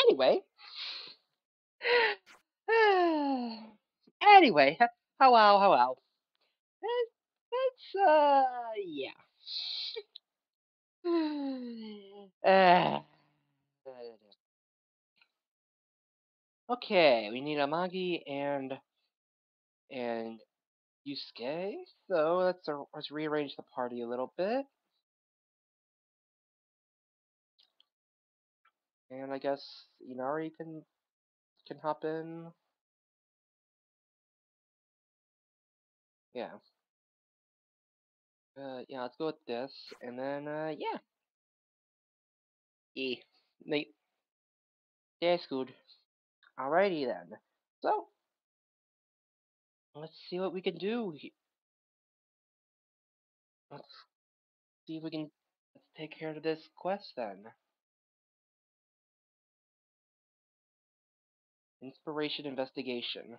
Anyway, anyway, hello. Yeah. Uh, okay, we need Amagi and Yusuke. So let's rearrange the party a little bit, and I guess Inari can hop in. Yeah. Yeah, let's go with this, and then yeah. Yeah. Nate, that's good. Alrighty then. So let's see what we can do. Let's see if we can let's take care of this quest then. Inspiration investigation.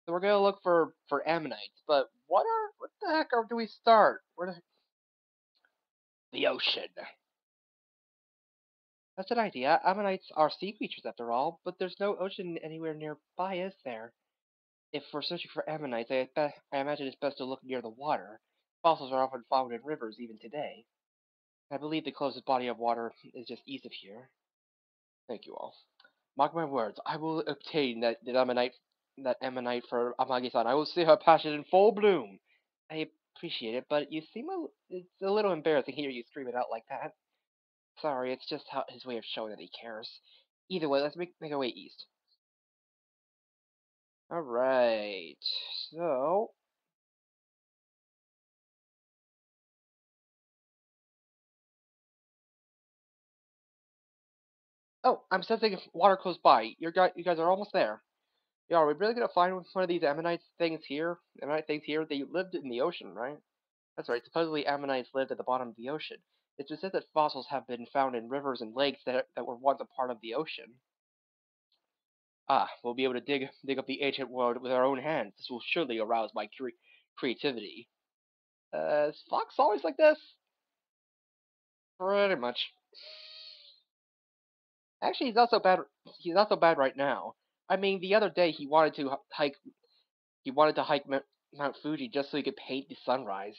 So we're gonna look for ammonites, but what the heck do we start? The ocean. That's an idea. Ammonites are sea creatures after all, but there's no ocean anywhere nearby, is there? If we're searching for ammonites, I imagine it's best to look near the water. Fossils are often found in rivers even today. I believe the closest body of water is just east of here. Thank you all. Mark my words, I will obtain that ammonite for Amagi-san. I will see her passion in full bloom. I appreciate it, but it's a little embarrassing to hear you scream it out like that. Sorry, it's just his way of showing that he cares. Either way, let's make our way east. Alright, so... Oh, I'm sensing water close by. You guys are almost there. Yeah, are we really gonna find one of these ammonite things here? Ammonite things here? They lived in the ocean, right? That's right. Supposedly ammonites lived at the bottom of the ocean. It's been said that fossils have been found in rivers and lakes that were once a part of the ocean. Ah, we'll be able to dig up the ancient world with our own hands. This will surely arouse my creativity. Is Fox always like this? Pretty much. Actually, he's not so bad. He's not so bad right now. I mean, the other day he wanted to hike. He wanted to hike Mount Fuji just so he could paint the sunrise.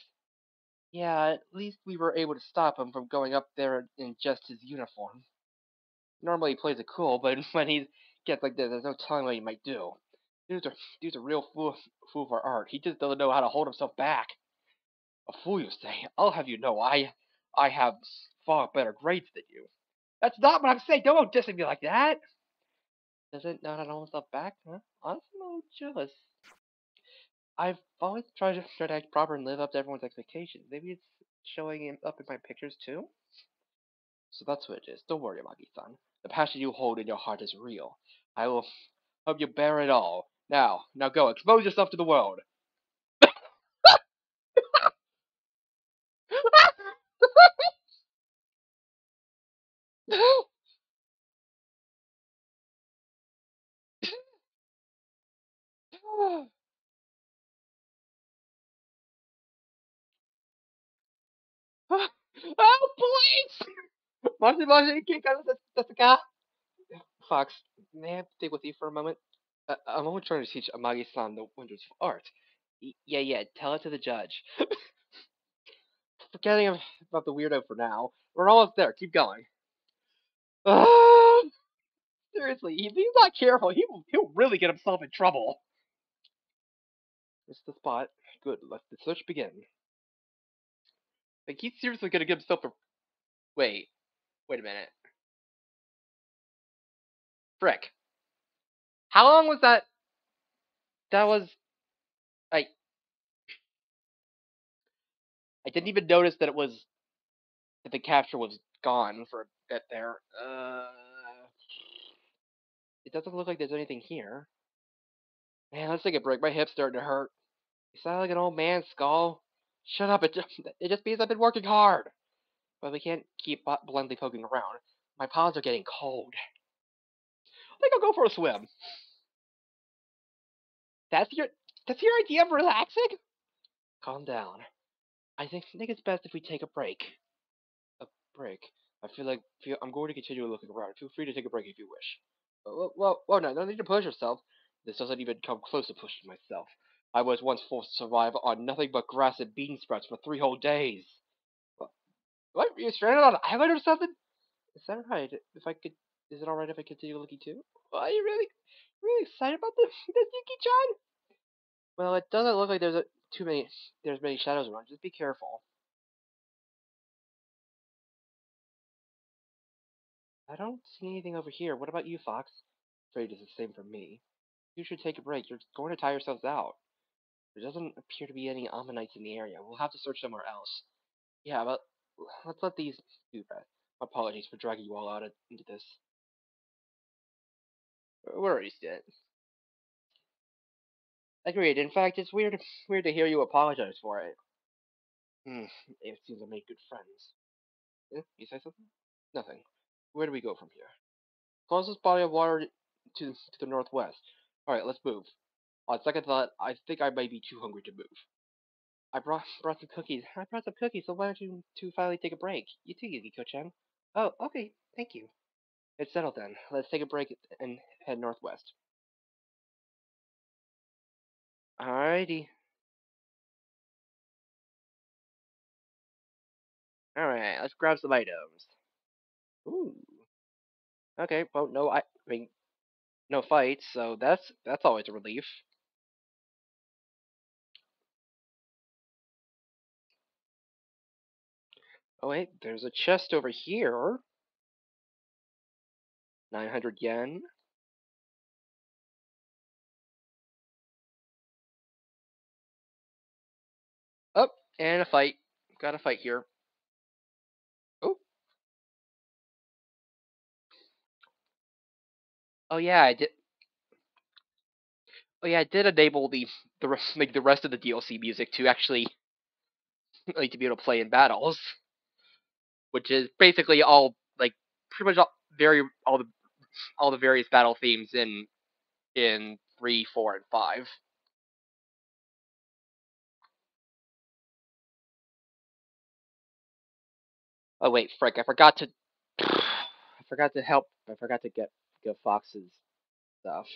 Yeah, at least we were able to stop him from going up there in just his uniform. Normally he plays it cool, but when he gets like this, there's no telling what he might do. Dude's a real fool for art. He just doesn't know how to hold himself back. A fool, you say? I'll have you know, I have far better grades than you. That's not what I'm saying. Don't diss me like that. Does it not hold himself back? Huh? Honestly, I'm a little jealous. I've always tried to act proper and live up to everyone's expectations. Maybe it's showing up in my pictures too. So that's what it is. Don't worry, Maki-san. The passion you hold in your heart is real. I will help you bear it all. Now go, expose yourself to the world. Oh, please! Moshi, that's the guy. Fox, may I stay with you for a moment? I'm only trying to teach Amagi-san the wonders of art. Yeah, tell it to the judge. Forgetting about the weirdo for now. We're almost there. Keep going. Seriously, if he's not careful, he'll really get himself in trouble. It's the spot. Good. Let the search begin. Like he's seriously gonna get himself a. Wait a minute. Frick. How long was that? That was. I I didn't even notice that it was that the capture was gone for a bit there. It doesn't look like there's anything here. Man, let's take a break. My hip's starting to hurt. You sound like an old man, Skull. Shut up. It just means I've been working hard. But we can't keep bluntly poking around. My paws are getting cold. think I'll go for a swim. That's your that's your idea of relaxing? Calm down. I think it's best if we take a break. A break. I'm going to continue looking around. Feel free to take a break if you wish. No need to push yourself. This doesn't even come close to pushing myself. I was once forced to survive on nothing but grass and bean sprouts for 3 whole days. What? You're stranded on an island or something? Is that right? If I could, is it all right if I continue looking too? Are you really excited about this Yuki-chan? Well, it doesn't look like there's many shadows around. Just be careful. I don't see anything over here. What about you, Fox? Afraid it's the same for me. You should take a break. You're going to tire yourselves out. There doesn't appear to be any ammonites in the area. We'll have to search somewhere else. Yeah, but let's let these do that. Apologies for dragging you all into this. Worries, it. Agreed. In fact, it's weird to hear you apologize for it. Hmm. It seems I made good friends. You say something? Nothing. Where do we go from here? Closest body of water to the northwest. All right, let's move. On second thought, I think I might be too hungry to move. I brought some cookies. I brought some cookies, so why don't you two finally take a break? You too, Yuki-chan. Oh, okay. Thank you. It's settled then. Let's take a break and head northwest. Alrighty. Alright, let's grab some items. Ooh. Okay, well, I mean, no fights, so that's always a relief. Oh wait, there's a chest over here. 900 yen. Oh, and a fight. Got a fight here. Oh, oh yeah, I did. Oh yeah, I did enable the rest of the DLC music to actually to be able to play in battles, which is basically all like pretty much all the various battle themes in 3, 4, and 5. Oh wait, frick! I forgot to help. I forgot to get Fox's stuff.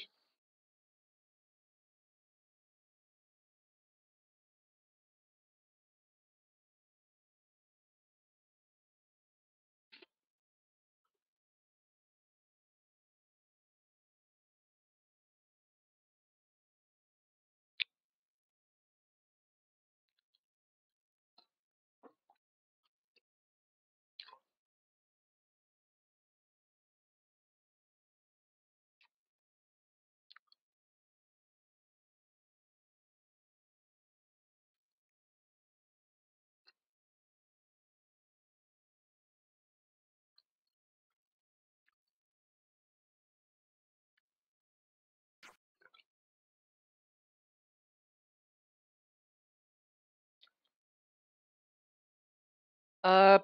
Uh,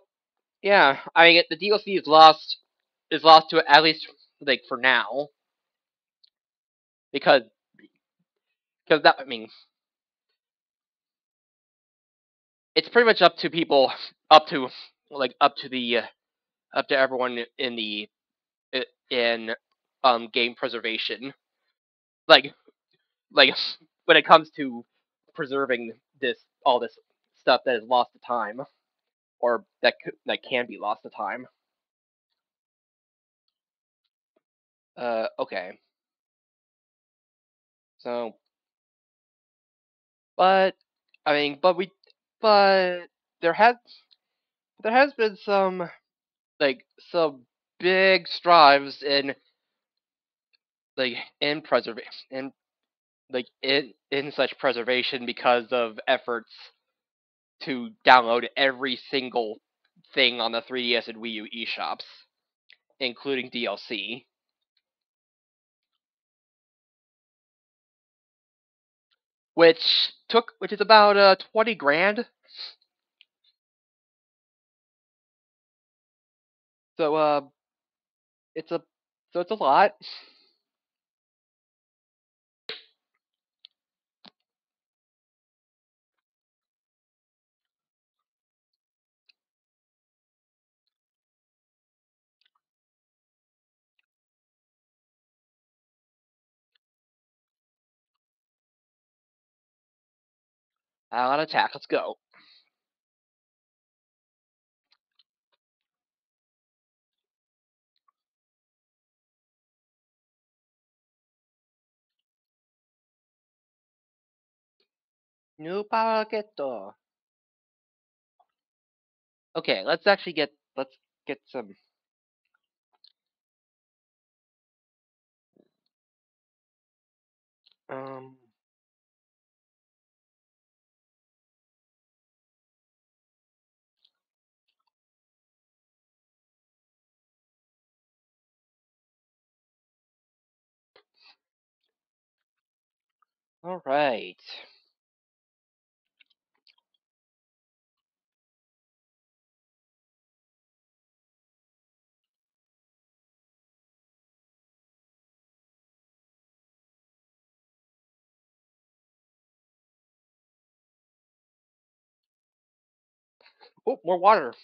yeah. I mean, the DLC is lost to at least like for now because that I mean it's pretty much up to people up to up to everyone in the in game preservation like like when it comes to preserving all this stuff that is lost to time or that can be lost to time. Okay. So, but I mean, but there has there has been some big strides like in preservation in such preservation because of efforts to download every single thing on the 3DS and Wii U eShops, including DLC, which is about 20 grand. So it's a so it's a lot. On attack. Let's go. New paqueto. Okay, let's get some. Um. All right. Oh, more water.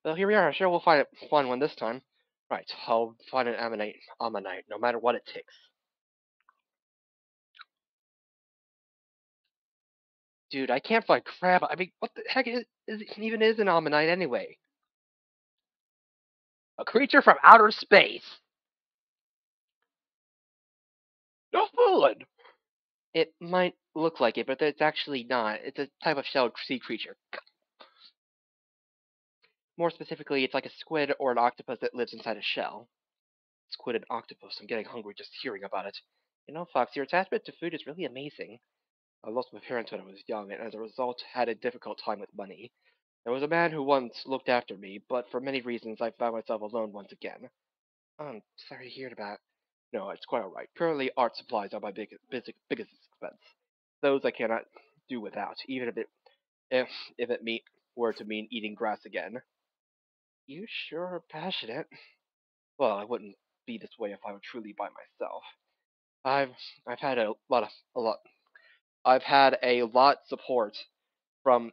Well, here we are. Sure, we'll find a fun one this time. Right, I'll find an ammonite, no matter what it takes. Dude, I can't find crab. I mean, what the heck even is an ammonite anyway? A creature from outer space. No fooling. It might look like it, but it's actually not. It's a type of shelled sea creature. More specifically, it's like a squid or an octopus that lives inside a shell. Squid and octopus. I'm getting hungry just hearing about it. You know, Fox, your attachment to food is really amazing. I lost my parents when I was young, and as a result, had a difficult time with money. There was a man who once looked after me, but for many reasons, I found myself alone once again. I'm sorry to hear about. No, it's quite alright. Currently, art supplies are my biggest expense. Those I cannot do without, even if if it were to mean eating grass again. You sure are passionate. Well, I wouldn't be this way if I were truly by myself. I've I've had a lot I've had a lot support from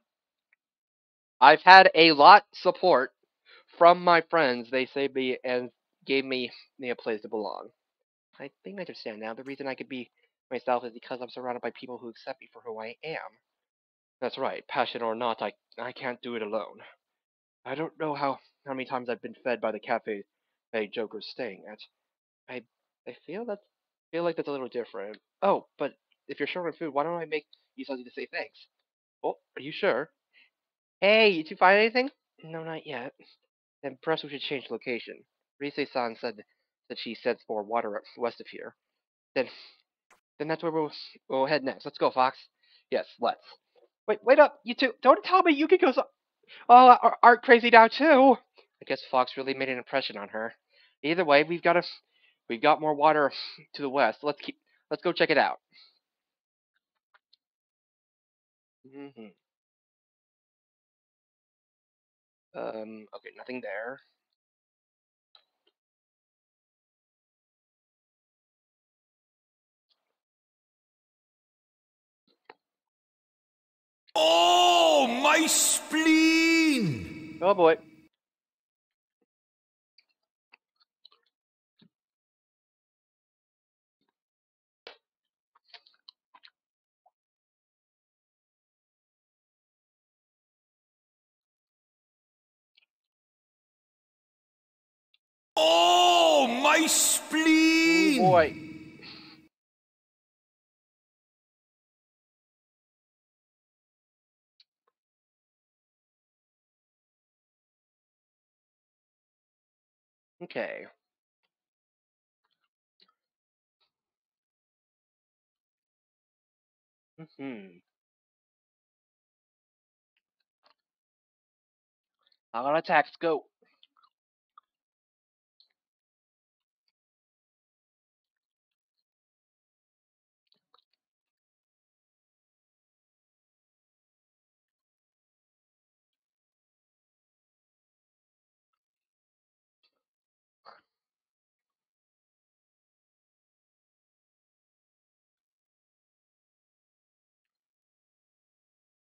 I've had a lot support from my friends. They saved me and gave me a place to belong. I think I understand now. The reason I could be myself is because I'm surrounded by people who accept me for who I am. That's right, passion or not, I can't do it alone. I don't know how many times I've been fed by the cafe hey Joker's staying at. I I feel like that's a little different. Oh, but if you're short on food, why don't I make you something to say thanks? Oh, are you sure? Hey, did you find anything? No, not yet. Then perhaps we should change location. Rise-san said that she sends for water west of here. Then then that's where we'll head next. Let's go, Fox. Yes, let's. Wait up, you two! Don't tell me you can go art crazy now too. I guess Fox really made an impression on her. Either way, we've got more water to the west. Let's go check it out. Hmm. Okay, nothing there. Oh, my spleen! Oh boy. Oh, my Oh boy. spleen! Okay. Hmm. I'm on attack. Let's go.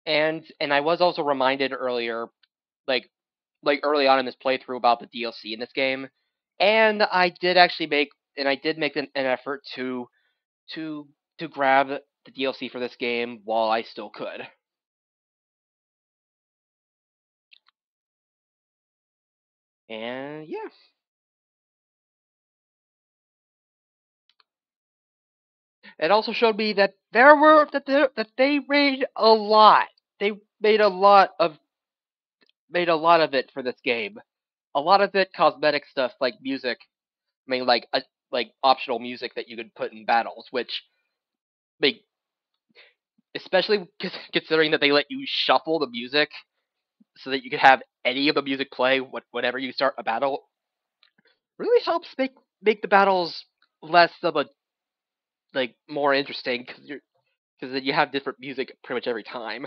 And I was also reminded earlier, like early on in this playthrough about the DLC in this game, and I did make an effort to to grab the DLC for this game while I still could. And yeah, it also showed me that that they made a lot. They made a lot of it for this game. A lot of it cosmetic stuff like music. I mean, like optional music that you could put in battles, which make especially considering that they let you shuffle the music so that you could have any of the music play whenever you start a battle. Really helps make the battles less of a like more interesting because then you have different music pretty much every time.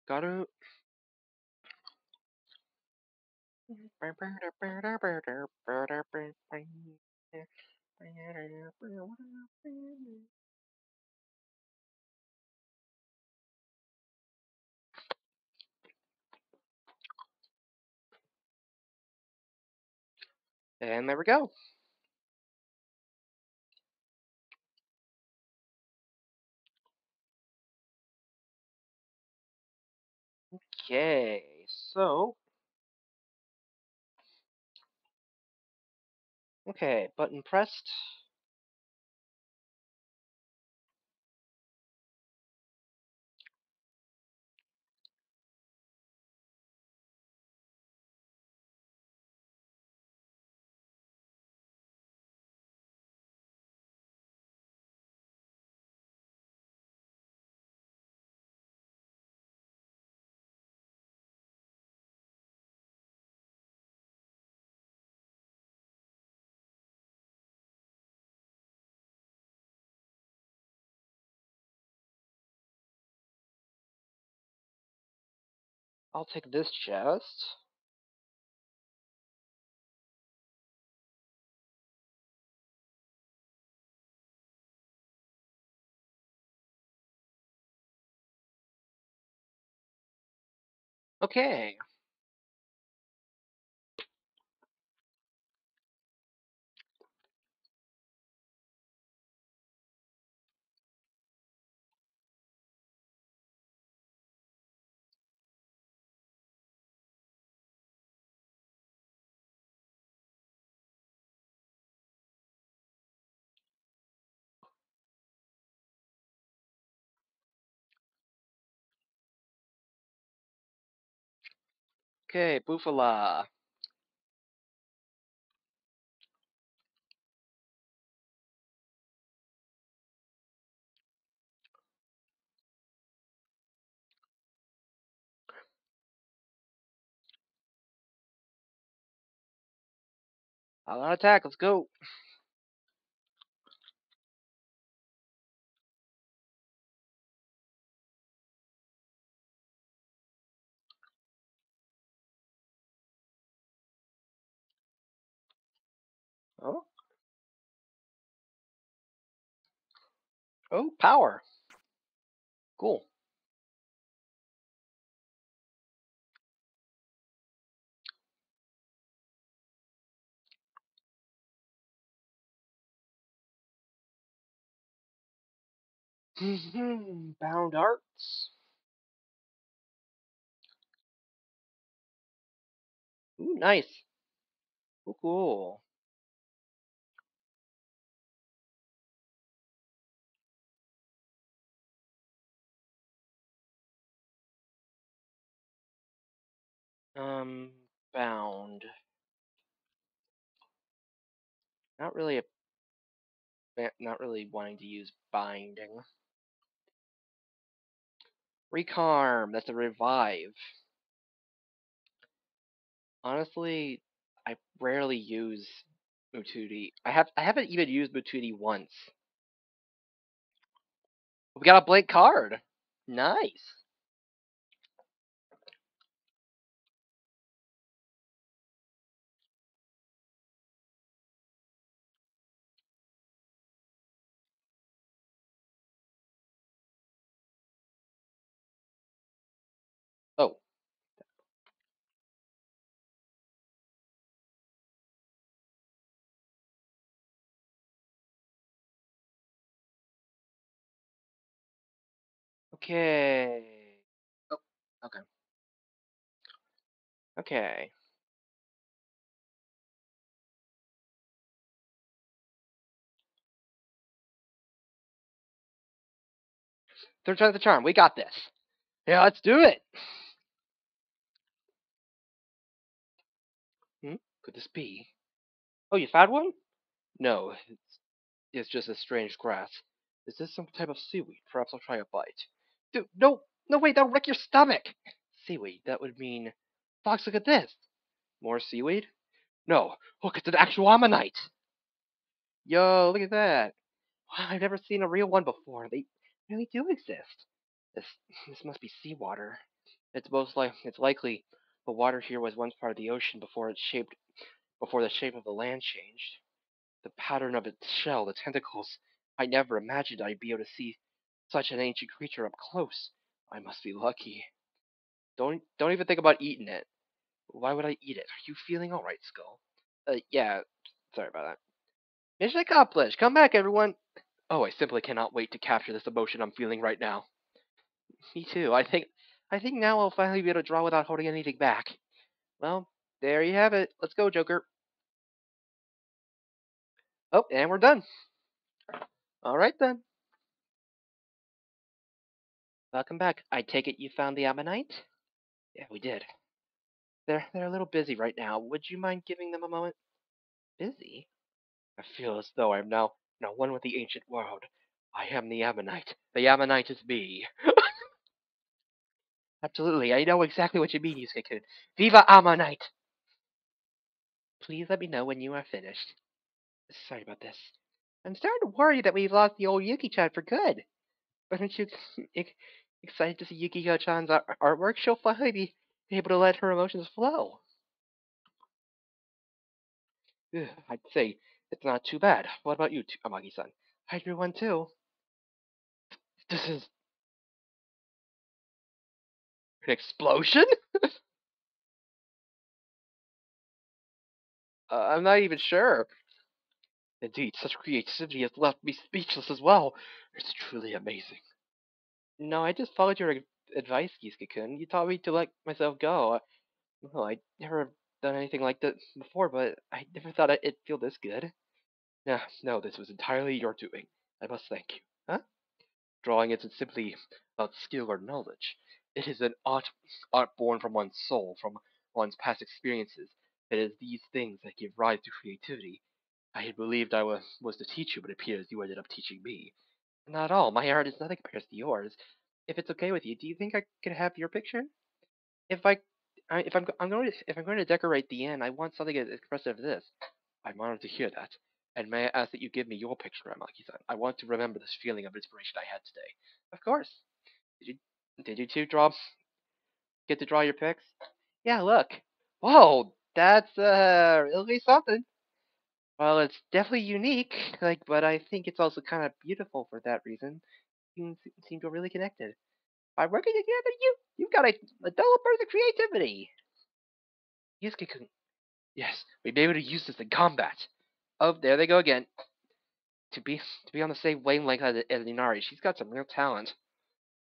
Gotta. And there we go. Okay, so okay, button pressed. I'll take this chest. Okay. Okay, Boofala. I'll attack. Let's go. Oh, oh, power. Cool. Bound arts. Ooh, nice. Ooh, cool. Um, bound. Not really not really wanting to use binding. Recarm. That's a revive. Honestly, I rarely use Mutudi. I haven't even used Mutudi once. We got a blank card. Nice. Oh, Okay. Oh, okay. Okay. Third time's the charm. We got this. Yeah, let's do it. Hmm? Could this be? Oh, you found one? No, it's just a strange grass. Is this some type of seaweed? Perhaps I'll try a bite. Dude, no, no, wait, that'll wreck your stomach. Seaweed, that would mean. Fox, look at this. More seaweed? No, look, it's an actual ammonite. Yo, look at that. Wow, I've never seen a real one before. They really do exist. This this must be seawater. It's likely the water here was once part of the ocean before the shape of the land changed. The pattern of its shell, the tentacles. I never imagined I'd be able to see such an ancient creature up close. I must be lucky. Don't even think about eating it. Why would I eat it? Are you feeling alright, Skull? Yeah, sorry about that. Mission accomplished. Come back, everyone. Oh, I simply cannot wait to capture this emotion I'm feeling right now. Me too. I think now I'll finally be able to draw without holding anything back. Well, there you have it. Let's go, Joker. Oh, and we're done. All right then. Welcome back. I take it you found the ammonite? Yeah, we did. They're a little busy right now. Would you mind giving them a moment? Busy? I feel as though I'm now one with the ancient world. I am the ammonite. The ammonite is me. Absolutely. I know exactly what you mean, Yusuke-kun. Viva ammonite! Please let me know when you are finished. Sorry about this. I'm starting to worry that we've lost the old Yuki-chan for good. But aren't you excited to see Yukiko-chan's artwork? She'll finally be able to let her emotions flow. Ugh, I'd say it's not too bad. What about you, Amagi-san? I drew one too. This is an explosion? I'm not even sure. Indeed, such creativity has left me speechless as well. It's truly amazing. No, I just followed your advice, Yusuke-kun. You taught me to let myself go. Well, I never done anything like that before, but I never thought it'd feel this good. No, this was entirely your doing. I must thank you. Huh? Drawing isn't simply about skill or knowledge. It is an art born from one's soul, from one's past experiences. It is these things that give rise to creativity. I had believed I was to teach you, but it appears you ended up teaching me. Not at all. My art is nothing compared to yours. If it's okay with you, do you think I could have your picture? If I'm going to decorate the inn, I want something as expressive as this. I'm honored to hear that. And may I ask that you give me your picture, Amaki-san? I want to remember this feeling of inspiration I had today. Of course. Did you two get to draw your pics? Yeah, look. Whoa, that's really something. Well, it's definitely unique, but I think it's also kind of beautiful for that reason. You seem to feel really connected. By working together, you've got a double burst of creativity. Yusuke-kun, yes, we'd be able to use this in combat. Oh, there they go again. To be on the same wavelength as Inari, she's got some real talent.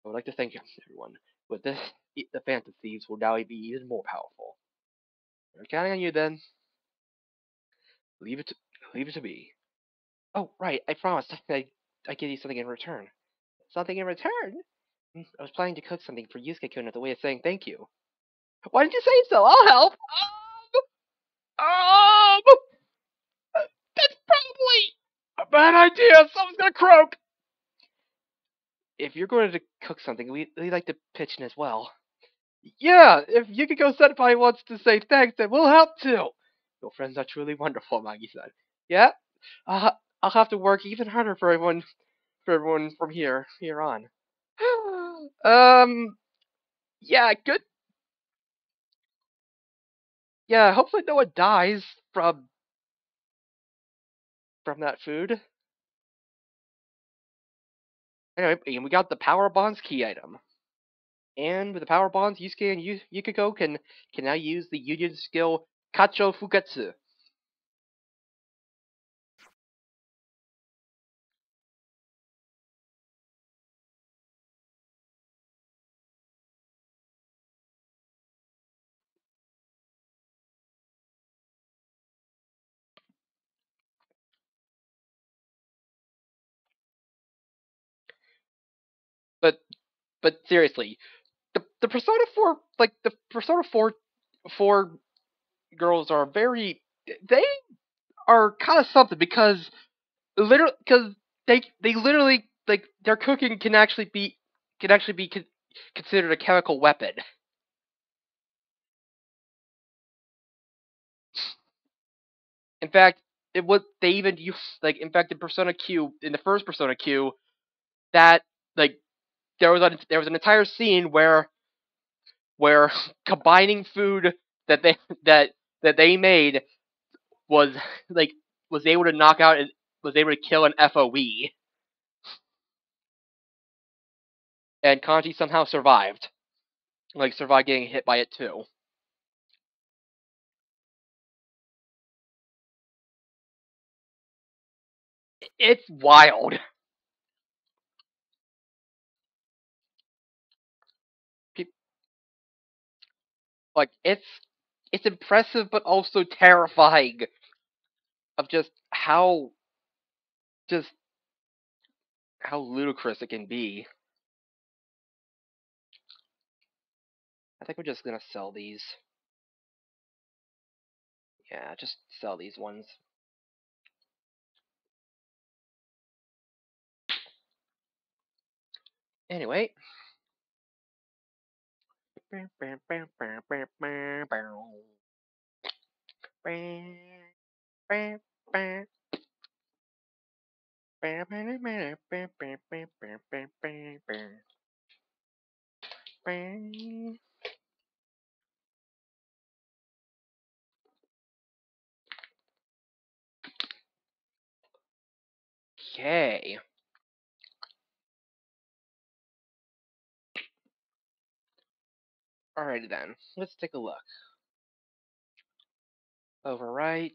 I would like to thank you, everyone. With this, the Phantom Thieves will now be even more powerful. We're counting on you then. Leave it to leave it to me. Oh, right, I promised I'd give you something in return. Something in return? I was planning to cook something for Yusuke-kun as a way of saying thank you. Why didn't you say so? I'll help. Um, that's probably a bad idea. Someone's gonna croak. If you're going to cook something, we like to pitch in as well. Yeah, if Yukiko Senpai wants to say thanks, then we'll help too. Your friends are truly wonderful, Magi-san. Yeah, I'll have to work even harder for everyone from here on. um, yeah, good. Yeah, hopefully no one dies from that food. Anyway, and we got the Power Bonds key item. And with the Power Bonds, Yusuke and Yukiko can now use the Union skill Kacho Fuketsu. But seriously, the Persona 4 the Persona 4 girls are very they are kind of something because they literally their cooking can actually be considered a chemical weapon. In fact, it was they even use in fact in the first Persona Q that like there was an entire scene where combining food that they that that they made was like was able to knock out was able to kill an FOE, and Kanji somehow survived. Survived getting hit by it too. It's wild. It's impressive but also terrifying of just how ludicrous it can be. I think we're just gonna sell these. Yeah, just sell these ones. Anyway. Okay. Alrighty then. Let's take a look. Overwrite.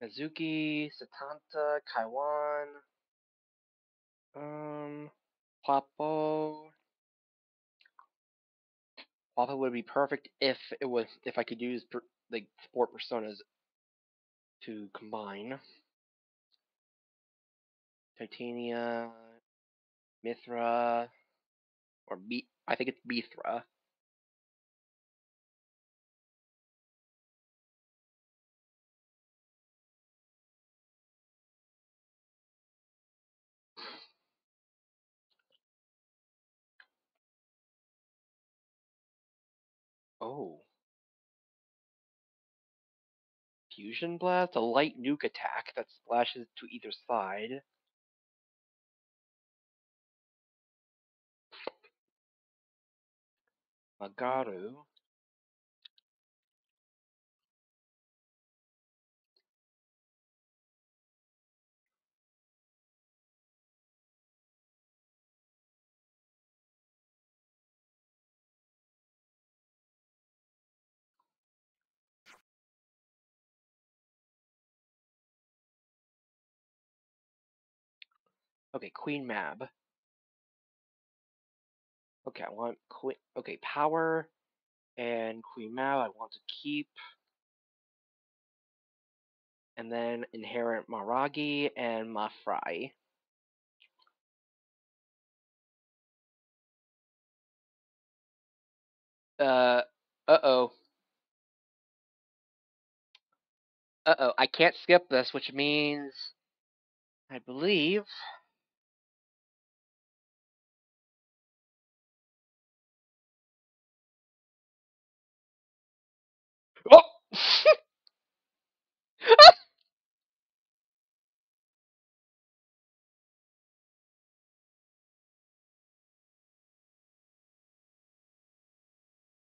Mizuki, Satanta, Kaiwan. Papo. Papo would be perfect if I could use sport personas to combine. Titania, Mithra, or I think it's Mithra. Oh. Fusion Blast, a light nuke attack that splashes to either side. Magaru. Okay, Queen Mab. Okay, I want Queen. Okay, Power and Queen Mab. I want to keep, and then Inherent Maragi and Mafrai. Uh oh. Uh-oh. I can't skip this, which means I believe. Oh!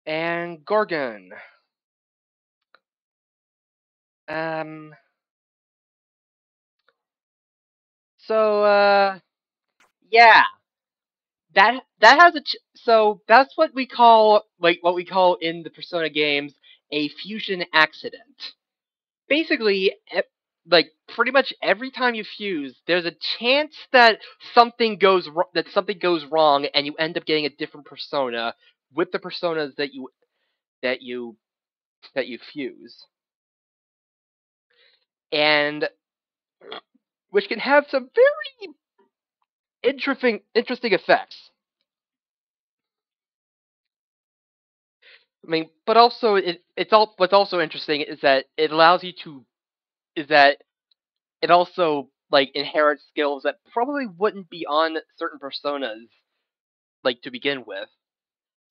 And Gorgon. Um. So, yeah, that has so that's what we call in the Persona games a fusion accident. Basically, pretty much every time you fuse, there's a chance that something goes wrong, and you end up getting a different persona with the personas that you fuse. And which can have some very interesting effects. I mean, but also what's also interesting is that it allows you to is that it also like inherits skills that probably wouldn't be on certain personas like to begin with.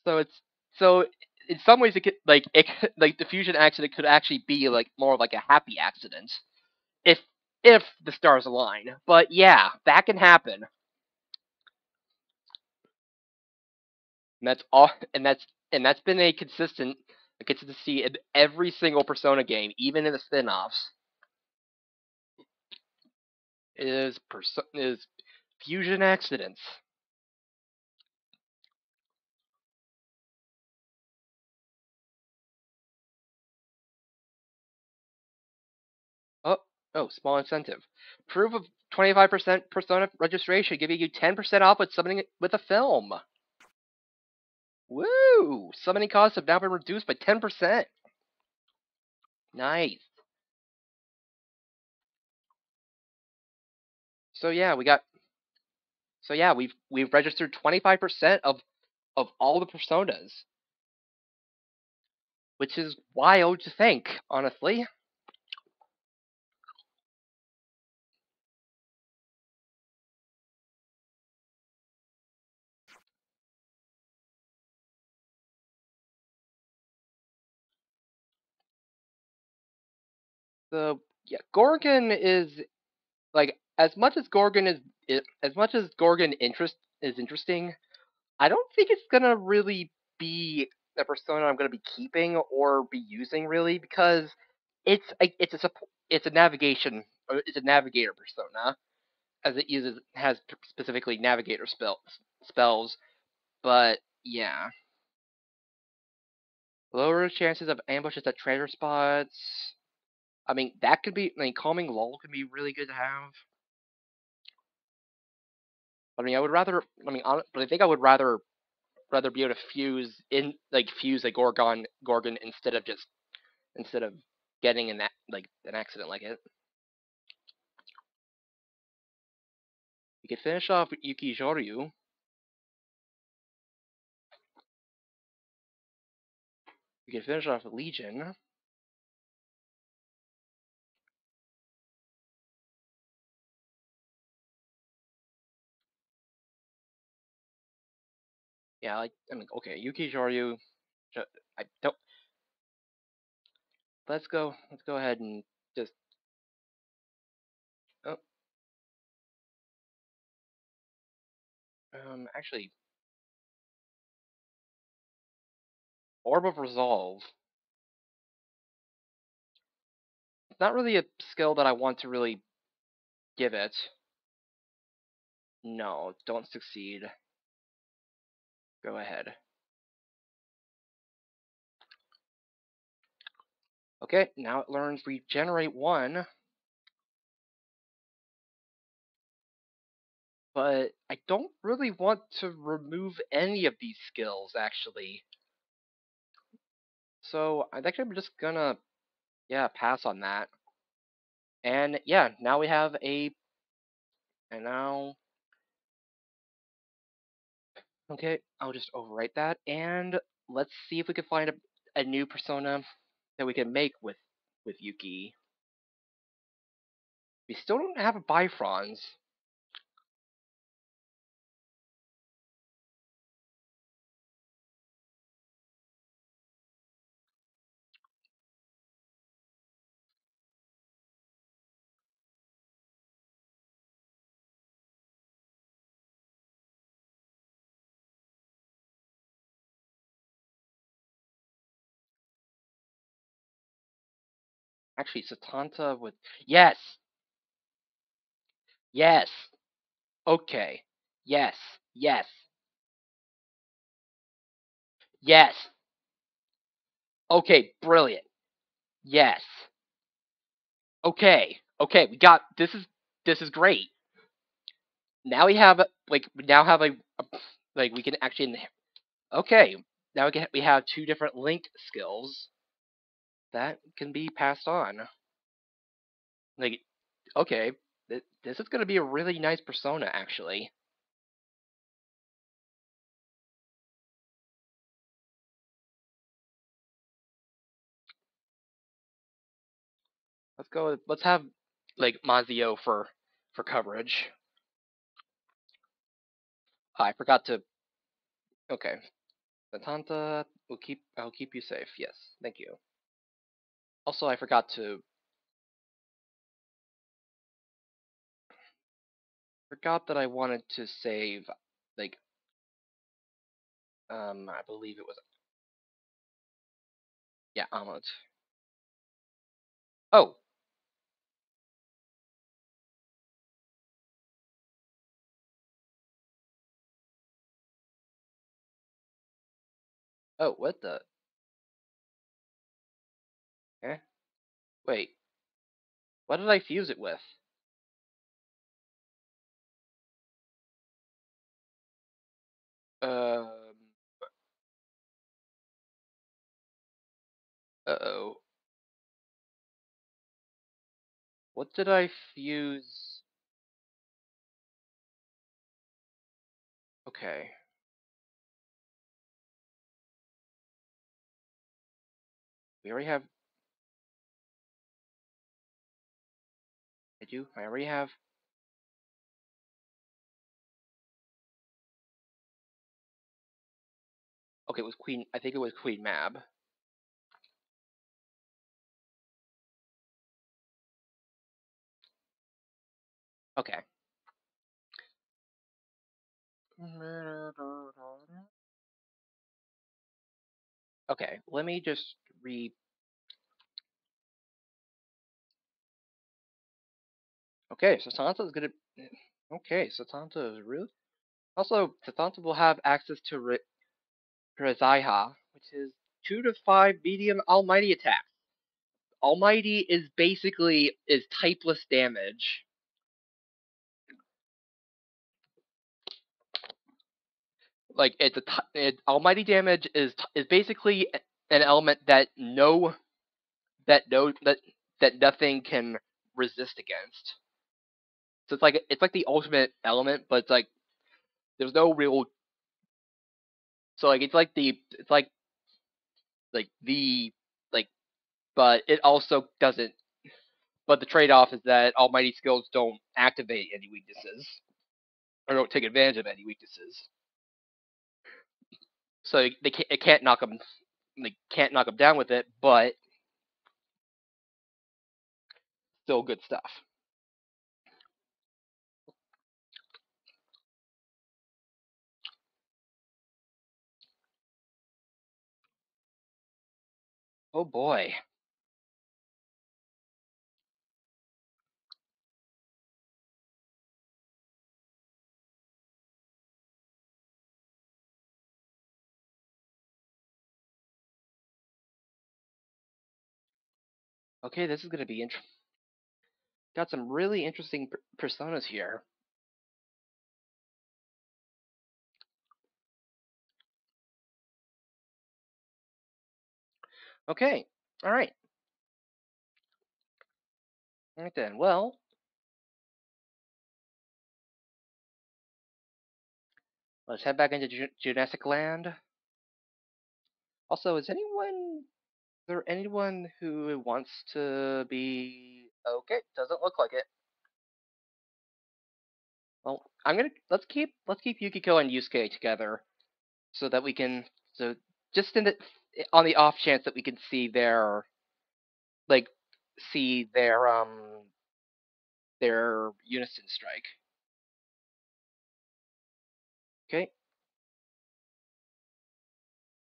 So it's so in some ways like the fusion accident could actually be like more like a happy accident if if the stars align. But yeah, that can happen. And that's all and that's been a consistency in every single Persona game, even in the spin-offs. Is fusion accidents. Oh, oh, small incentive. Proof of 25% Persona registration, giving you 10% off with summoning with a film. Woo! Summoning costs have now been reduced by 10%. Nice. So yeah, we got. So yeah, we've registered 25% of all the personas, which is wild to think, honestly. The yeah, Gorgon is like as much as Gorgon interest is interesting. I don't think it's gonna really be the persona I'm gonna be keeping or be using really because it's a navigation it's a navigator persona as it uses has specifically navigator spells. But yeah, lower chances of ambushes at treasure spots. I mean that could be. I mean calming lull can be really good to have. I mean I would rather. I mean but I think I would rather be able to fuse a Gorgon instead of getting an accident like it. We could finish off Yuki Joryu. We could finish off Legion. Yeah, I mean, okay, Yuki Joryu. I don't. Let's go. Let's go ahead and just. Oh, actually, Orb of Resolve. It's not really a skill that I want to really give it. No, don't succeed. Go ahead. Okay, now it learns Regenerate 1, but I don't really want to remove any of these skills, actually. So I think I'm just gonna, yeah, pass on that. And yeah, now we have and now, okay, I'll just overwrite that, and let's see if we can find a new persona that we can make with Yuki. We still don't have a Bifrons. Actually, Satanta with yes, yes, okay, yes, yes, yes, okay, brilliant, yes, okay, we got this is great. Now we now have a like we can actually okay. Now we have two different link skills that can be passed on. Like Okay, this is gonna be a really nice persona, actually. Let's go. Let's have like Mazio for coverage. I forgot to. Okay, Satanta will keep. I'll keep you safe. Yes, thank you. Also, I forgot that I wanted to save like I believe it was yeah omelet. Oh oh what the eh wait what did I fuse it with? Um oh what did I fuse? Okay, we already have. I do. I already have. Okay, it was Queen. I think it was Queen Mab. Okay. Okay, let me just re. Okay, so Sansa is gonna. Okay, so Sansa is really. Also, Sansa will have access to Rezaiha, which is 2 to 5 medium Almighty attack. Almighty is basically is typeless damage. Like Almighty damage is basically an element that no that nothing can resist against. So it's like the ultimate element, but it's like there's no real. So like it's like the like, but it also doesn't. But the trade-off is that Almighty skills don't activate any weaknesses or don't take advantage of any weaknesses. So it can't knock them. They can't knock them down with it, but still good stuff. Oh boy. Okay, this is gonna be got some really interesting personas here. Okay, all right, all right then. Well, let's head back into Jurassic Land. Also, is there anyone who wants to be okay? Doesn't look like it. Well, let's keep Yukiko and Yusuke together so that we can so just in the on the off chance that we can like see their unison strike. Okay,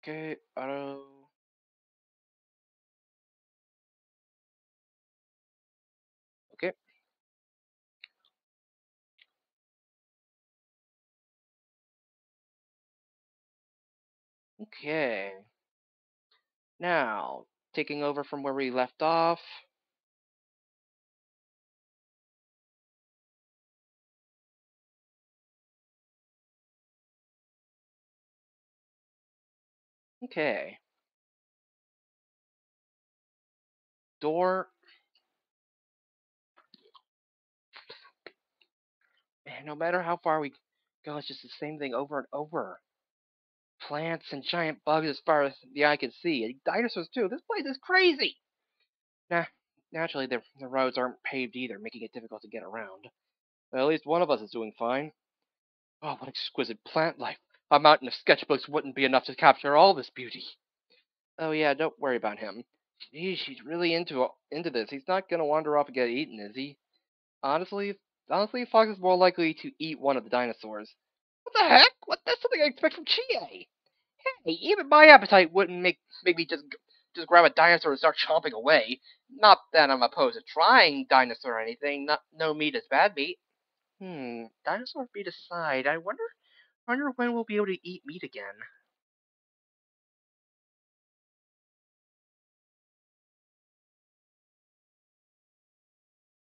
okay, auto. Okay, okay. Now taking over from where we left off. Okay, door. no matter how far we go, it's just the same thing over and over. Plants and giant bugs as far as the eye can see. And dinosaurs too. This place is crazy. Nah, naturally the roads aren't paved either, making it difficult to get around. But at least one of us is doing fine. Oh, what exquisite plant life. A mountain of sketchbooks wouldn't be enough to capture all this beauty. Oh yeah, don't worry about him. Geez, he's really into this. He's not gonna wander off and get eaten, is he? Honestly, honestly, Fox is more likely to eat one of the dinosaurs. What the heck? What? That's something I expect from Chie. Hey, even my appetite wouldn't make me just grab a dinosaur and start chomping away. Not that I'm opposed to trying dinosaur or anything. No meat is bad meat. Dinosaur meat aside, I wonder when we'll be able to eat meat again.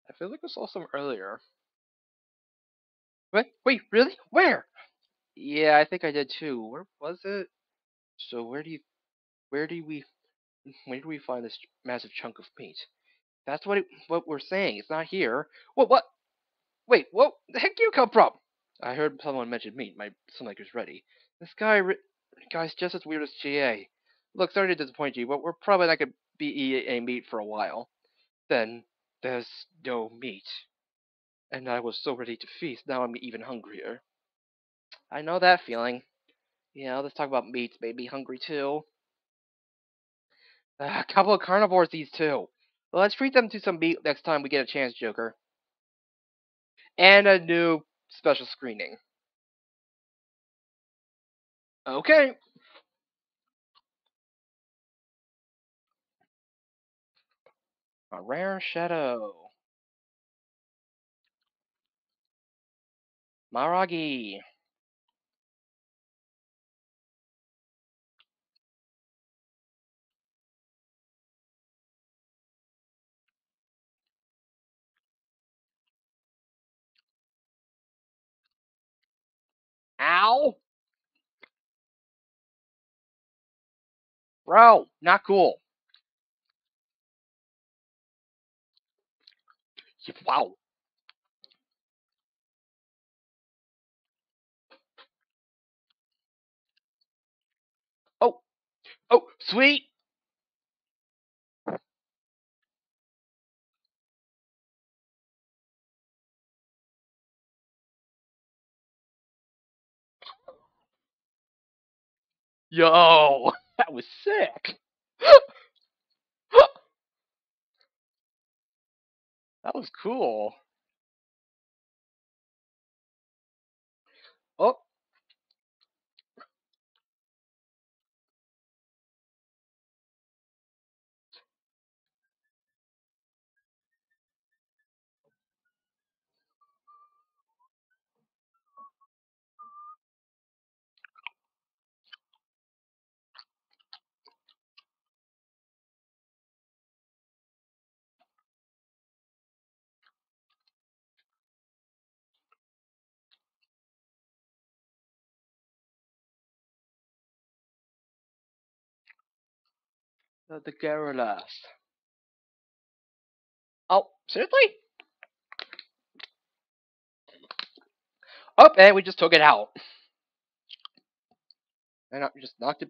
I feel like I saw some earlier. Wait, really? Where? Yeah, I think I did too. Where was it? So where do we find this massive chunk of meat? That's what we're saying. It's not here. What? Wait, what the heck do you come from? I heard someone mention meat. My stomach is ready. This guy's just as weird as GA. Look, sorry to disappoint you, but we're probably not gonna be eating meat for a while. Then there's no meat. And I was so ready to feast, now I'm even hungrier. I know that feeling. Yeah, let's talk about meats made me hungry too. A couple of carnivores these two. Well, let's treat them to some meat next time we get a chance, Joker. And a new special screening. Okay. A rare shadow. Maragi. Ow! Bro, not cool. Wow. Oh, oh, sweet. Yo, that was sick. That was cool. Oh, the gorillas. Oh, seriously? Oh, and we just took it out. And I just knocked it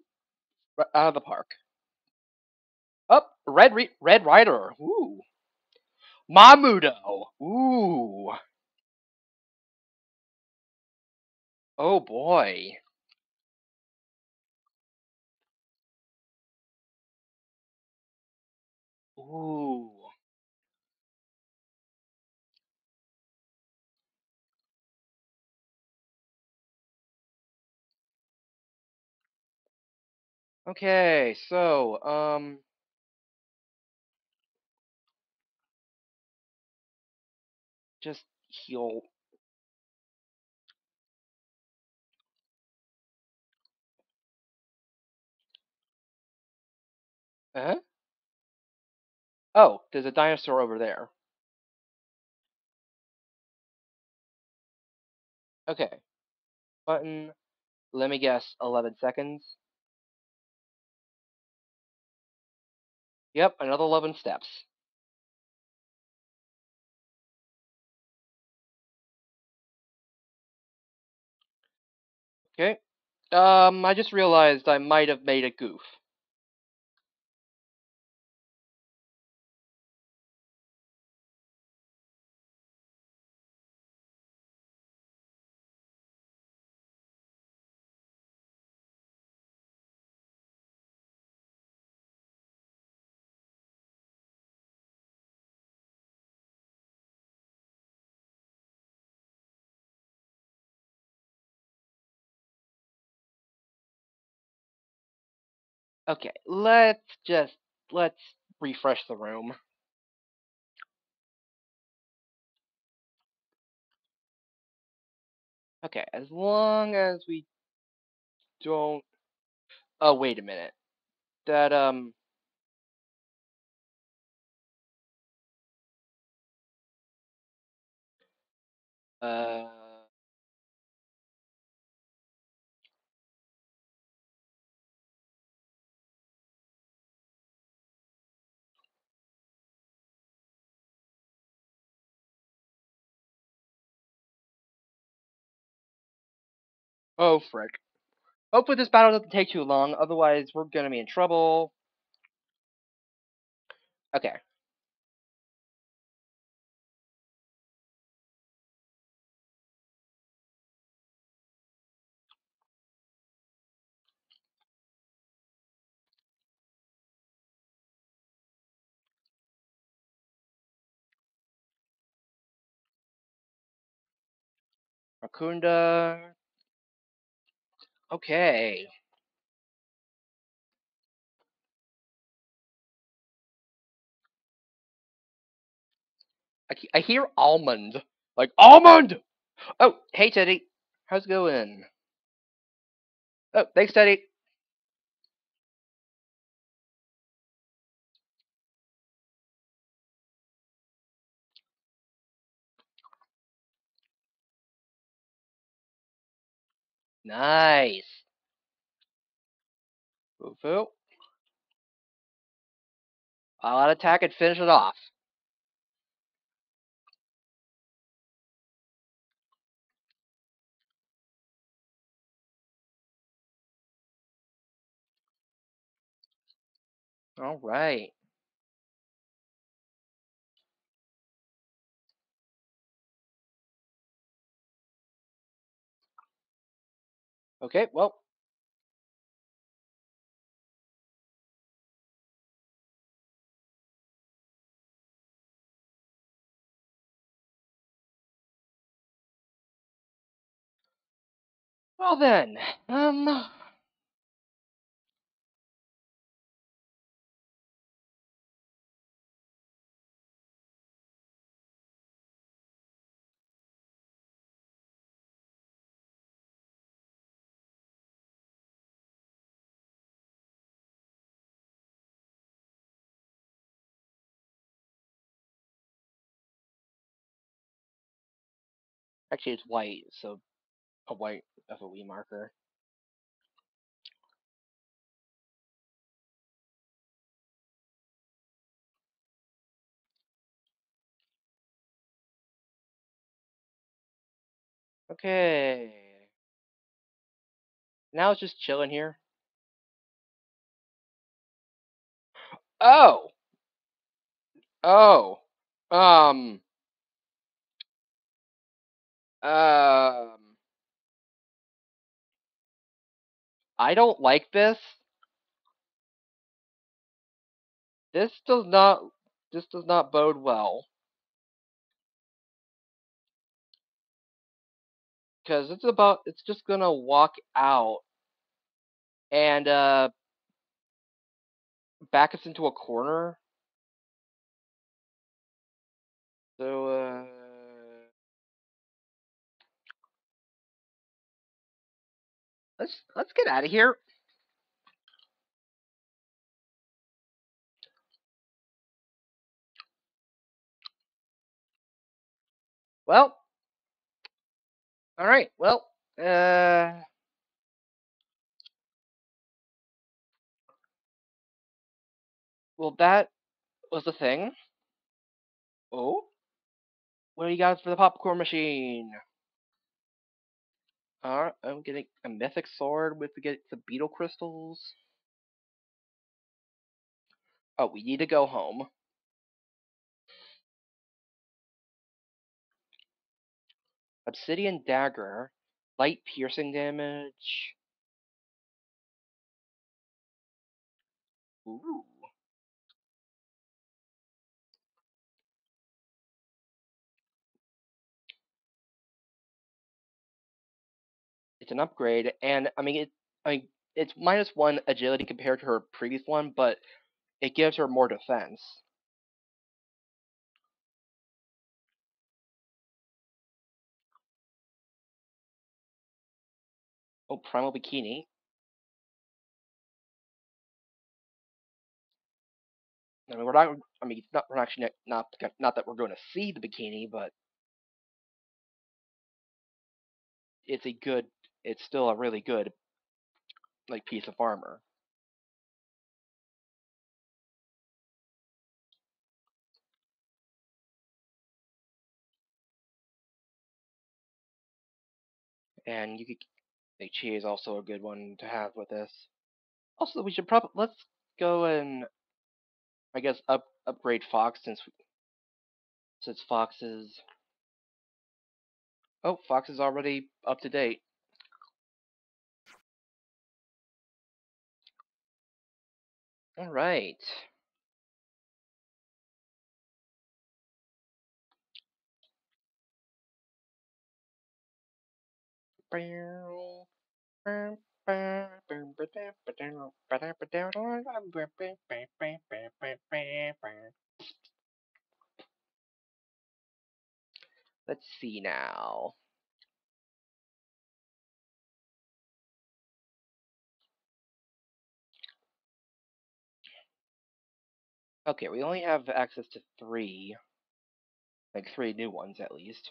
right out of the park. Oh, Red Rider. Ooh. Mamudo. Ooh. Oh boy. Ooh. Okay, so, just heal. Huh? Oh, there's a dinosaur over there. Okay. Button. Let me guess, 11 seconds. Yep, another 11 steps. Okay. I just realized I might have made a goof. Okay, let's refresh the room. Okay, as long as we don't. Oh, wait a minute. That uh. Oh, frick. Hopefully this battle doesn't take too long. Otherwise, we're gonna be in trouble. Okay. Rakunda. Okay. I hear almond. Like, almond! Oh, hey, Teddy. How's it going? Oh, thanks, Teddy. Nice. Foo-foo. I'll attack and finish it off. Alright. Okay, well then. Actually, it's white, so a white FOE marker. Okay. Now it's just chilling here. Oh! Oh. Um. Um. I don't like this. This does not. This does not bode well. Because it's about. It's just gonna walk out and back us into a corner. So let's get out of here. Well, all right. Well, well that was the thing. Oh, what do you got for the popcorn machine? I'm getting a mythic sword with the beetle crystals. Oh, we need to go home. Obsidian dagger, light piercing damage. Ooh, it's an upgrade, and I mean, it's -1 agility compared to her previous one, but it gives her more defense. Oh, primal bikini. I mean, we're not. I mean, it's not. We're actually not that we're going to see the bikini, but it's a good. It's still a really good like piece of armor. And you could. Like, chi is also a good one to have with this. Also, we should probably let's go and I guess upgrade Fox since Fox is Fox is already up to date. All right. Let's see now. Okay, we only have access to three new ones at least.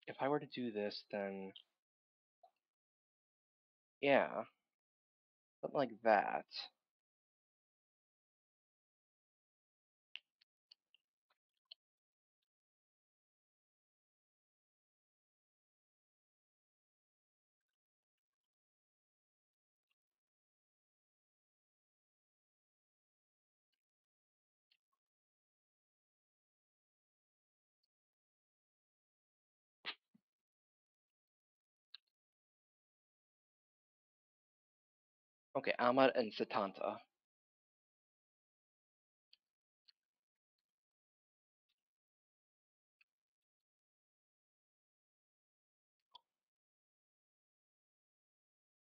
If I were to do this, then yeah, something like that. Okay, Ahmad and Satanta.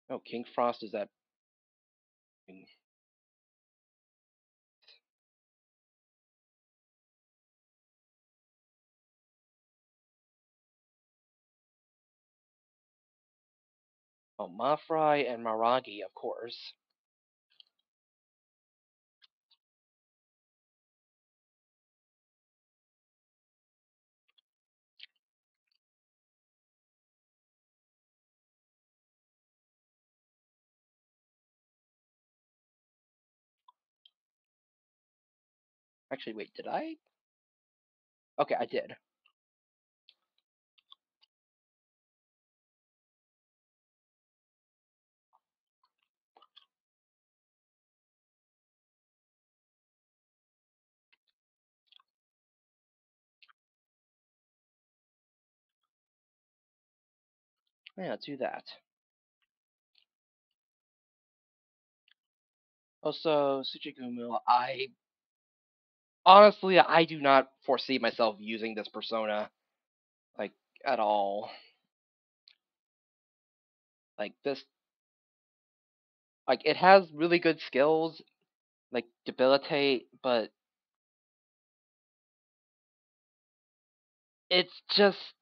Oh, King Frost is that. Oh, Mafrai and Maragi, of course. Actually, wait, did I? Okay, I did. Yeah, let's do that. Also, Tsuchigumu, I do not foresee myself using this persona, like, at all. Like, it has really good skills, like, debilitate, but it's just,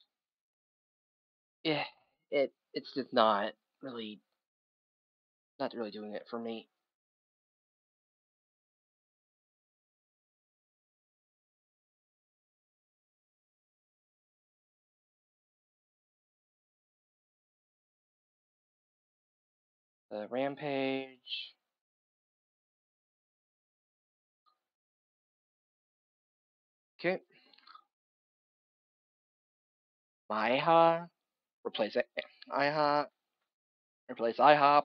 yeah, It's just not really doing it for me. The rampage. Okay. Maiha. Replace it. IHOP. Replace IHOP.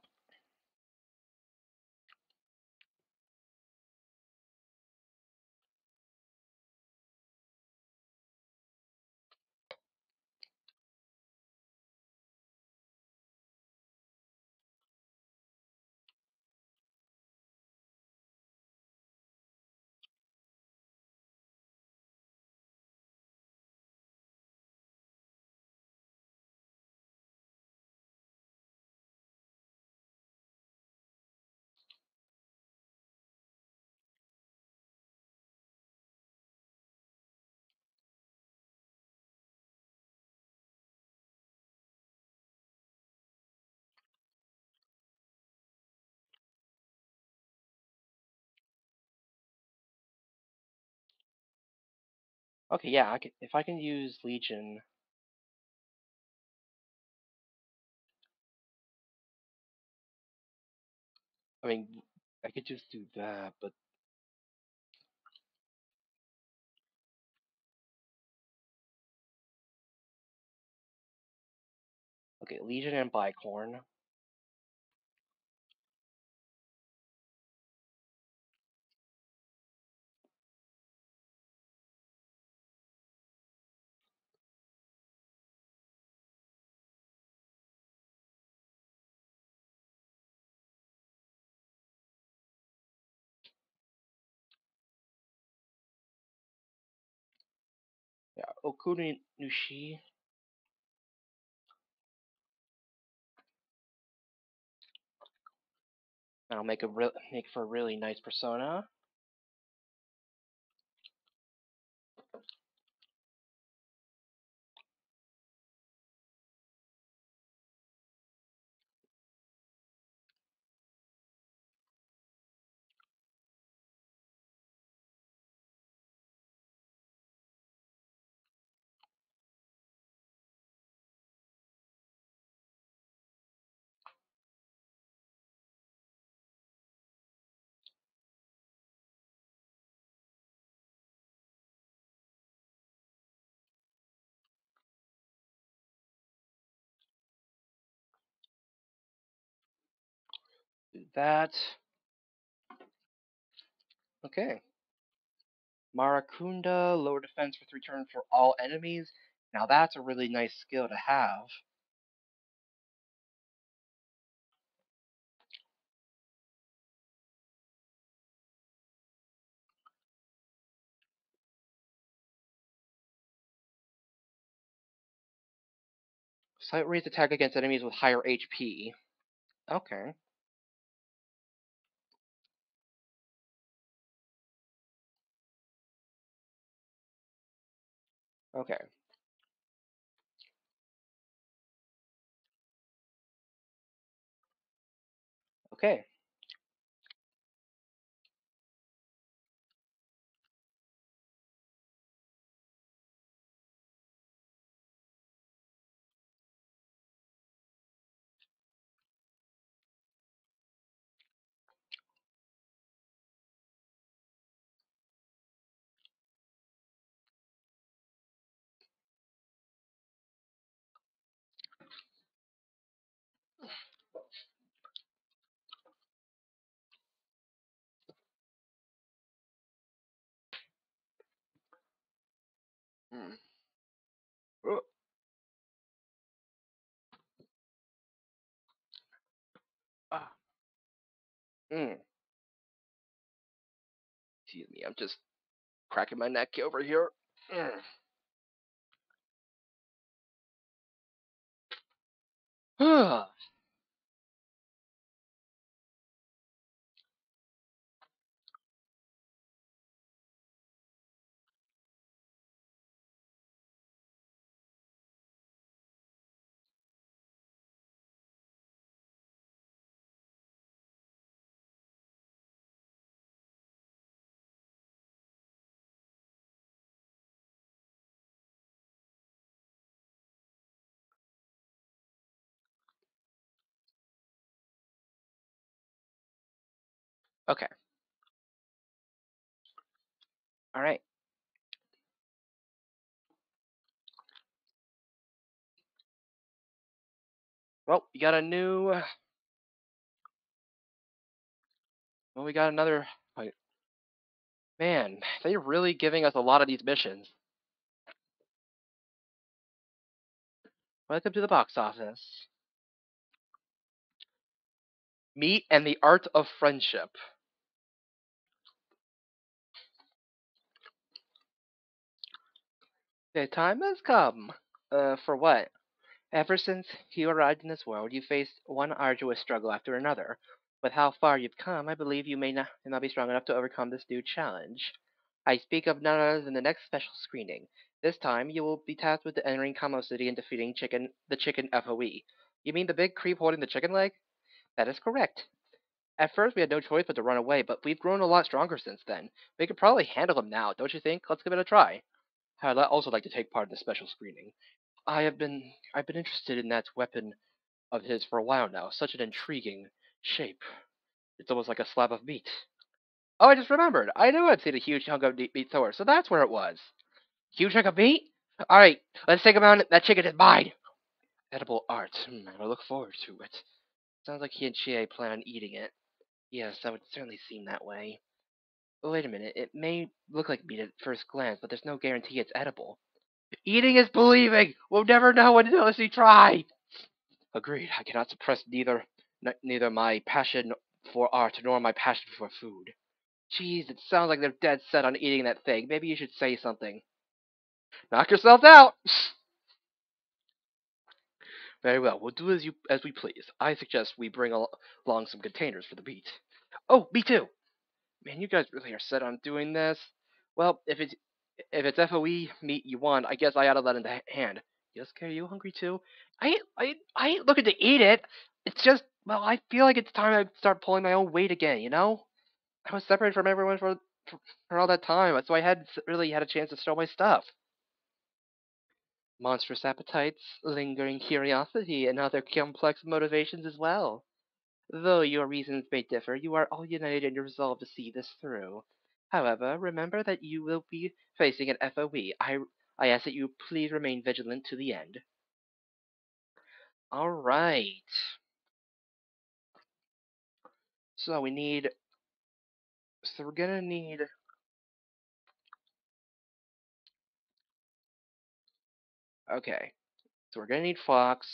Okay, yeah, if I can use Legion. I mean, I could just do that, but okay, Legion and Bicorn. Yeah, Okuni Nushi. That'll make for a really nice persona. Do that. Okay. Marakunda, lower defense for 3 turns for all enemies. Now that's a really nice skill to have. Slight raise attack against enemies with higher HP. Okay. Okay. Okay. Mm. Ah. Mm. Excuse me, I'm just cracking my neck over here. Mm. Okay. All right. Well, you got a new. Well, we got another. Wait, man, they're really giving us a lot of these missions. Welcome to the box office. Meet and the Art of Friendship. The time has come. For what? Ever since you arrived in this world, you faced one arduous struggle after another. With how far you've come, I believe you may not be strong enough to overcome this new challenge. I speak of none other than the next special screening. This time, you will be tasked with entering Kamo City and defeating the chicken FOE. You mean the big creep holding the chicken leg? That is correct. At first, we had no choice but to run away, but we've grown a lot stronger since then. We could probably handle him now, don't you think? Let's give it a try. I'd also like to take part in the special screening. I've been interested in that weapon of his for a while now. Such an intriguing shape. It's almost like a slab of meat. Oh, I just remembered. I knew I'd seen a huge chunk of meat somewhere, so that's where it was. Huge chunk of meat? Alright, let's take him out. That chicken is mine. Edible art. I look forward to it. Sounds like he and Chie plan on eating it. Yes, that would certainly seem that way. But wait a minute, it may look like meat at first glance, but there's no guarantee it's edible. Eating is believing! We'll never know unless we try! Agreed. I cannot suppress neither my passion for art nor my passion for food. Jeez, it sounds like they're dead set on eating that thing. Maybe you should say something. Knock yourselves out! Very well. We'll do as we please. I suggest we bring along some containers for the meat. Oh, me too. Man, you guys really are set on doing this. Well, if it's FOE meat you want, I guess I ought to let in the hand. Yes, are you hungry too? I ain't looking to eat it. It's just, well, I feel like it's time I start pulling my own weight again. I was separated from everyone for all that time, so I hadn't really had a chance to show my stuff. Monstrous appetites, lingering curiosity, and other complex motivations as well. Though your reasons may differ, you are all united in your resolve to see this through. However, remember that you will be facing an FOE. I ask that you please remain vigilant to the end. Alright. So we need. So we're gonna need. Okay. So we're gonna need Fox.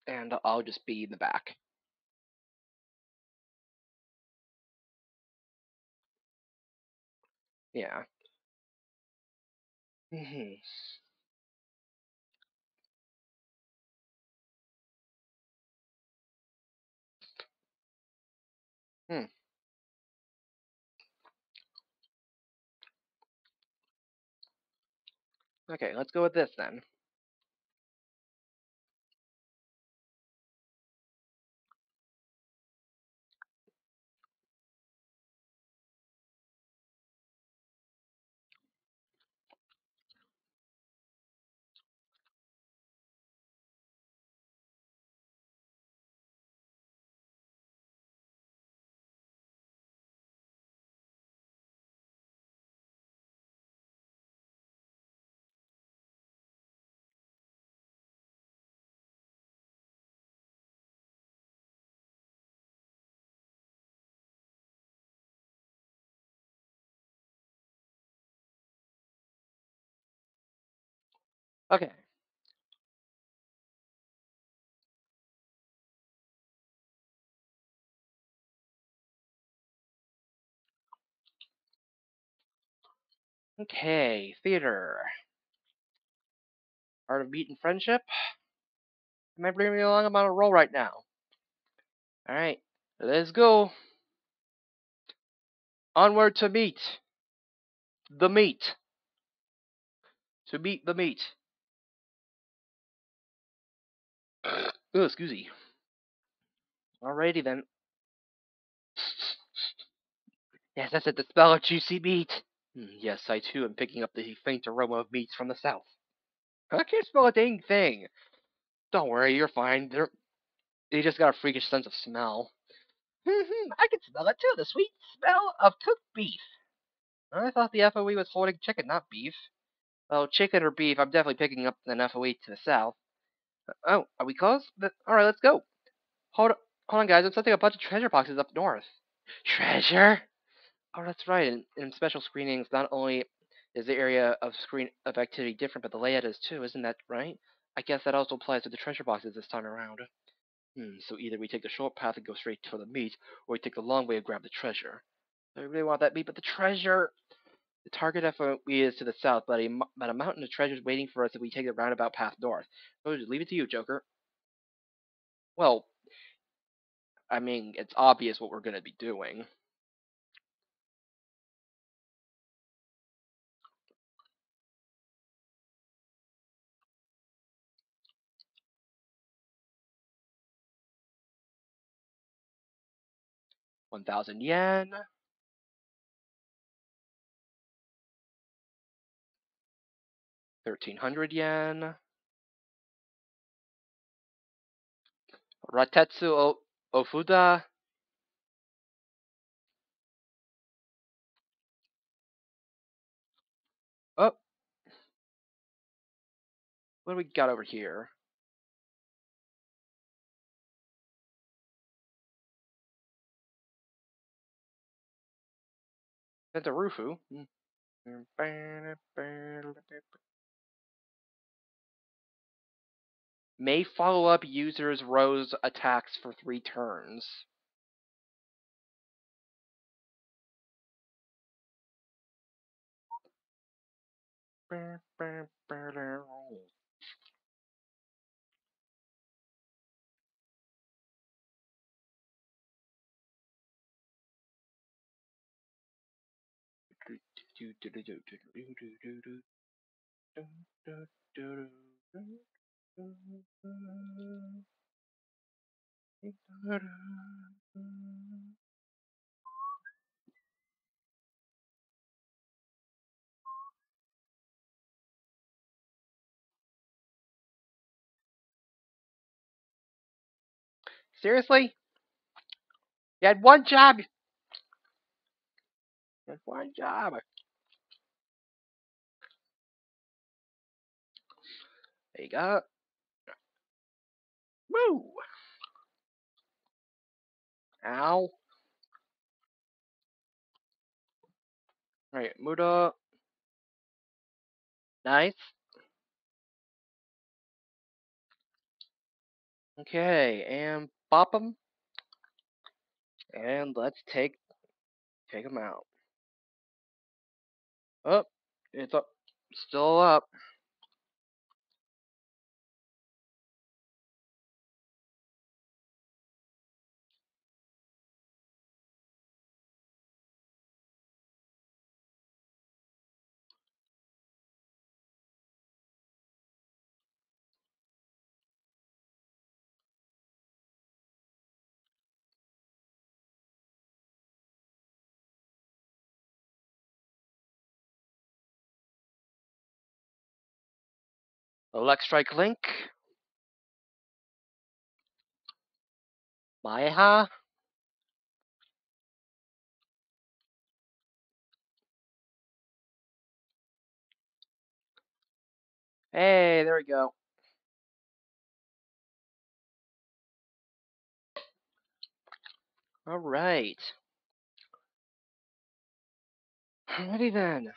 And I'll just be in the back. Yeah. Hmm. Hmm. Okay, let's go with this then. Okay. Okay, theater. Art of Meat and Friendship. Am I bringing me along? I'm on a roll right now. Alright, let's go. Onward to meet. The meat. To meet the meat. Oh, excuse me. Alrighty then. Yes, that's it, the smell of juicy meat. Yes, I too am picking up the faint aroma of meats from the south. I can't smell a dang thing. Don't worry, you're fine. You just got a freakish sense of smell. I can smell it too, the sweet smell of cooked beef. I thought the FOE was holding chicken, not beef. Well, chicken or beef, I'm definitely picking up an FOE to the south. Oh, are we close? Alright, let's go. Hold on, hold on, guys. I'm setting a bunch of treasure boxes up north. Treasure? Oh, that's right. In special screenings, not only is the area of activity different, but the layout is too. Isn't that right? I guess that also applies to the treasure boxes this time around. So either we take the short path and go straight for the meat, or we take the long way and grab the treasure. I really want that meat, but the treasure. The target FOE is to the south, but a mountain of treasure is waiting for us if we take the roundabout path north. So leave it to you, Joker. Well, I mean, it's obvious what we're gonna be doing. yen, 1,300 yen. Ratetsu Ofuda. Oh, what do we got over here? That's a Rufu. May follow up users' Rose attacks for 3 turns. Seriously? You had one job. You had one job. There you go. Woo! Ow. Alright, Muda. Nice. Okay, and bop him. And let's take him out. Oh, it's up. Still up. Elect Strike Link. Maiha. Hey, there we go. Alright. Alrighty then.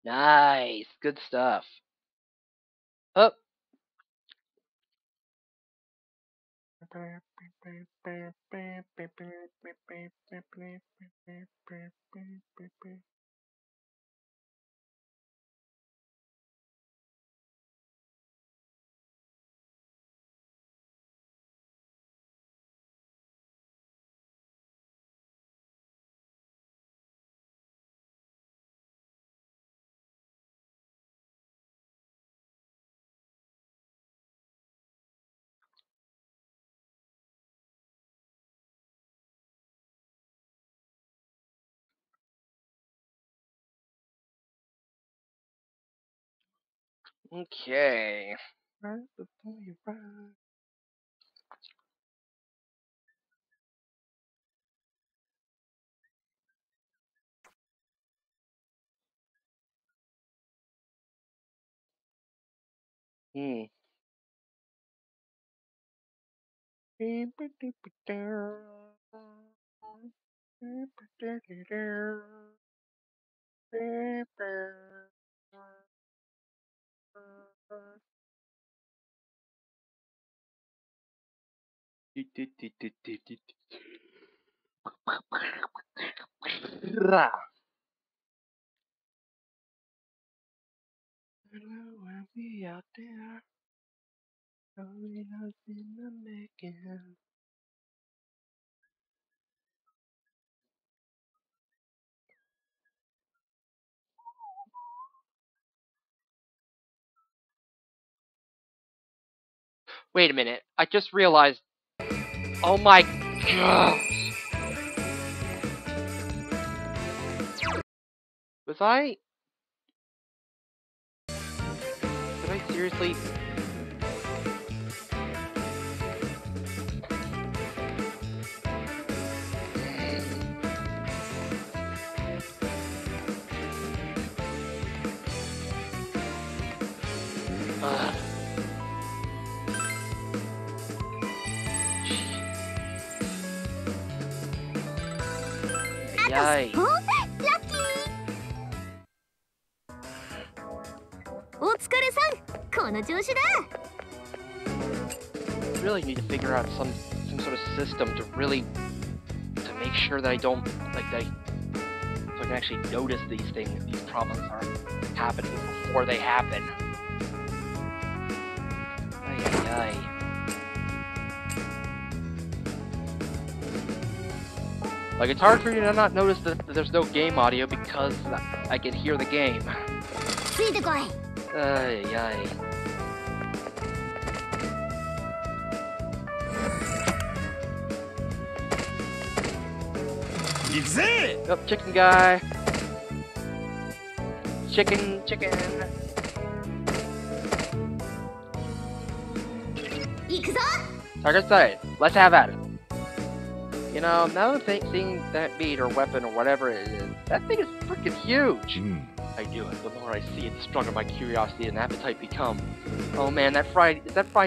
Nice. Good stuff. Up. Okay. Hmm. I'll be out there, only nothing I'm making. Wait a minute, I just realized. Oh my gosh! Was I? Did I seriously? Ugh. Yay. Really need to figure out some sort of system to make sure that I don't so I can actually notice these problems are happening before they happen. Ay, ay, ay. Like, it's hard for you to not notice that there's no game audio because I can hear the game. Ay, ay. Oh, chicken guy. Chicken. Target sight. Let's have at it. You know, now that I'm seeing that meat or weapon or whatever it is, that thing is freaking huge. I do it. The more I see it, the stronger my curiosity and appetite become. Oh man, that fried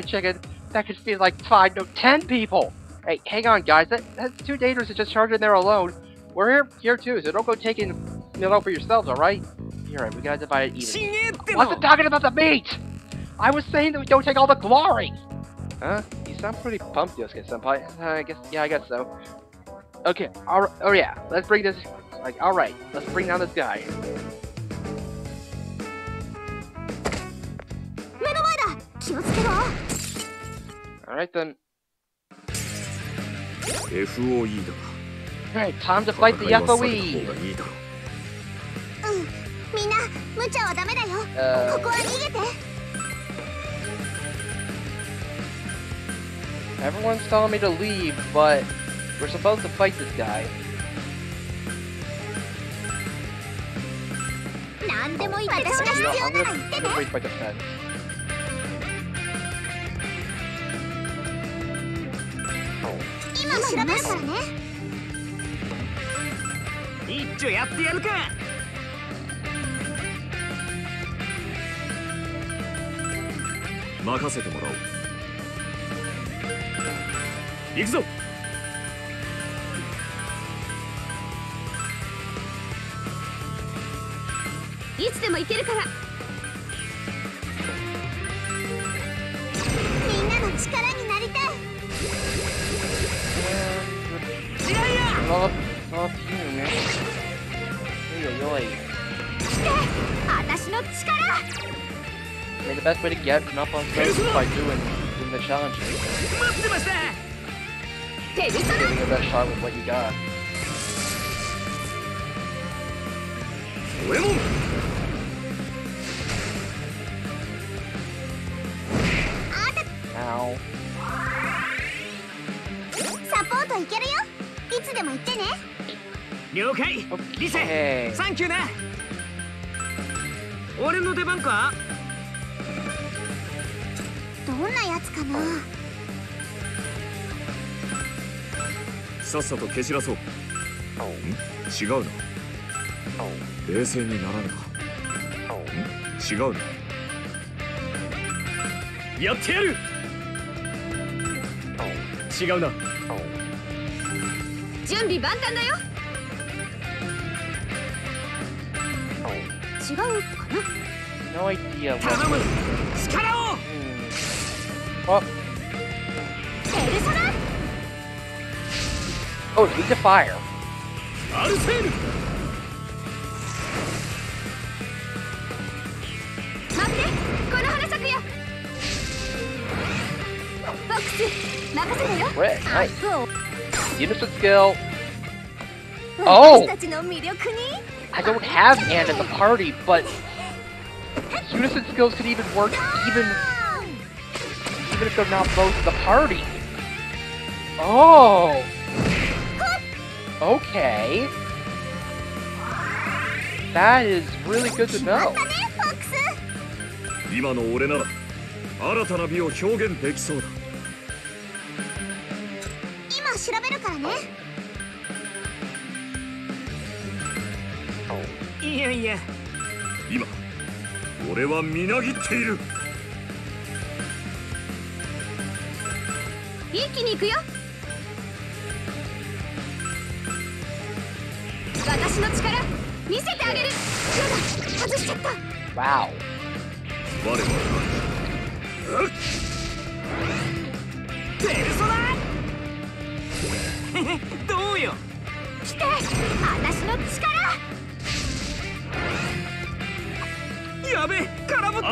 chicken, that could feed like 5, no 10 people. Hey, hang on guys, that's too dangerous to just charge in there alone. We're here too, so don't go taking it out for yourselves, alright? Alright, we gotta divide it even. I wasn't talking about the meat! I was saying that we don't take all the glory! Huh? You sound pretty pumped, Yosuke-senpai. I guess so. Okay, oh yeah, let's bring this, alright, let's bring down this guy. Alright then. Alright, time to fight the FOE! Everyone's telling me to leave, but we're supposed to fight this guy. I'm gonna raise my defense. 力になりたい。Up here, man. Oi. 私の力。 I mean, the best way to get up on stage is by doing the challenges. 待ってました。ペルソナ。 Getting your best shot with what you got. 俺も。Ow. サポートいけるよ。いつでも言ってね。了解。リセ、サンキューな。俺の出番か。どんなやつかな。さっさと蹴散らそう。違うな。冷静にならぬか。違うな。やってやる。違うな。準備万端だよ。違うかな。 No idea what. 頼む。力を。Oh. ペルソナ。 Oh, it's weak to fire. アルセール。待って、この花咲くよ。フォックス、任せろよ。 What? Nice. そう。 Unison skill. Oh! 私たちの魅力に。 I don't have Anne in the party, but unison skills could even work even if they're not both in the party. Oh. Okay. That is really good to know. 今の俺なら新たな美を表現できそうだ。今調べるからね。いやいや。今俺はみなぎっている。一気に行くよ。私の力見せてあげる。やだ、外しちゃった。 Wow. 我はペルソナ。どうよ。来て、私の力。やべ、空振った。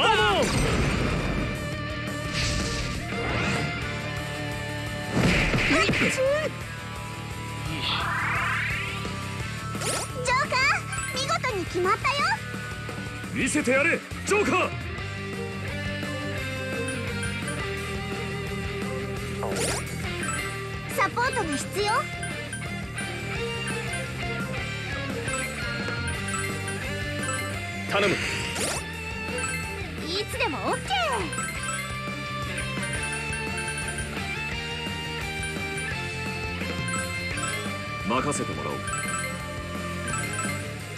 ジョーカー、見事に決まったよ。見せてやれ、ジョーカー。サポートが必要。頼む。いつでもオッケー。任せてもらおう。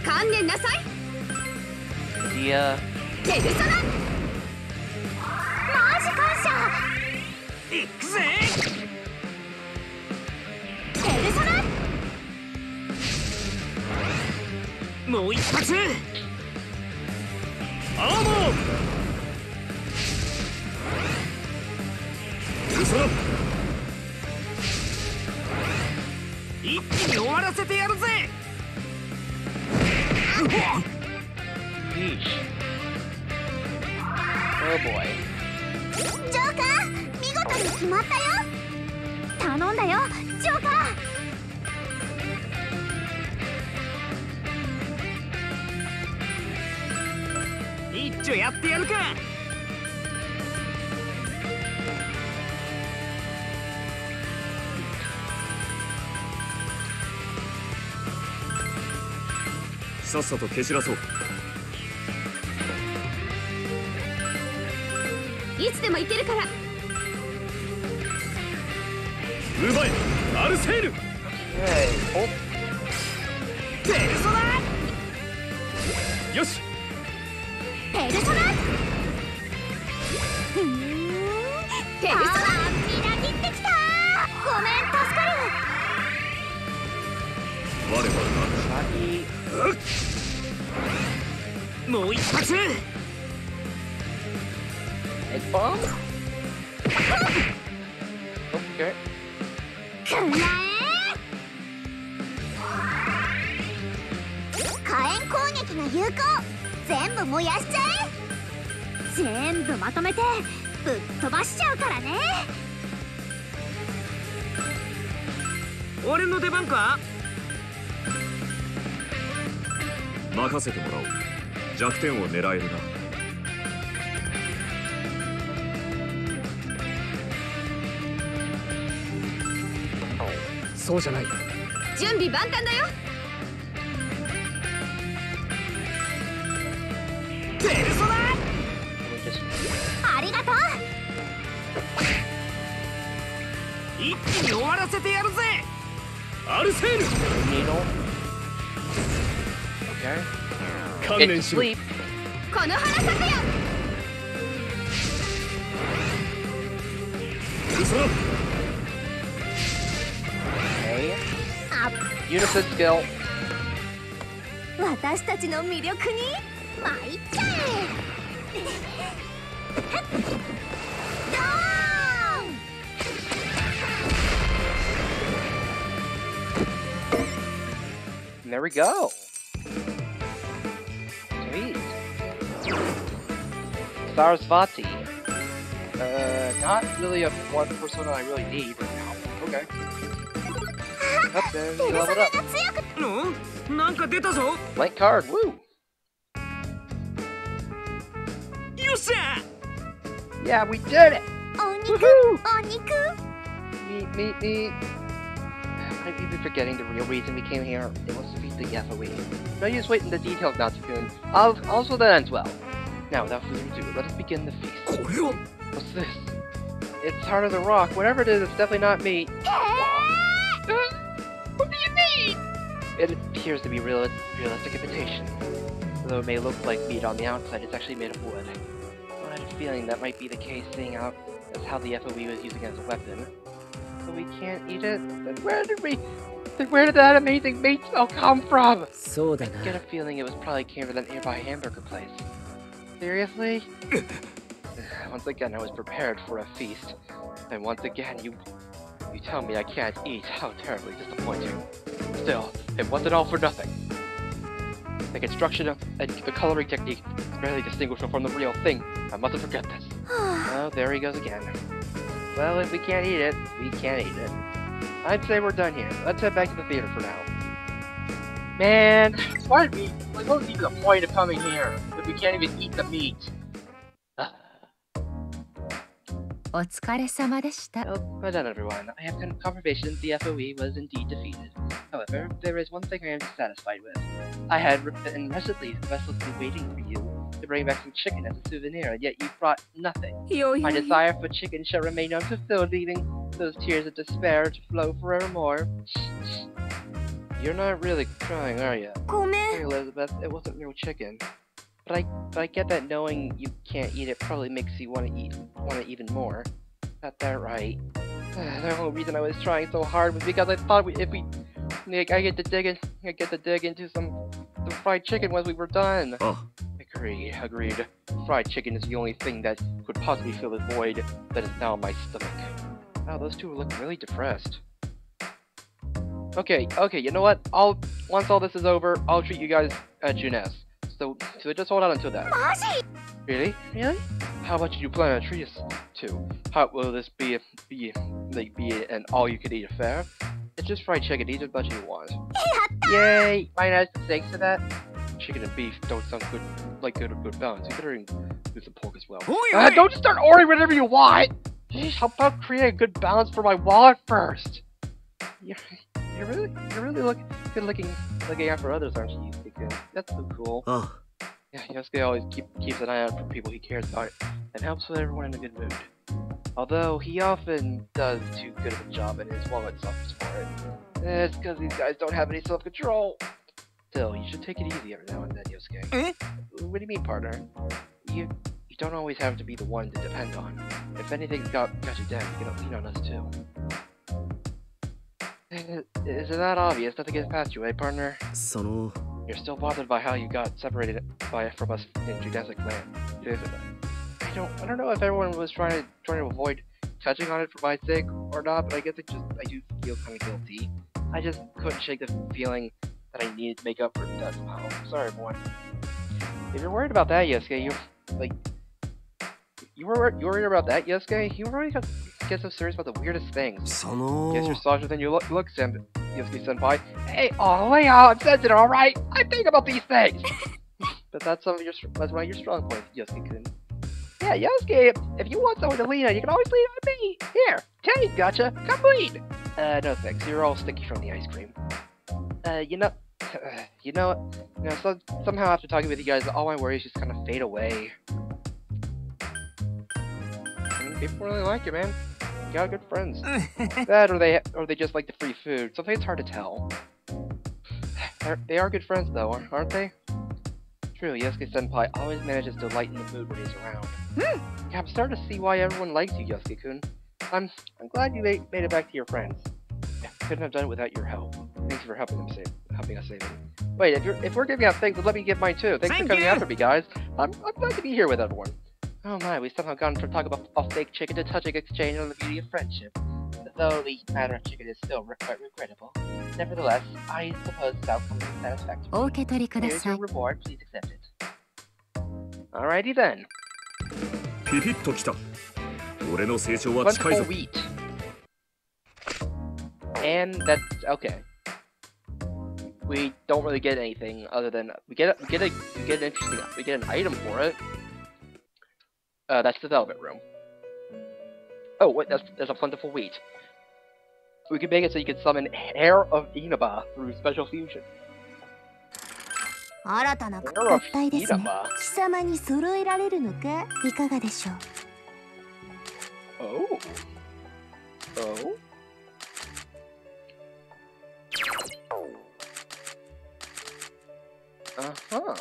観念なさい。 Idea. ペルソナ。マジ感謝。いくぜ。ペルソナ。もう一発。アーモー。ペルソナ。一気に終わらせてやるぜ。Yeesh. Oh boy. ジョーカー、見事に決まったよ。頼んだよ、ジョーカー。一丁やってやるか。さっさと蹴散らそう。いつでも行けるから。奪え、アルセール。Hey. Oh. ペルソナ。よし。ペルソナ。ペルソナ。みなぎってきた。ごめん、助かる。我は もう一発。Egg bomb? Okay. くらえ火炎攻撃が有効全部燃やしちゃえ全部まとめてぶっ飛ばしちゃうからね俺の出番か任せてもらおう。弱点を狙えるな。そうじゃない。準備万端だよペルソナありがとう一気に終わらせてやるぜアルセール Needle. Okay. 観 It's 念しろ sleep. この花咲くよペルソナ Okay. あ Unison skill. 私たちの魅力に参っちゃえドーン And there we go. Sweet. Sarasvati. Not really a one persona I really need right now. Okay. Up there, ペ you ルソ leveled ナ up. が強くなんか出たぞ Blank card, woo! よっしゃ Yeah, we did it! お肉 Woohoo! お肉 Meat. I'm even forgetting the real reason we came here. It was to beat the FOE. No use waiting the details, Natsukun. Also that ends well. Now, without further ado, let us begin the feast. これは What's this? It's heart of the rock. Whatever it is, it's definitely not meat. What do you mean? It appears to be realistic imitation. Though it may look like meat on the outside, it's actually made of wood. I had a feeling that might be the case, seeing how that's how the FOE was using it as a weapon. So we can't eat it? Then where did that amazing meat smell come from? そうだ I get a feeling it was probably came from that nearby hamburger place. Seriously? Once again, I was prepared for a feast. And once again, you tell me I can't eat. How terribly disappointing. Still, it wasn't all for nothing. The construction of the coloring technique is barely distinguishable from the real thing. I mustn't forget this. Oh, there he goes again. Well, if we can't eat it, we can't eat it. I'd say we're done here. Let's head back to the theater for now. Man, what was even the point of coming here if we can't even eat the meat? お疲れ様でした Well done, everyone. I have confirmation the FOE was indeed defeated. However, there is one thing I am dissatisfied with. I had been restlessly waiting for you to bring back some chicken as a souvenir, yet you brought nothing. My desire for chicken shall remain unfulfilled, leaving those tears of despair to flow forevermore. You're not really crying, are you? ごめん Hey, Elizabeth, it wasn't real chicken. But I get that knowing you can't eat it probably makes you want to even more. Got that right. The whole reason I was trying so hard was because I thought I get to dig into some fried chicken once we were done. Oh. Agreed. Fried chicken is the only thing that could possibly fill the void that is now in my stomach. Wow, those two look really depressed. Okay, you know what? Once all this is over, I'll treat you guys at Junes. So just hold on until then. マジ Really? How much do you plan to treat us to? How will this be an all-you-can-eat affair? It's just fried chicken. Eat as much as you want. Yay! My nice thanks to that. Chicken and beef don't sound good, like good balance. You better do some pork as well. Don't just start ordering whatever you want. Jeez, how about create a good balance for my wallet first? You're really good looking after others, aren't you? That's so cool. Oh. Yeah, Yosuke always keeps an eye out for people he cares about and helps with everyone in a good mood. Although he often does too good of a job and his wallet suffers for it. It's because these guys don't have any self-control. Still, you should take it easy every now and then, Yosuke. What do you mean, partner? You don't always have to be the one to depend on. If anything's got you down, you can lean on us too. Is it that obvious? Nothing gets past you, eh, partner? その You're still bothered by how you got separated from us in Judasic land. I don't know if everyone was trying to avoid touching on it for my sake or not, but I guess I do feel kind of guilty. I just couldn't shake the feeling that I needed to make up for that somehow. Sorry, everyone. If you're worried about that, Yosuke, you were worried about that, Yosuke? You really got get so serious about the weirdest things. Guess you're softer than you look, Yosuke-senpai. Hey, oh, wait, I'm sensitive, alright? I think about these things! But that's one of your strong points, Yosuke-kun. Yeah, Yosuke, if you want someone to lean on, you can always lean on me! Here, Teddy, gotcha, come lean! No thanks, you're all sticky from the ice cream. Somehow after talking with you guys, all my worries just kind of fade away. I mean, people really like you, man. You got good friends. That, or they just like the free food. Something it's hard to tell. They are good friends, though, aren't they? True, Yosuke-senpai always manages to lighten the mood when he's around. Yeah, I'm starting to see why everyone likes you, Yosuke-kun. I'm glad you made it back to your friends. Couldn't have done it without your help. Thanks for helping us save it. Wait, if we're giving out things, then let me give mine too. Thanks for coming after me, guys. I'm glad to be here with everyone. Oh my, we've somehow gone from talking about a fake chicken to touching exchange on the beauty of friendship. Though the matter of chicken is still quite regrettable. Nevertheless, I suppose this outcome is satisfactory. Here's your reward, please accept it. Alrighty then. ピピッときた。俺の成長は近いぞ。 Plentiful wheat. And that's okay. We don't really get anything other than we get an item for it. That's the Velvet Room. Oh wait, there's a plentiful wheat. We could make it so you could summon Hair of Inaba through special fusion. 新たな Hair of 体ですね。 Inaba. 貴様に揃えられるのかいかがでしょう。 Oh. Oh. Uh-huh.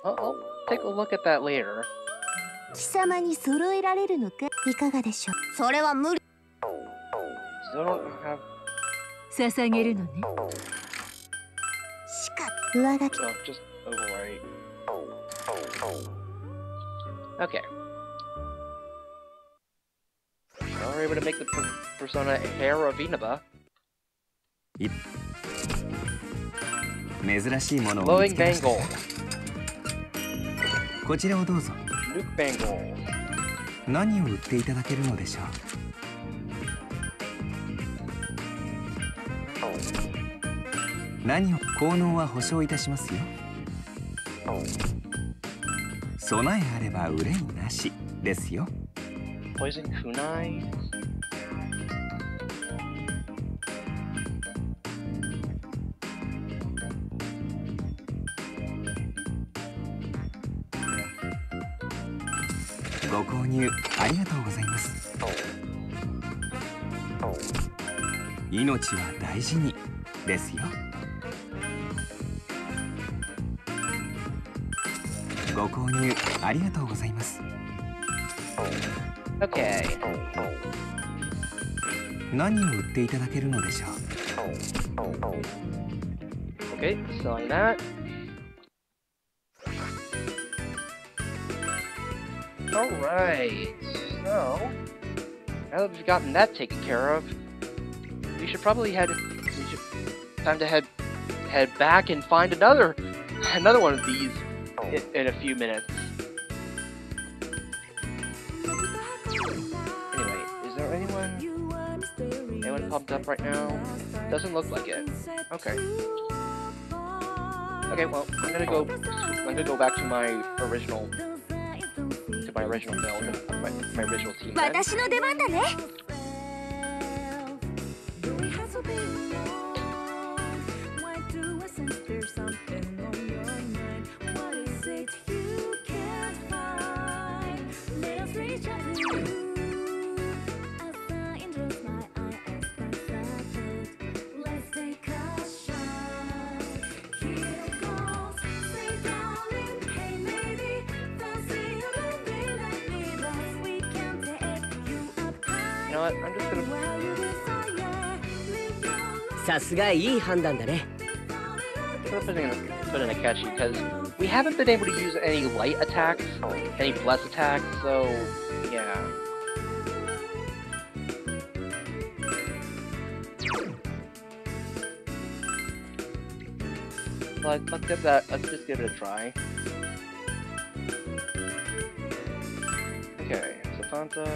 I'll take a look at that later. 貴様に揃えられるのかいかがでしょう。それは無理。 Still don't have... 捧げるのね。しか上書き。 Oh, just overwrite. Okay. Now we're able to make the persona Hair of Inaba. 珍しいものを見 Glowing つけました Bangle. こちらをどうぞ。 Nuke Bangle. 何を売っていただけるのでしょう。何を効能は保証いたしますよ。備えあれば憂いなしですよ。 Poison Kunai. .ご購入ありがとうございます。命は大事にですよ。ご購入ありがとうございます。 Okay. 何を売っていただけるのでしょう。 Okay, selling that. Alright, so now that we've gotten that taken care of, we should probably time to head back and find another one of these in a few minutes. Anyway, is there anyone pumped up right now? Doesn't look like it. Okay. Okay, well, I'm gonna go back to my original build, my original team. 私の出番だね。 You know what? I'm just gonna さすがいい判断だね。put in a catchy because We haven't been able to use any light attacks, any bless attacks, so yeah. Let's get that. Let's just give it a try. Okay, so Fanta.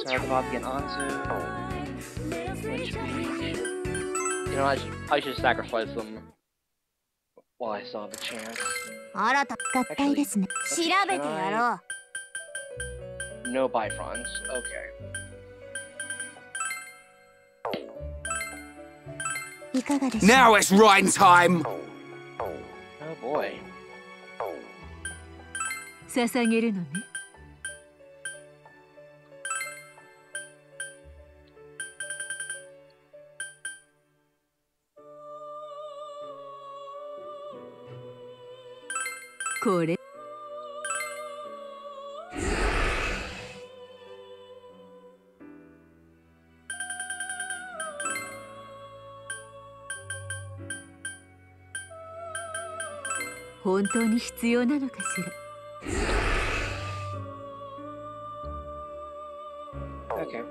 Sarkovapi and Anzu. Which you know, I should sacrifice them while I still have a chance. 新た合体ですね。調べてやろう。 No Bifrons. Okay. いかがでしょう。 Now it's Rhine time! Oh boy. 捧げるのね。これ。本当に必要なのかしら。 Okay.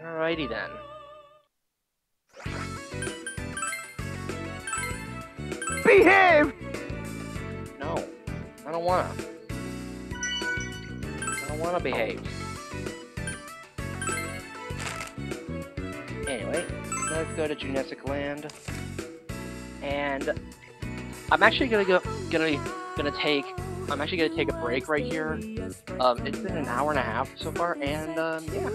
Alrighty then. Behave! No, I don't wanna. I don't wanna behave. Anyway, let's go to Junesic Land, and I'm actually gonna take a break right here. It's been an hour and a half so far, and yeah,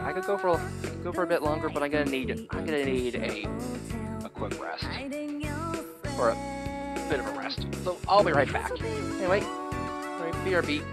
I could go for a bit longer, but I'm gonna need a quick rest, or a bit of a rest. So I'll be right back. Anyway, BRB.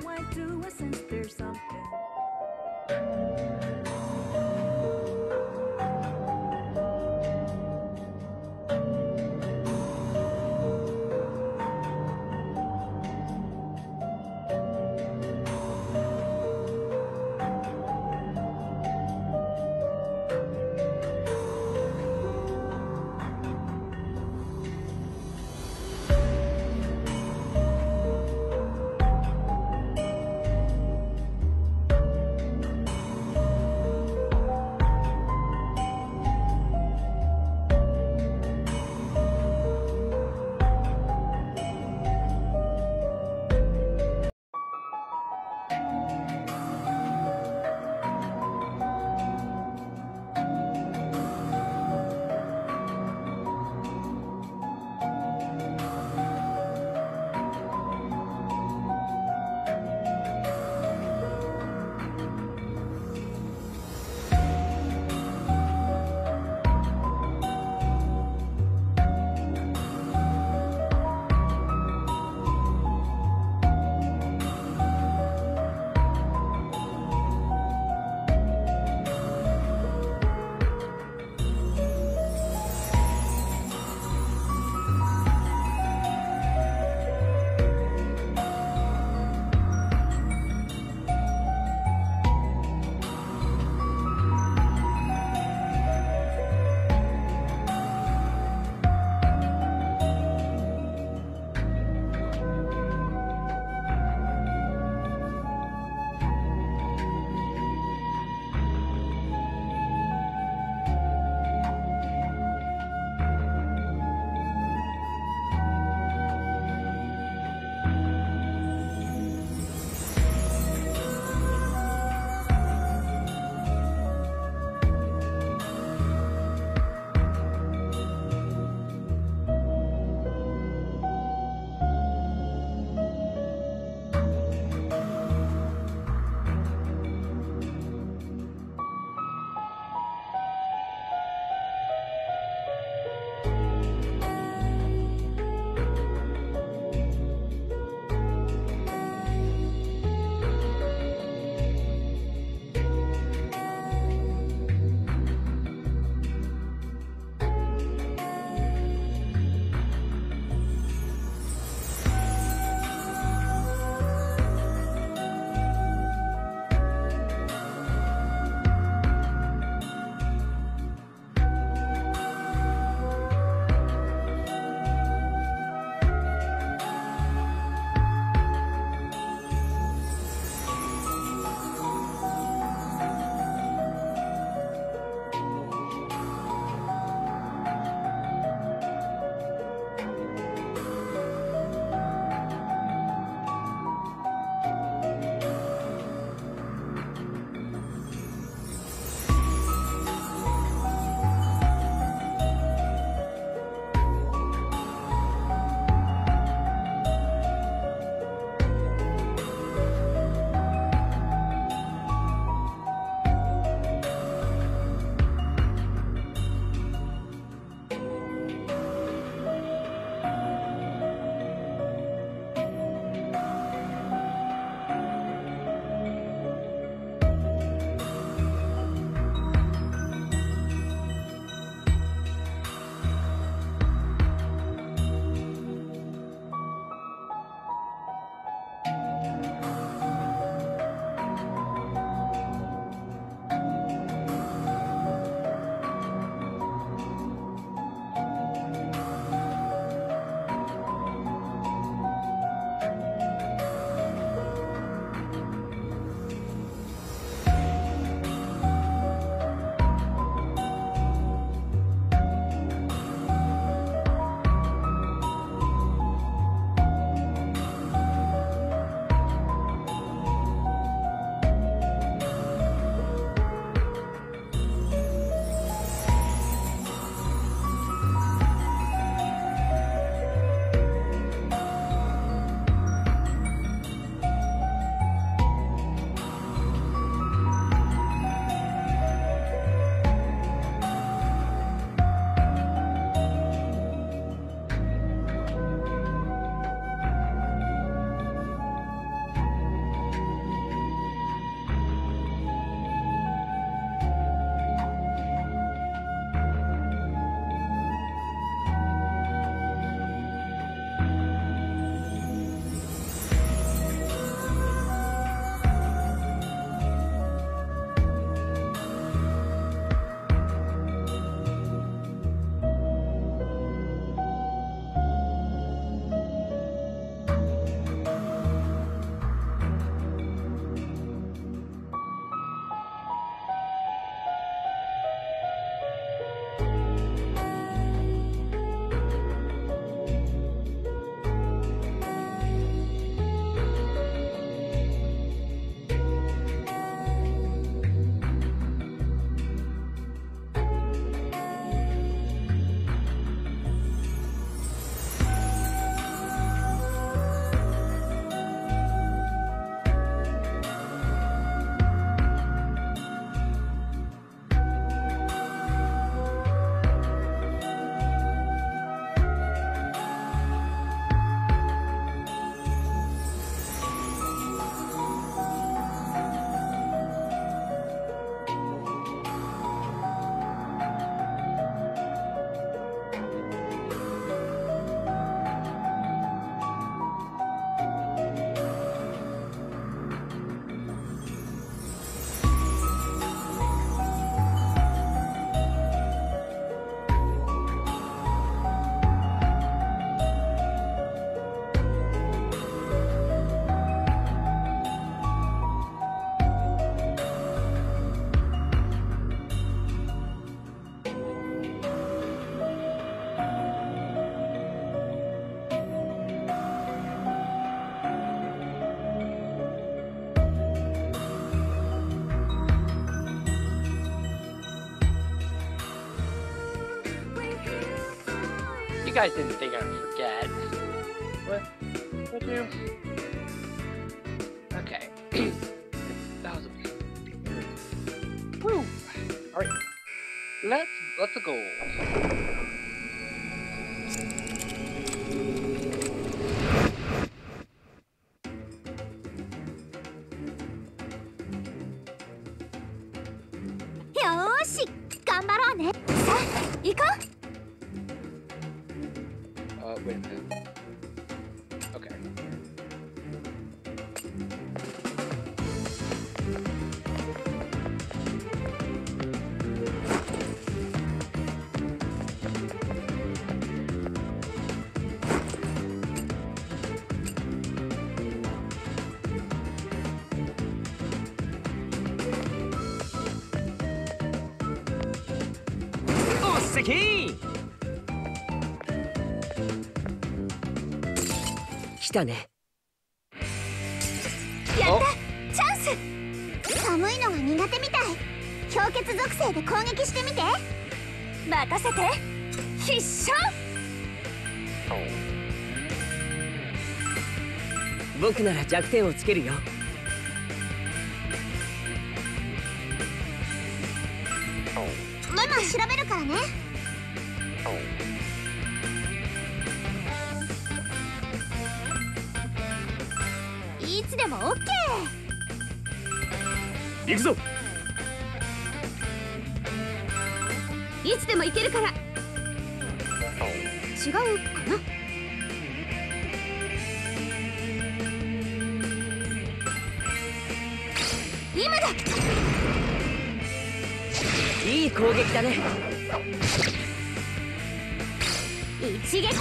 guys didn't think I'd forget. What? What do? Okay. That was a... Woo! Alright. Let's go. Wait a minute. Okay.おっせき来たね。やったチャンス。寒いのが苦手みたい。氷結属性で攻撃してみて。任せて。必勝。僕なら弱点をつけるよ。ママ調べるからね。いつでもオッケ行くぞ。ー。いつでも行けるから。違うかな。今だ。いい攻撃だね。一撃必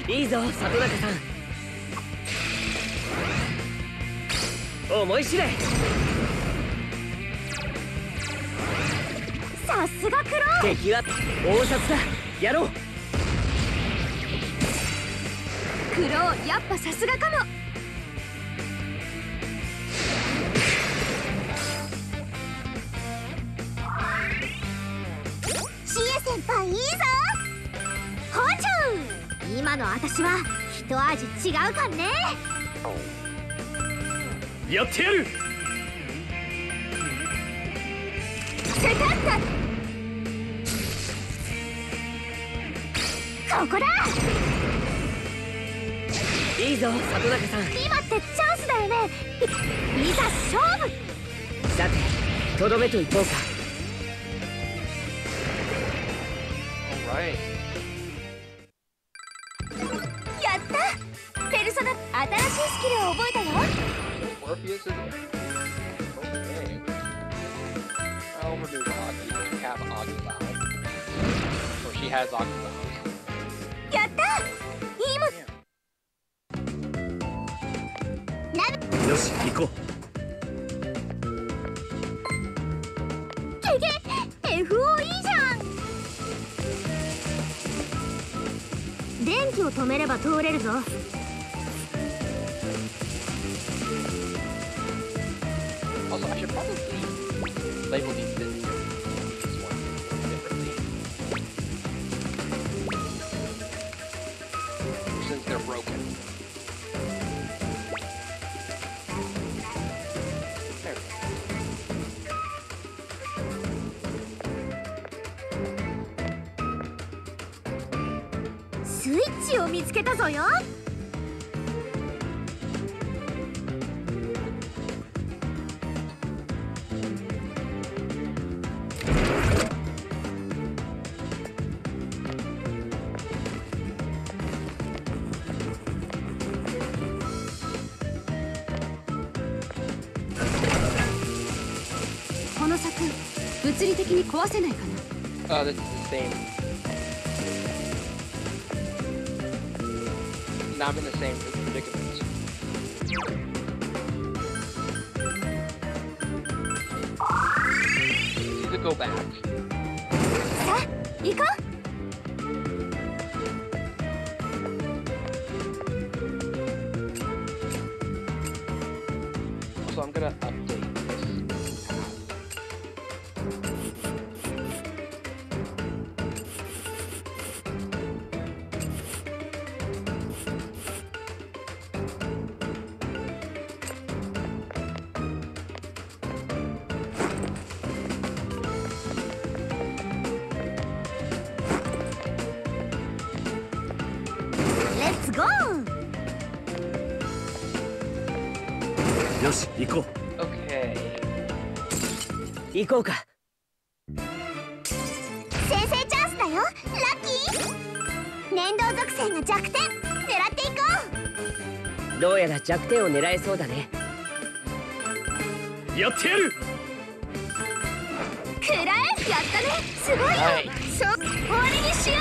殺。いいぞ里中さん。思い知れ。さすがクロー。敵は大札だ。やろう。クローやっぱさすがかも。シエ先輩いいぞ。包丁。今の私は一味違うかんね。やってやる。せたった。ここだ。いいぞ里中さん。今ってチャンスだよね。いざ勝負。さてとどめといこうか。Alright. やった。ペルソナ新しいスキルを覚えたよ。Orpheus is okay. I'll remove Augie. We have Augie Bow. So she has Augie Bow. やった。今よし行こう。ゲゲ FO いいじゃん。電気を止めれば通れるぞ。Also, I should probably label these this one differently. Since they're broken. There we go. スイッチを見つけたぞよ。この柵物理的に壊せないかな。This is the same. Now I'm in the same predicament. Need to go back. さあ行こう。So I'm gonna update this. ッツゴー。よし行こう。 Okay. 行こうか。先制チャンスだよ、ラッキー。粘土属性が弱点、狙っていこう。どうやら弱点を狙えそうだね。やってやる。くらえ、やったね、すごいよ。Nice. そう、終わりにしよ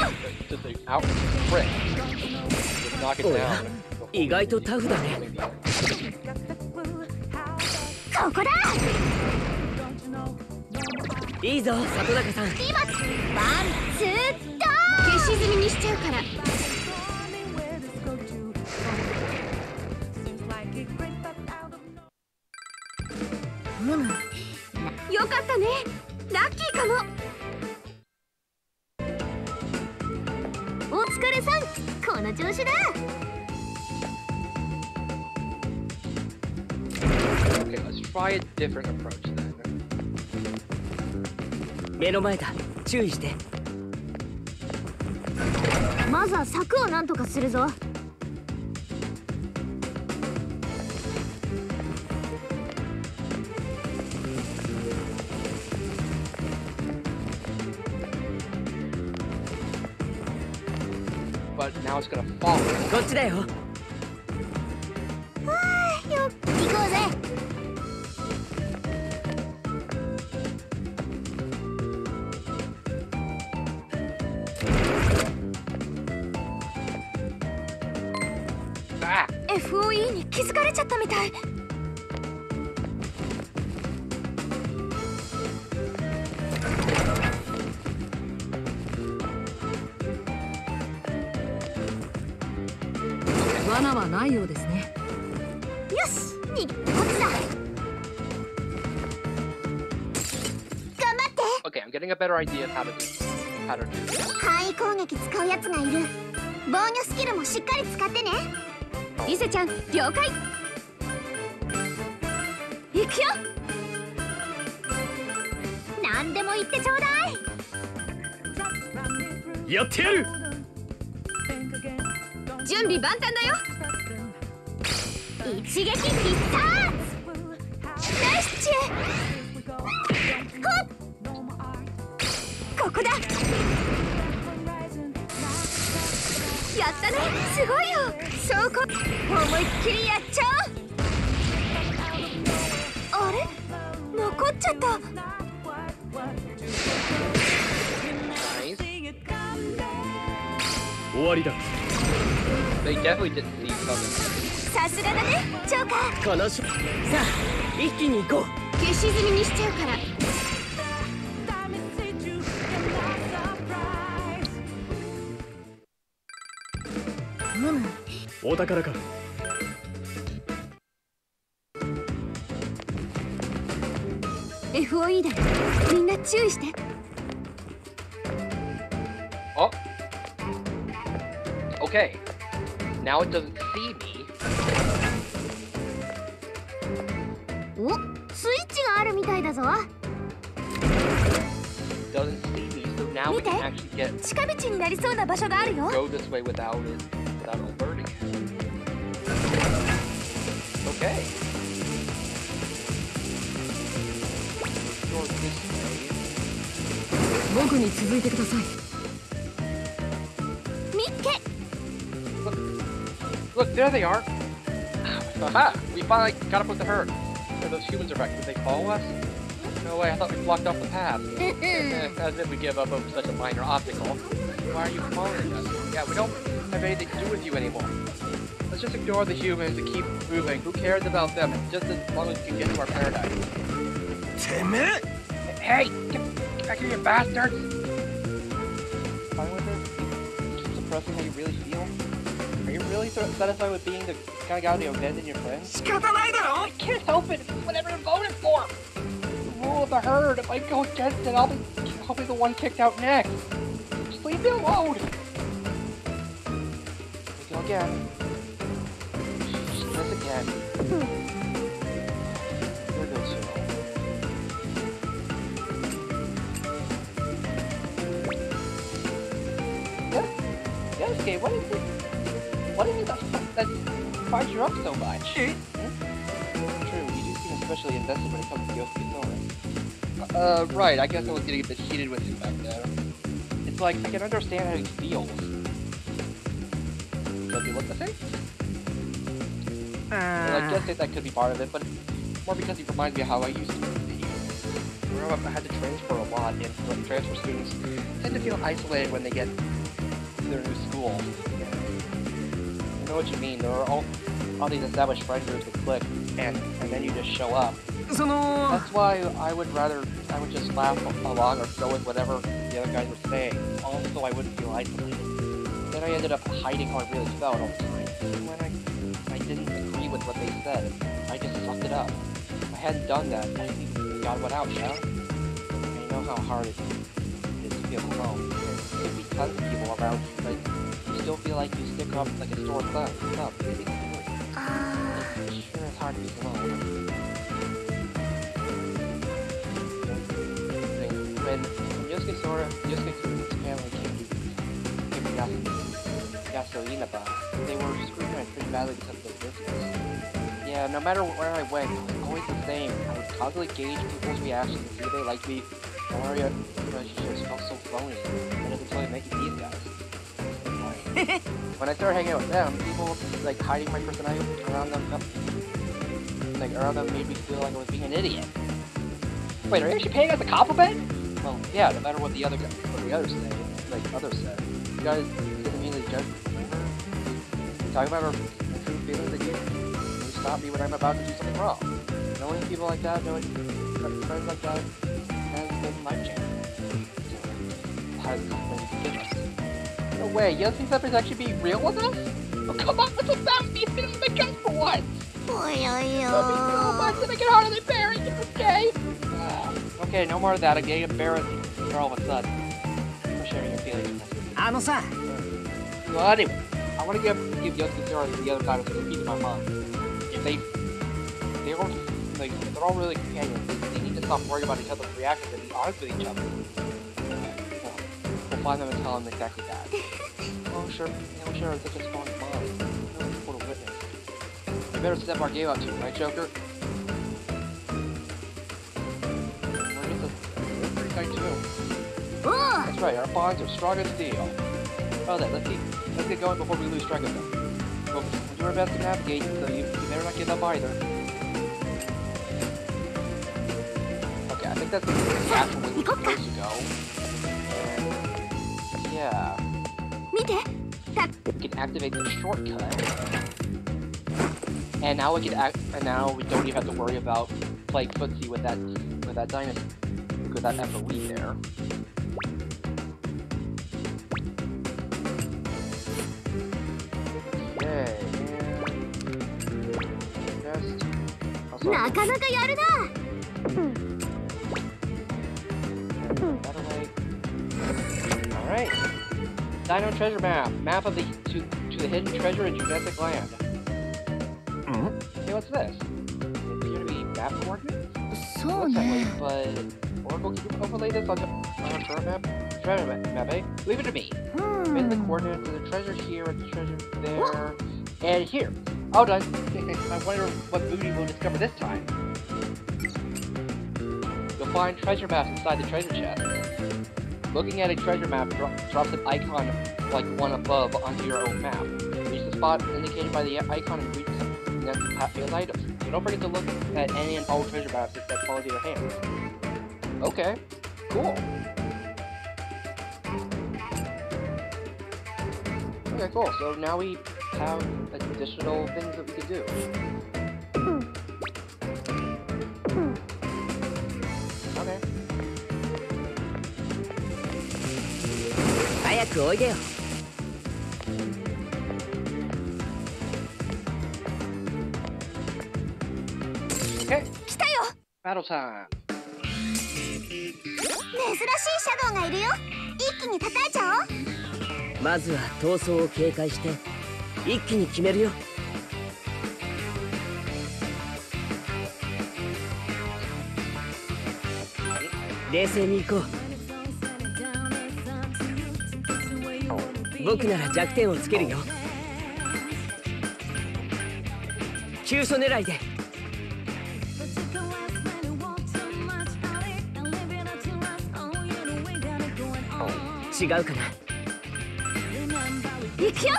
Just an out crit. Just knock it おや down. 意外とタフだね。う。ここだ。いいぞ里中さん。今、ワン、ツー、ドーン。消し済みにしちゃうから。よかったね、ラッキーかも。お疲れさん、この調子だ。Okay, let's try a different approach then. 目の前だ、注意して。まずは柵をなんとかするぞ。But now it's gonna fall. こっちだよ。行こうぜ。Ah! FOE に気づかれちゃったみたい。罠はないようですね。よし、こっちだ。頑張って。 Okay, I'm getting a better idea of how to do this. 範囲攻撃使うやつがいる。防御スキルもしっかり使ってね。伊勢ちゃん、了解。行くよ。何でも言ってちょうだい。やってやる。準備万端だよ。一撃必殺。ナイスチェ。ほっ、ここだ。やったね、すごいよ。そうこ、思いっきりやっちゃう。あれ、残っちゃった。 Nice. 終わりだ。 They definitely didn't see something. さすがだね、ジョーカー。このさあ一気に行こう。消し済みにしちゃうから。お宝か。 FOE だよ、みんな注意して。 Oh. Okay. Now it doesn't see me. お、スイッチがあるみたいだぞ。 Doesn't see me, so now we can actually get 近道になりそうな場所があるよ。 go this way without alerting it. Okay. Go this way. 僕に続いてください。見っけ。 Look, there they are. Aha! We finally got up with the herd. Where those humans are back. Did they follow us? No way, I thought we blocked off the path. As if we give up over such a minor obstacle. Why are you following us? Yeah, we don't have anything to do with you anymore. Let's just ignore the humans and keep moving. Who cares about them? Just as long as we can get to our paradise. てめえ Hey! Get back here, you bastards! Fine with it? Keep suppressing how you really feel? Are you really satisfied with being the kind of guy who abandoned your friends? 仕方ないだろ I can't help it! It's whatever I voted for! The rule of the herd, if I go against it, I'll be the one kicked out next! Just leave me alone! Go again. Just miss again. You're good, Cyril. Yes? Yes, okay, what is it? What is it that fires you up so much? True, you do seem especially invested when it comes to Yosuke. Right, I guess I was getting a bit heated with him back there. It's like, I can understand how he feels. Does he look the same? Well, I guess that could be part of it, but more because he reminds me of how I used to be. Growing up, I had to transfer a lot, and transfer students tend to feel isolated when they get to their new school. I know what you mean. There are all these established friend groups that click, and then you just show up. That's why I would just laugh along or go with whatever the other guys were saying, also I wouldn't feel isolated. Then I ended up hiding how I really felt all the time. And when I didn't agree with what they said, I just sucked it up. If I hadn't done that, I God went out, yeah? And you know how hard it is to feel alone. There'll be tons of people around you, but you still feel like you stick up like a sore thumb. It sure is hard to be alone. When Yosuke's family came to Gasolina Bar, they were scrutinized pretty badly because of their business. Yeah, no matter where I went, it was always the same. I would constantly gauge people's reactions and see if they liked me, or relationships felt so phony. And it was really making these guys. When I started hanging out with them, people like hiding my personality around them, made me feel like I was being an idiot. Wait, are you actually paying us a compliment? Well, yeah, no matter what the others say, you guys didn't immediately judge me. Talking about our true feelings that you stop me when I'm about to do something wrong. Knowing people like that, knowing friends like that, has been life-changing. Has been forgiveness. No way, you don't think Zephyr's actually being real with us? Oh, come on, what's up, Be feeling the gun for once! Love me so much to make it harder than bearing, okay? Okay, no more of that. I'm getting embarrassed for all of a sudden. For sharing your feelings. Well, anyway, I want to give Yosuke Zero the other side of the repeat to my mom. If they're all really companions. They need to stop worrying about each other's reactions and be honest with each other. We'll find them and tell them exactly that. Oh, sure. Sure, it's such a strong mom. No one to witness. We better step our game up too, right, Joker? That's right, our bonds are strong as steel. Well then, let's get going before we lose track of them. We'll do our best to navigate, so you better not give up either. Okay, I think that's the actual way we're supposed to go. And yeah. We can activate the shortcut. And now we don't even have to worry about playing footsie with that dynasty. With that FOE there. Okay, alright. Dino treasure map. Map of to the hidden treasure in Jurassic Land. Hey, what's this? It appear to be map coordinates? Looks that way, but Oracle, can you overlay this on our current map? Treasure map, eh? Leave it to me. Pin the coordinates of the treasure here and the treasure there. And here. All done. I wonder what booty we'll discover this time. You'll find treasure maps inside the treasure chest. Looking at a treasure map drops an icon like one above onto your own map. Reach the spot indicated by the icon and reach the next field items. So don't forget to look at any and all treasure maps that fall into your hands. Okay, cool. Okay, cool. So now we have additional things that we can do. Okay. 早くおいでよ。Okay. 来たよ。Battle time. 珍しいシャドウがいるよ。一気に叩いちゃおう。まずは逃走を警戒して一気に決めるよ。冷静に行こう。僕なら弱点をつけるよ。急所狙いで。違うかな。行くよ。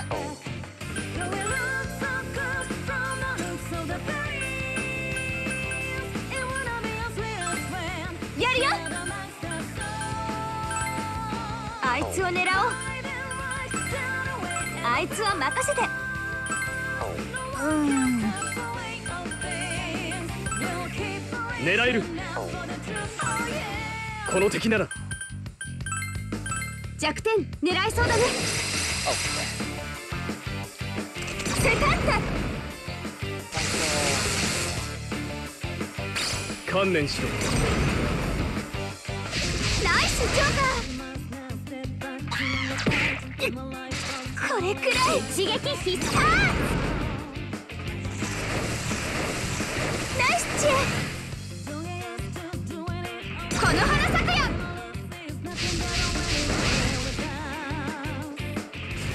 やるよ。あいつを狙おう。あいつは任せて。狙える。この敵なら弱点狙いそうだね。セカンタ観念しろ。ナイスジョーカー。これくらい一撃必殺。ナイスチェ。この花咲くよ。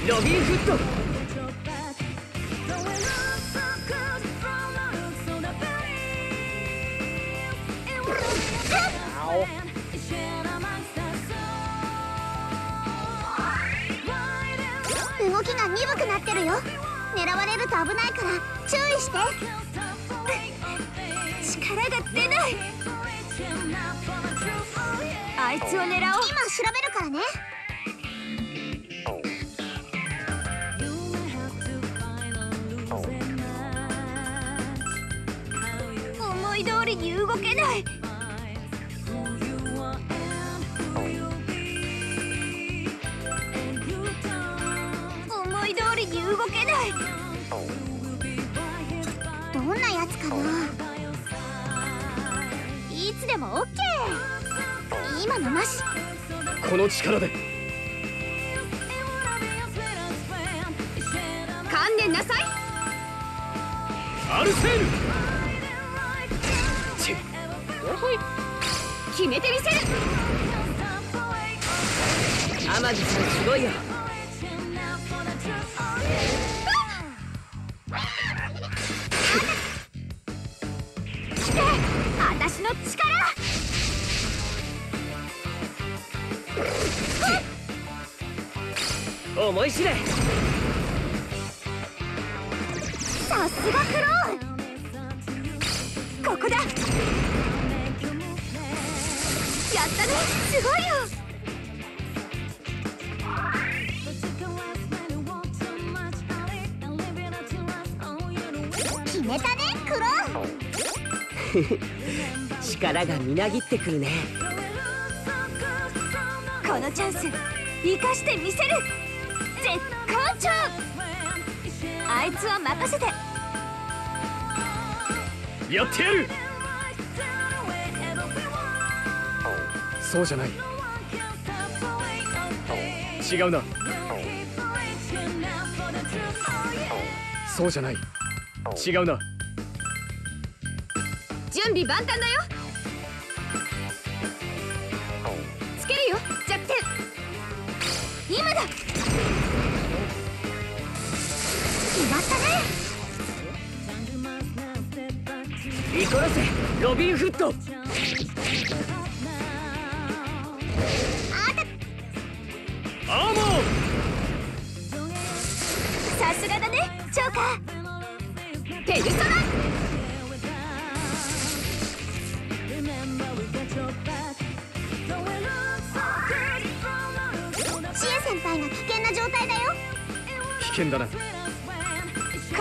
ロビンフット。動きが鈍くなってるよ。狙われると危ないから注意して。力が出ない。あいつを狙おう。今調べるからね。思い通りに動けない。思い通りに動けない。どんなやつかな。いつでも OK。 今のなし。この力で。観念なさい。アルセール。決めてみせる。天城さんすごいよ。来て、私の力。思い知れ。さすがクロー。ここだ。やったね。すごいよ。決めたねクロー。力がみなぎってくるね。このチャンス生かしてみせる。絶好調。あいつは任せて。やってやる。そうじゃない。違うな。そうじゃない。違うな。準備万端だよ。つけるよ弱点。今だ。決まったね。イコラセロビンフット。アーモさすがだねジョーカー。ペルソナ。シエ先輩が危険な状態だよ。危険だな。こ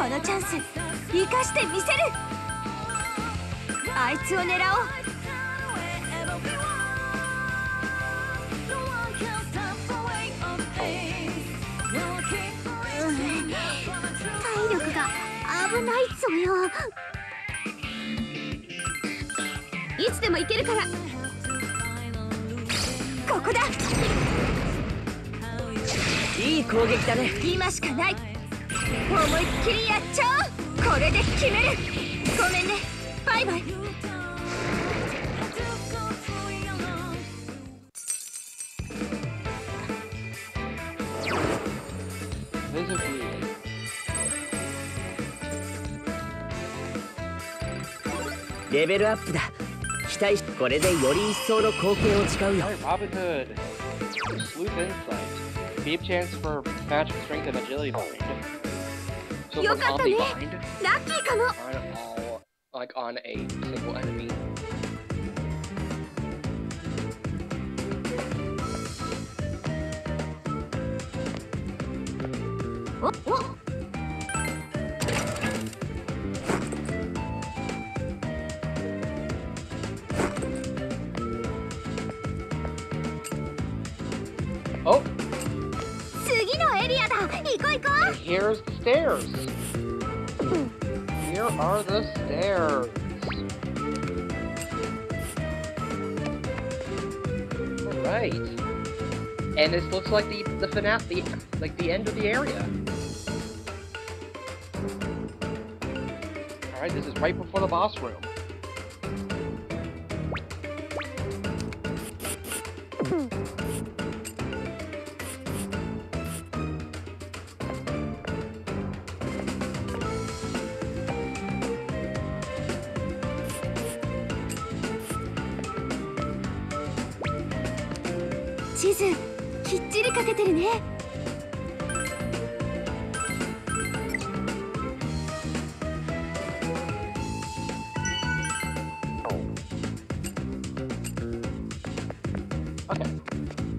のチャンス生かしてみせる。あいつを狙おう。体力が危ないっぞよ。いつでも行けるから。ここだ。いい攻撃だね。今しかない。思いっきりやっちゃおう。これで決める。ごめんね。バイバイ。Laser Blue. レベルアップだ。期待し、これでより一層の貢献を誓うよ。 Alright, Robin Hood. Sleuth Insight. Beam chance for magic strength and agility bind. So for zombie bind. ラッキーかも。 On all, like on a single enemy. おお Oh! 次のエリアだ。行こう行こ And here's the stairs. Here are the stairs. Alright. And this looks like the finale, like the end of the area. Alright, this is right before the boss room.う。地図きっちりかけてるね。Okay.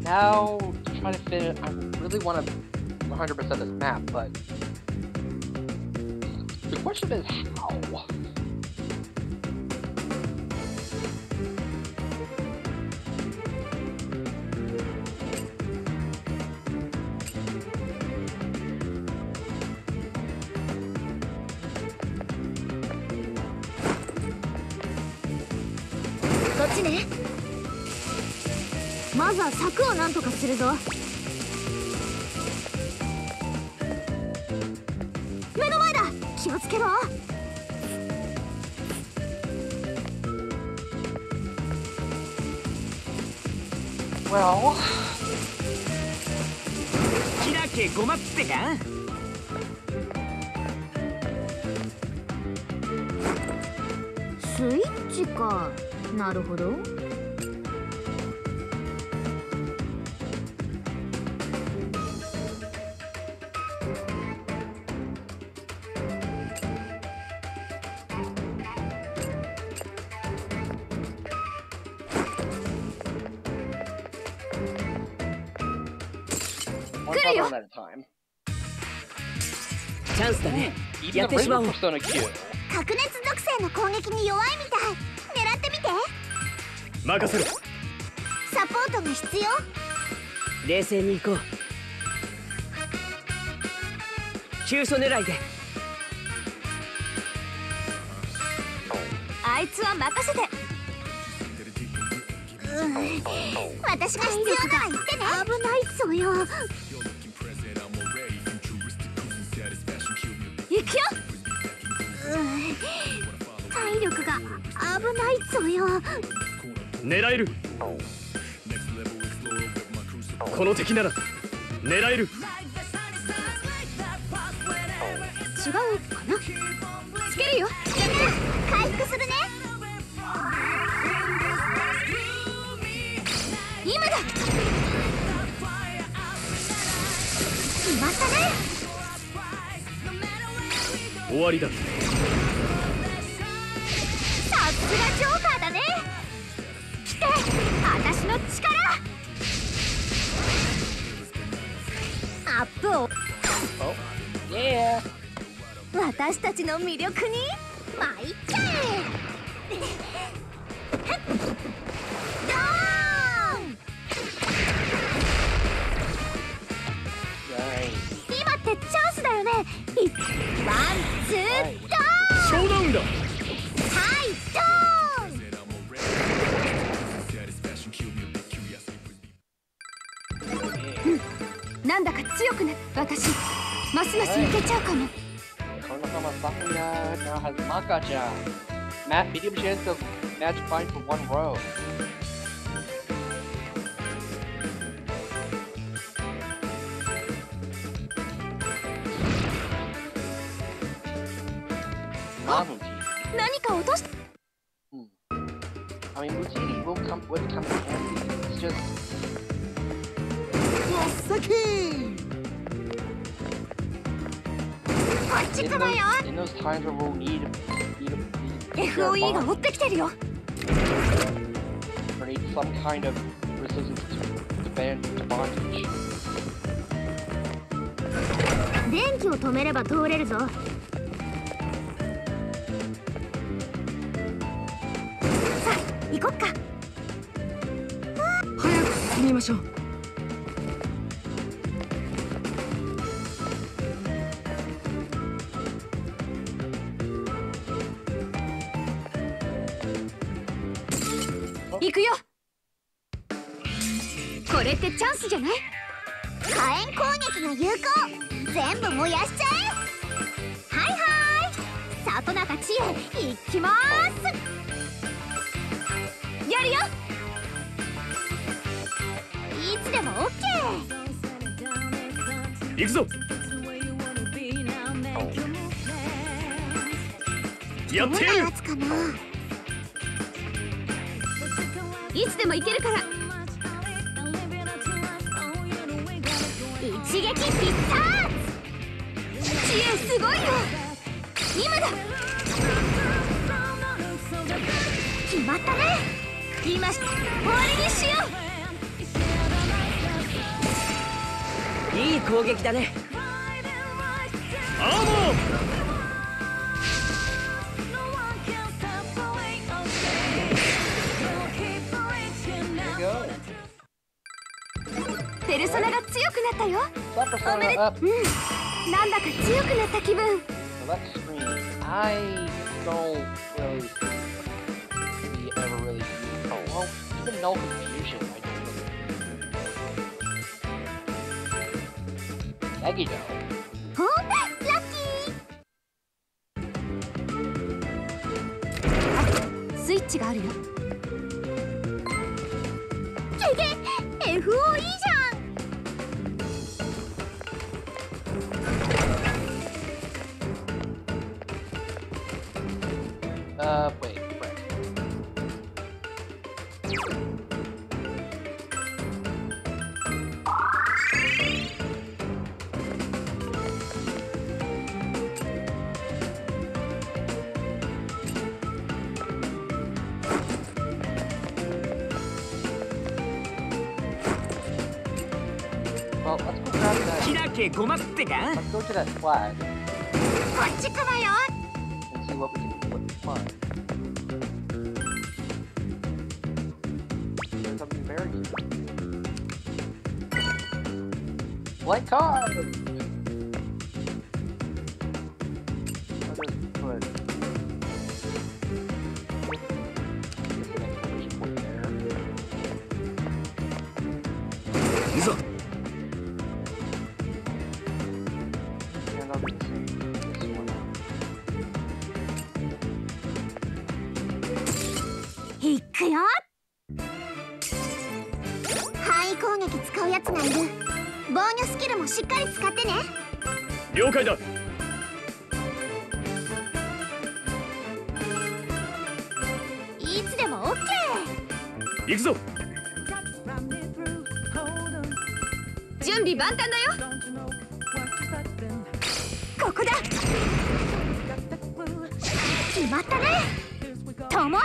Now, to try to fit it, I really want to 100% this map, but the question is how? .こっちね。まずは柵をなんとかするぞ。目の前だ。気をつけろ。Well... 開けごまってか。スイッチか。なるほど。One button at a time. チャンスだね。 Even やっ the てしま regular おう。 Persona Q. 白熱属性の攻撃に弱いみたい。狙ってみて。任せろ。サポートが必要。冷静に行こう。急所狙いで。あいつは任せて。私が必要なら言ってね。危ないぞよ。行くよ。体力が危ないぞよ。狙える。この敵なら狙える。違うかな。つけるよ。回復するね。今だ。決まったね。終わりだ。さすがジョーカーだね。来て、私の力。アップを。Oh, yeah. 私たちの魅力に参っちゃえ。ドーン。 Nice. 今ってチャンスだよね。ワン、ツー、ドショーダウンだ。ーン。はい、ドーン。なんだか強くな。私ますますいけちゃうかも。 Konohama Sakura now has Maka-chan. Medium chance of magic bind for one row. Novelty. 何か落とした。would come in handy. It's just in those times where we'll need FOE が追ってきてるよ。or need some kind of resistance to bondage. 電気を止めれば通れるぞ。さあ、行こっか。早く進みましょう。行くよ。これってチャンスじゃない？火炎攻撃が有効。全部燃やしちゃえ。はいはい、里中知恵行きまーす。やるよ。いつでも OK。 行くぞ。やってやる。どんなやつかな。いつでも行けるから。一撃必殺。知恵すごいよ。今だ。決まったね。今終わりにしよう。いい攻撃だね。アーモー。ペルソナが強くなったよ。おめでとう。なんだか強くなった気分。So that screen, I don't really see ever really use. Oh well, even null confusion, I don't really. Maggie though. ほんラッキー。スイッチがあるよ。ゲゲ FOE じゃん。Wait, right. Well, let's go grab that. 開けごまってか。 Let's go to that flag こっちからよ。 and see what we can find. There's something very blank card. I'll just put an exclamation point there. いざ。 And I'll do the same for this one. いくよ。範囲攻撃使うやつがいる。防御スキルもしっかり使ってね。了解だ。いつでも OK。 行くぞ。準備万端だよ。ここだ。決まったね。ともえ。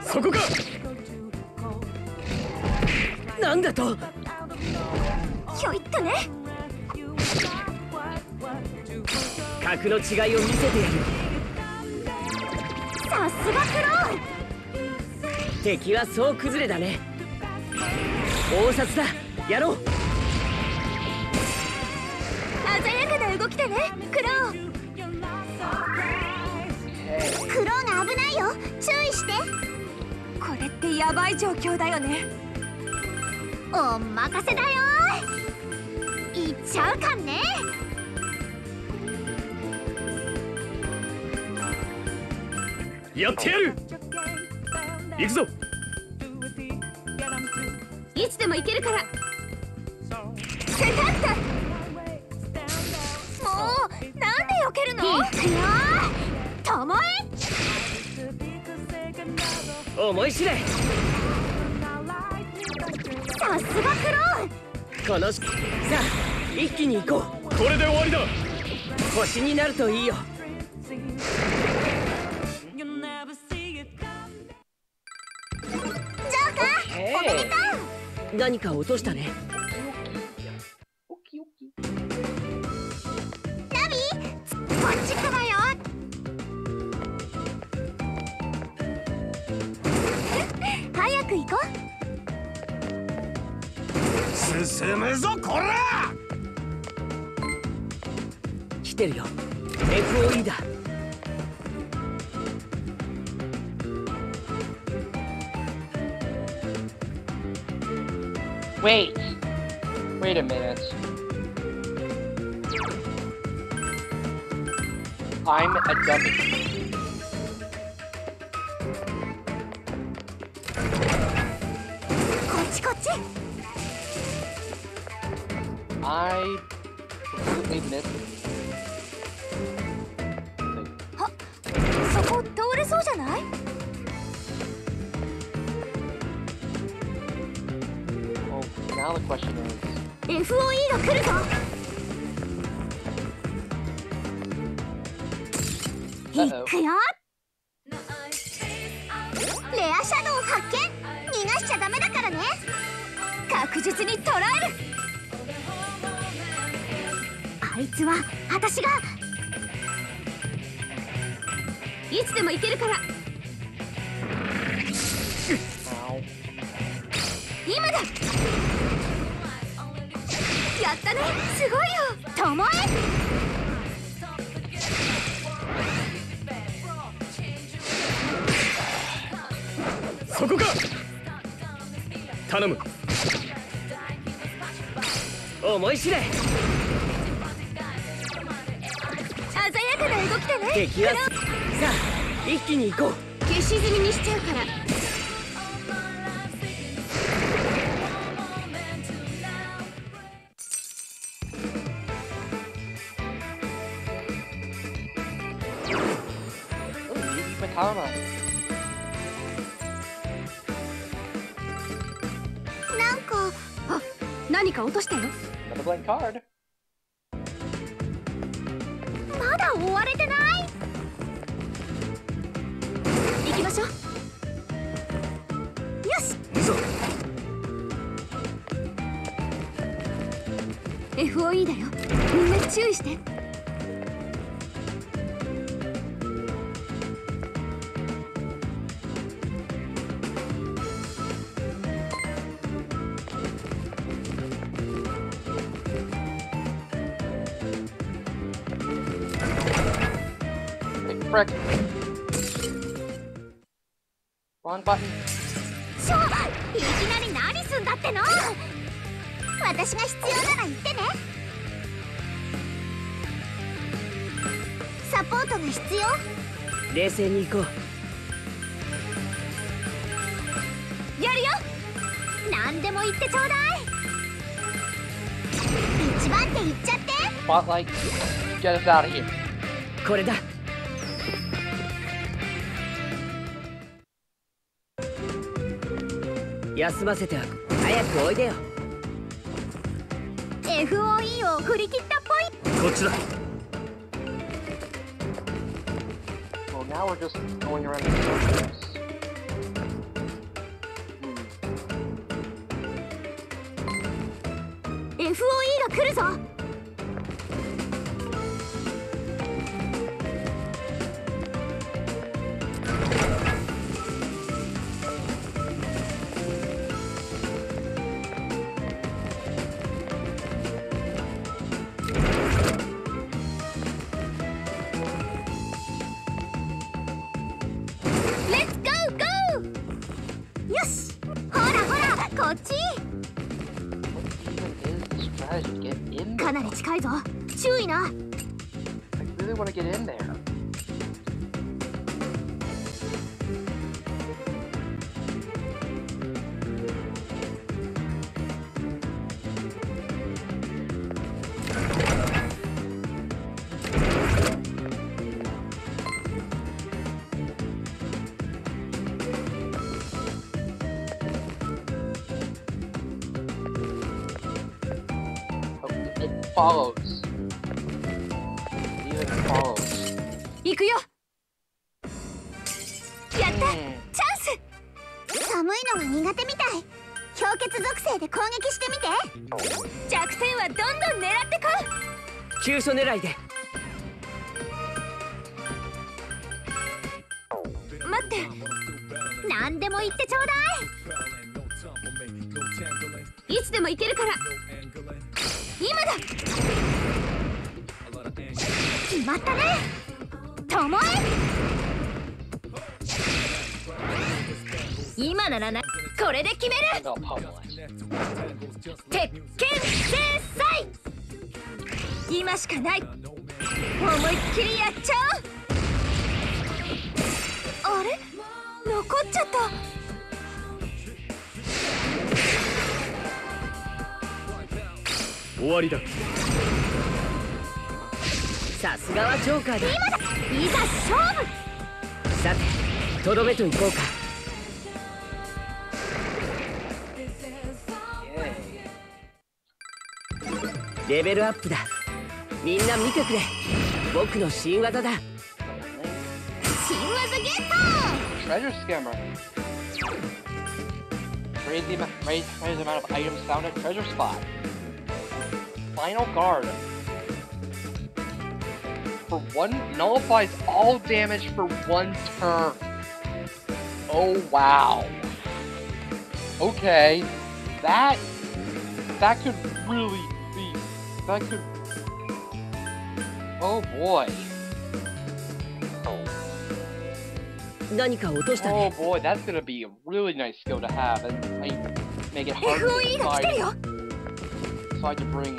そこか。なんだと。ひょいっとね。格の違いを見せてやる。さすがクローン。敵はそう崩れだね。大札だ。やろう。鮮やかな動きだね、クロー。クローが危ないよ。注意して。これってヤバい状況だよね。お任せだよ。いっちゃうかんね。やってやる。行くぞ。いつでも行けるから。セタッタ。もうなんで避けるの？いくよー、ともえ。思い知れ。さすがクロー。このさあ一気に行こう。これで終わりだ。星になるといいよ。ジョーカー、おめでとう。何か落としたね。ラビー、こっち来るよ。早く行こう。進むぞこら。来てるよ。 FOE だ。Wait a minute. I'm a dummy. こっちこっち。I completely missed. そこ通れそうじゃない？ Oh, now the question is. FOE が来るぞ。行くよ。レアシャドウ発見。逃がしちゃダメだからね。確実に捕らえる。あいつは私が。いつでも行けるから。 Ow. 今だ。やったね、すごいよ。ともえ。そこか。頼む。思い知れ。鮮やかな動きだね。敵はさあ一気に行こう。消し済みにしちゃうから。Oh, Yugi Matama. なんかあ、何か落としたよ。 Another blank card. まだ終われてない。行きましょう。よし。いざ。 FOE だよ。みんな注意して。Frick. Wrong button. しょう、いきなり何すんだっての。私が必要なら言ってね。サポートが必要。冷静に行こう。やるよ。何でも言ってちょうだい。一番手言っちゃって。 Spotlight. Get us out of here. これだ。休ませて早くおいでよ。 FOE を振り切ったっぽい。こっちだ。 Well, now we're just going around in circles. FOE が来るぞ。レッツゴーゴー。よし。ほらほら、こっち。 What even is the strategy to get in か there? なり近いぞ。注意な。 I really want to get in there. follows. Even follows. 行くよ。やった、チャンス。寒いのが苦手みたい。氷結属性で攻撃してみて。弱点はどんどん狙ってこ急所狙いで。う。待って、何でも言ってちょうだい。いつでも行けるから。今だ。決まったね。ともえ。今ならな、これで決める。 I'll pummel it. 鉄拳制裁。今しかない。思いっきりやっちゃう。あれ、残っちゃった。終わりだ。さすがはジョーカーだ。いざ勝負。さてとどめといこうか。レベルアップだ。みんな見てくれ。僕の新技だ。新技ゲット。 Treasure Scammer. Raise the amount of items found at treasure spot. Final guard. For one, nullifies all damage for 1 turn. Oh wow. Okay, that could really be. That could. Oh boy. 何か落とした Oh ね。 boy, that's gonna be a really nice skill to have, and make it hard to FOE が来てるよ。 decide to bring.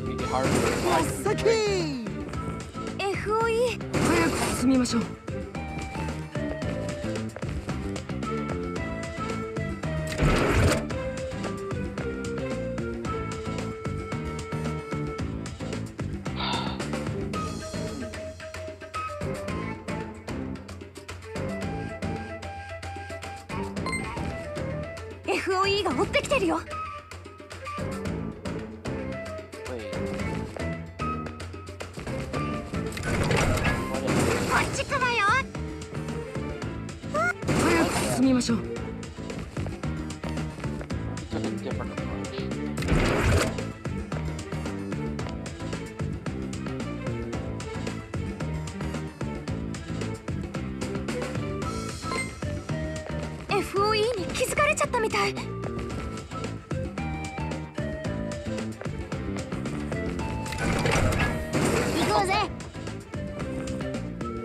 Make it hard to decide. FOE。早く進みましょう。FOE が追ってきてるよ。 Wait. こっちからよ。早く進みましょう。 Took a different approach. FOE に気づかれちゃったみたい。行こうぜ。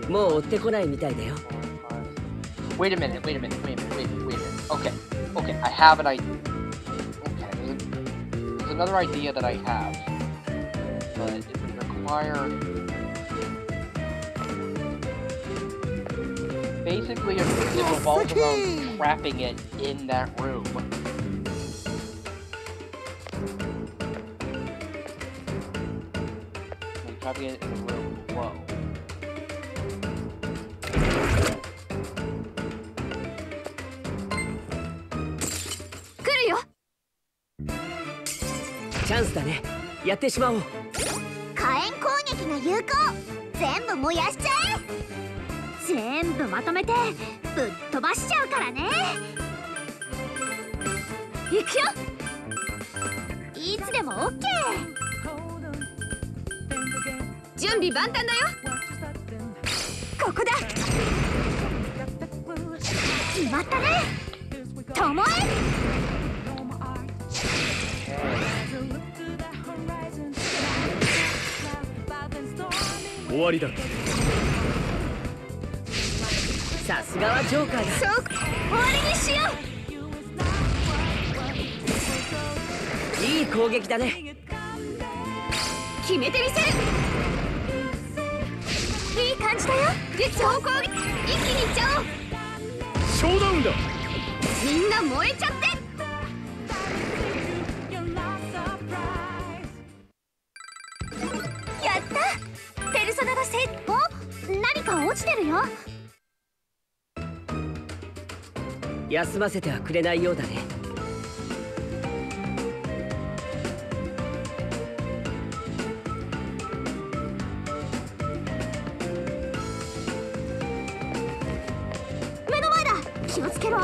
もう追ってこないみたいだよ。 Wait a minute. Okay, I have an idea. Okay, there's another idea that I have, but it would require. Basically, it revolves around trapping it in that room. Like trapping it in the room below. 来るよ。チャンスだね。やってしまおう。火炎攻撃が有効。全部燃やしちゃえ。全部まとめてぶっ飛ばしちゃうからね。行くよ。いつでも OK。 準備万端だよ。ここだ。決まったね。ともえ。終わりだ。さすがはジョーカーだ。そう、終わりにしよう。いい攻撃だね。決めてみせる。いい感じだよ。実方向に一気にいっちゃおう。ショーダウンだ。みんな燃えちゃって。やった。ペルソナが何か落ちてるよ。休ませてはくれないようだね。気をつけろ。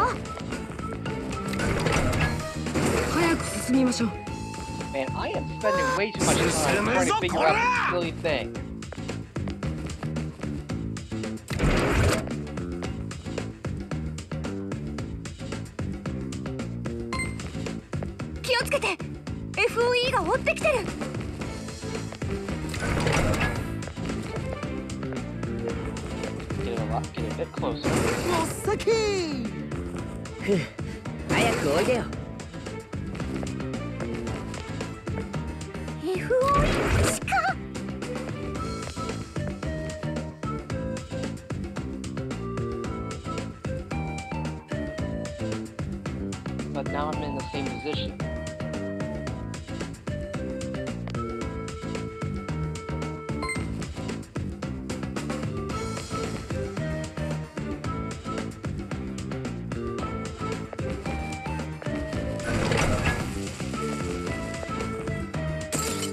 早く進みましょう。 Man, I am spending way too much time trying to figure out this silly thing. 気をつけて。 FOE が追ってきてる。 Get a bit closer. ふう、早くおいでよ。 FOE しか。 But now I'm in the same position.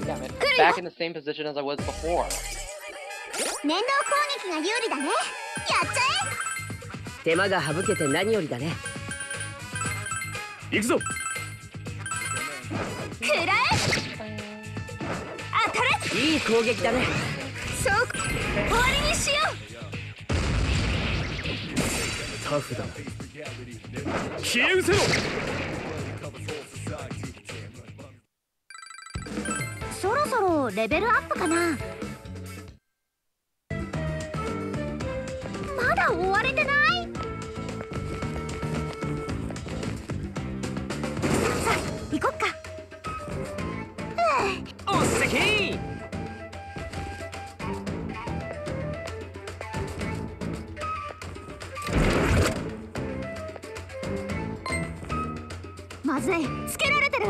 Damn it, I'm back in the same position as I was before. 念動攻撃が有利だね。やっちゃ手間が省けて何よりだね。行くぞ。くらえ。当たれ。いい攻撃だね。そう、終わりにしよタフだ。消え失せろ。え。そろそろレベルアップかな。まだ終われてない。さあ行こっか。おっせき。まずい、つけられてる。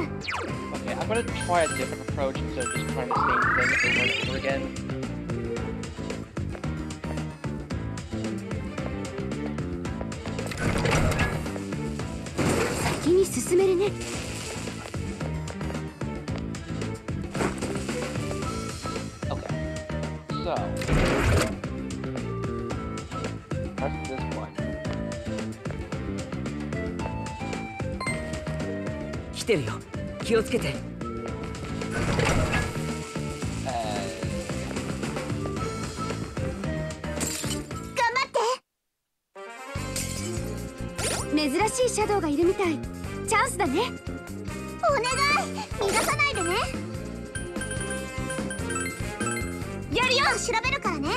Okay, I'm gonna try a different approach instead of just trying the same thing over and over again.先に進めるね。 Okay, so press this one. 来てるよ。気をつけて。頑張って。珍しいシャドウがいるみたい。チャンスだね。お願い、逃がさないでね。やるよ。調べるからね。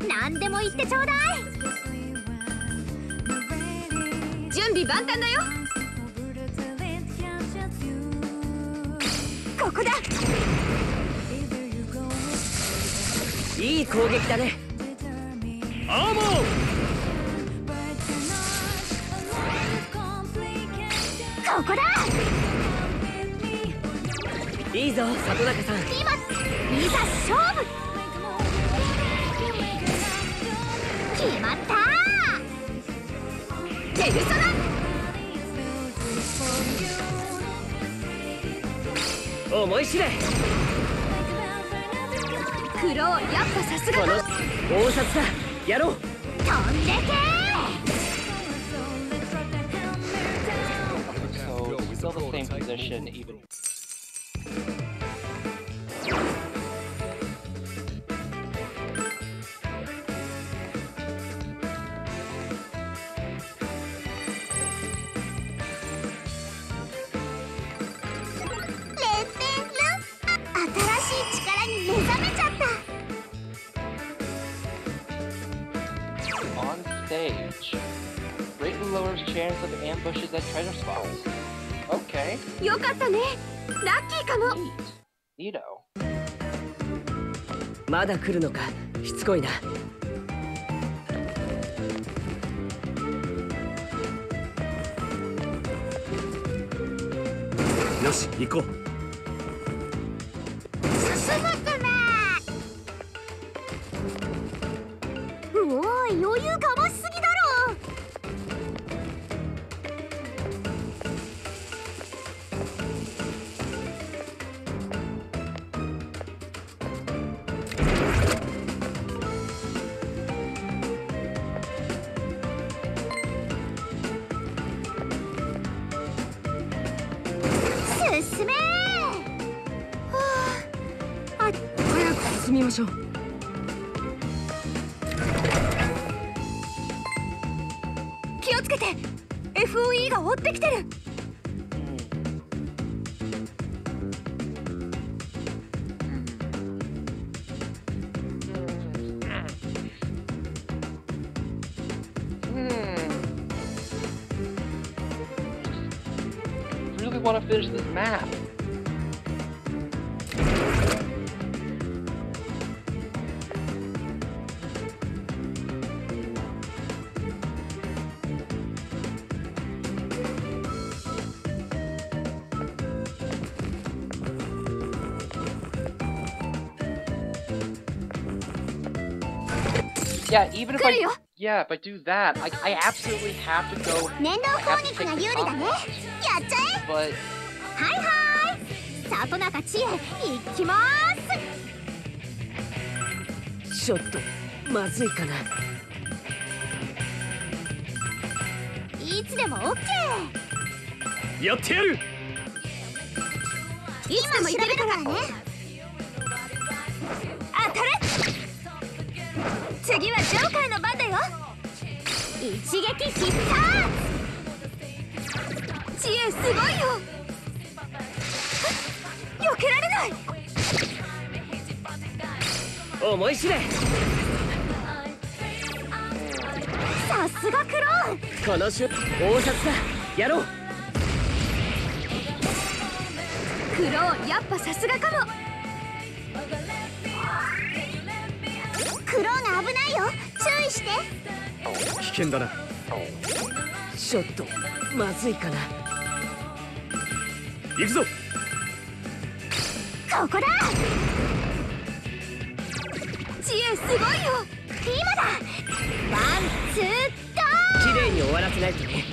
何でも言ってちょうだい。準備万端だよ。ここだ。いい攻撃だね。アーモー。ここだ。いいぞ、里中さん。今、いざ勝負。決まった。ケルソだ。思い知れ。クロー、やっぱさすがこのだ。大札だ。やろう。飛んでけ。 So still the same position, even. On stage. Greatly lowers chance of ambushes at treasure spots. Okay. よかったね。ラッキーかも。 Neat. Neato. まだ来るのか。しつこいな。よし、行こう。進むってね。おい、余裕かましすぎだろ。しょう。気をつけて。 FOE が追ってきてる。Really want to finish this map. Yeah, even if I do that, I absolutely have to go. 燃料攻撃が有利だね。やっちゃえ。 But はいはい。里中千恵行きまーす。ちょっとまずいかな。いつでも OK。やってやる。いつでも調べるからね。当たれ。次はジョーカーの番だよ。一撃必殺。知恵すごいよ。避けられない。思い知れ。さすがクローン。この瞬大札だ。やろう。クローンやっぱさすがかも。クローンが危ないよ。注意して。危険だな。ちょっとまずいかな。行くぞ。ここだ。知恵すごいよ。今だ。ワンツーゴ綺麗に終わらせないとね。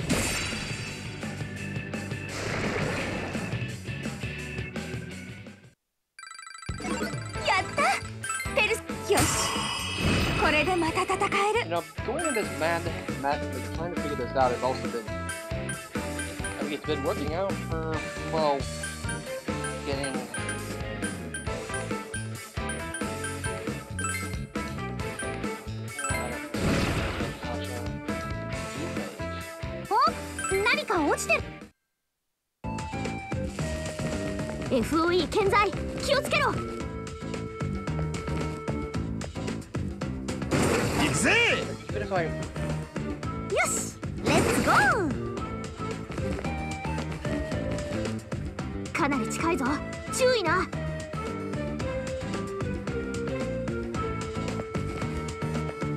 やった。ペルス。よし。これでまた戦える。 you know, going in this map, like trying to figure this out has also been. I mean, it's been working out for getting.ー。お、何か落ちてる。FOE 健在。気をつけろ。行くぜ。 Even if I よし、レッツゴー。かなり近いぞ。注意な。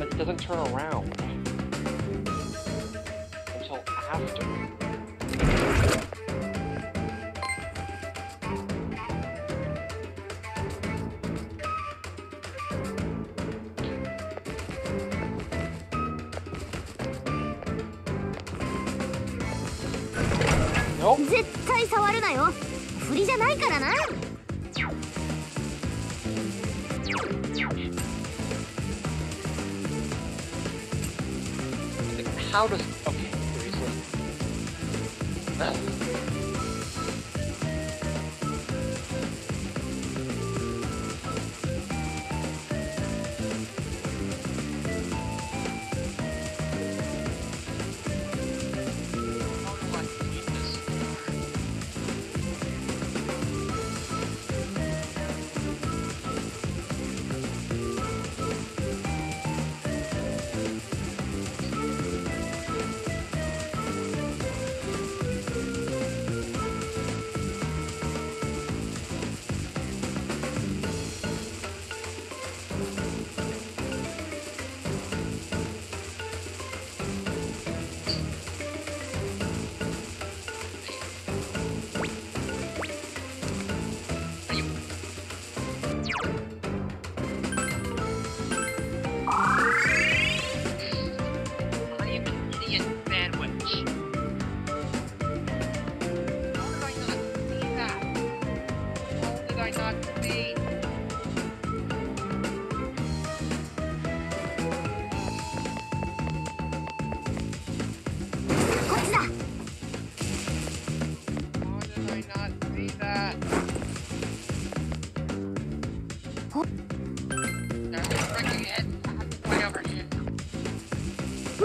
but it doesn't turn around until after. Nope. 絶対触るなよ。振りじゃないからな。 How does okay? Seriously.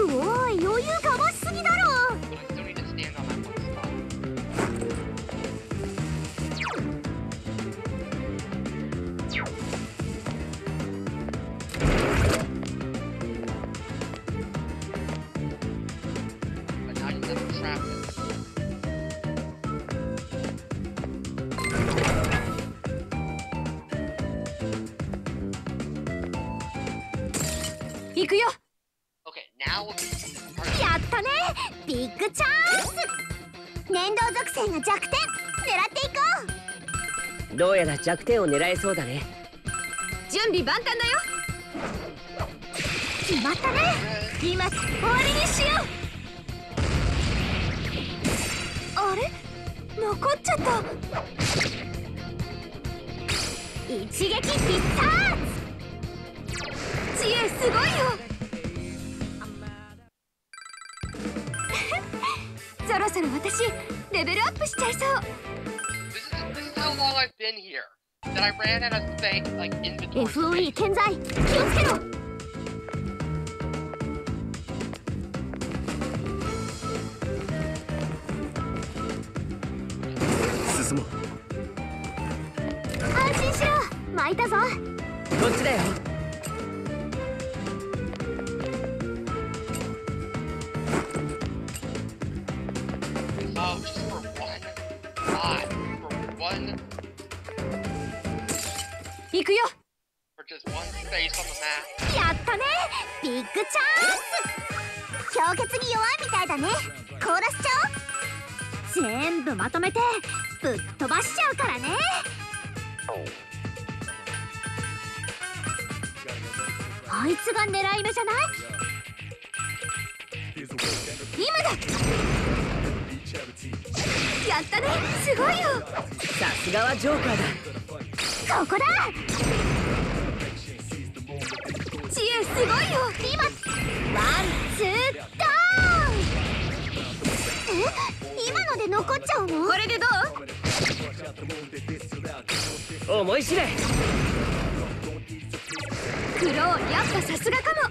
おい、余裕かましすぎだろ。 But I still need to stand on that one spot. But now you gotta trap it. 行くよ。 Okay, now we'll do this part. やったね、ビッグチャンス。粘土属性が弱点、狙っていこどうやら弱点を狙えそうだね。準備万端だよ。決まったね。今終わりにしよう。あれ、残っちゃった。一撃必殺。知恵すごいよ。そろそろ私レベルアップしちゃいそう。 This is how long I've been here. That I ran out of space, like inventory FOE space. 健在、気をつけろ。進もう。安心しろ、巻いたぞ。こっちだよ。 Oh, just for one. God, for one. 行くよ。 For just one space on the map. やったね、ビッグチャンス。氷結に弱いみたいだね。凍らせちゃおう。全部まとめてぶっ飛ばしちゃうからね。あいつが狙い目じゃない？今だ。やったね、すごいよ。さすがはジョーカーだ。ここだ。知恵すごいよ。今、ワンツードーン。今ので残っちゃうの？これでどう？思い知れ。クローン、やっぱさすがかも。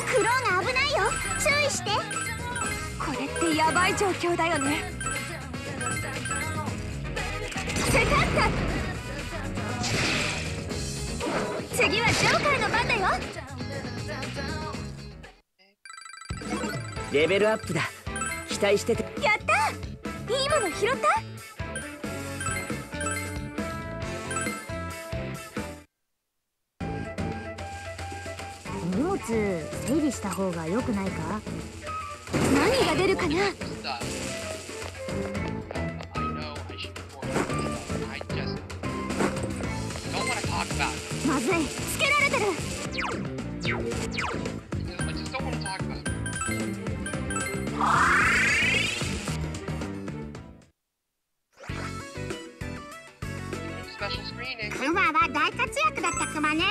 クローが危ないよ、注意して。これってヤバい状況だよね。セカンド。次はジョーカーの番だよ。レベルアップだ。期待してて。やった。今の拾った？荷物整理した方が良くないか？何が出るかな。 Stuff. I know I should report this. I just don't want to talk about it. まずい、つけられてる。I just don't want to talk about it. Special screening. クマは大活躍だったクマね。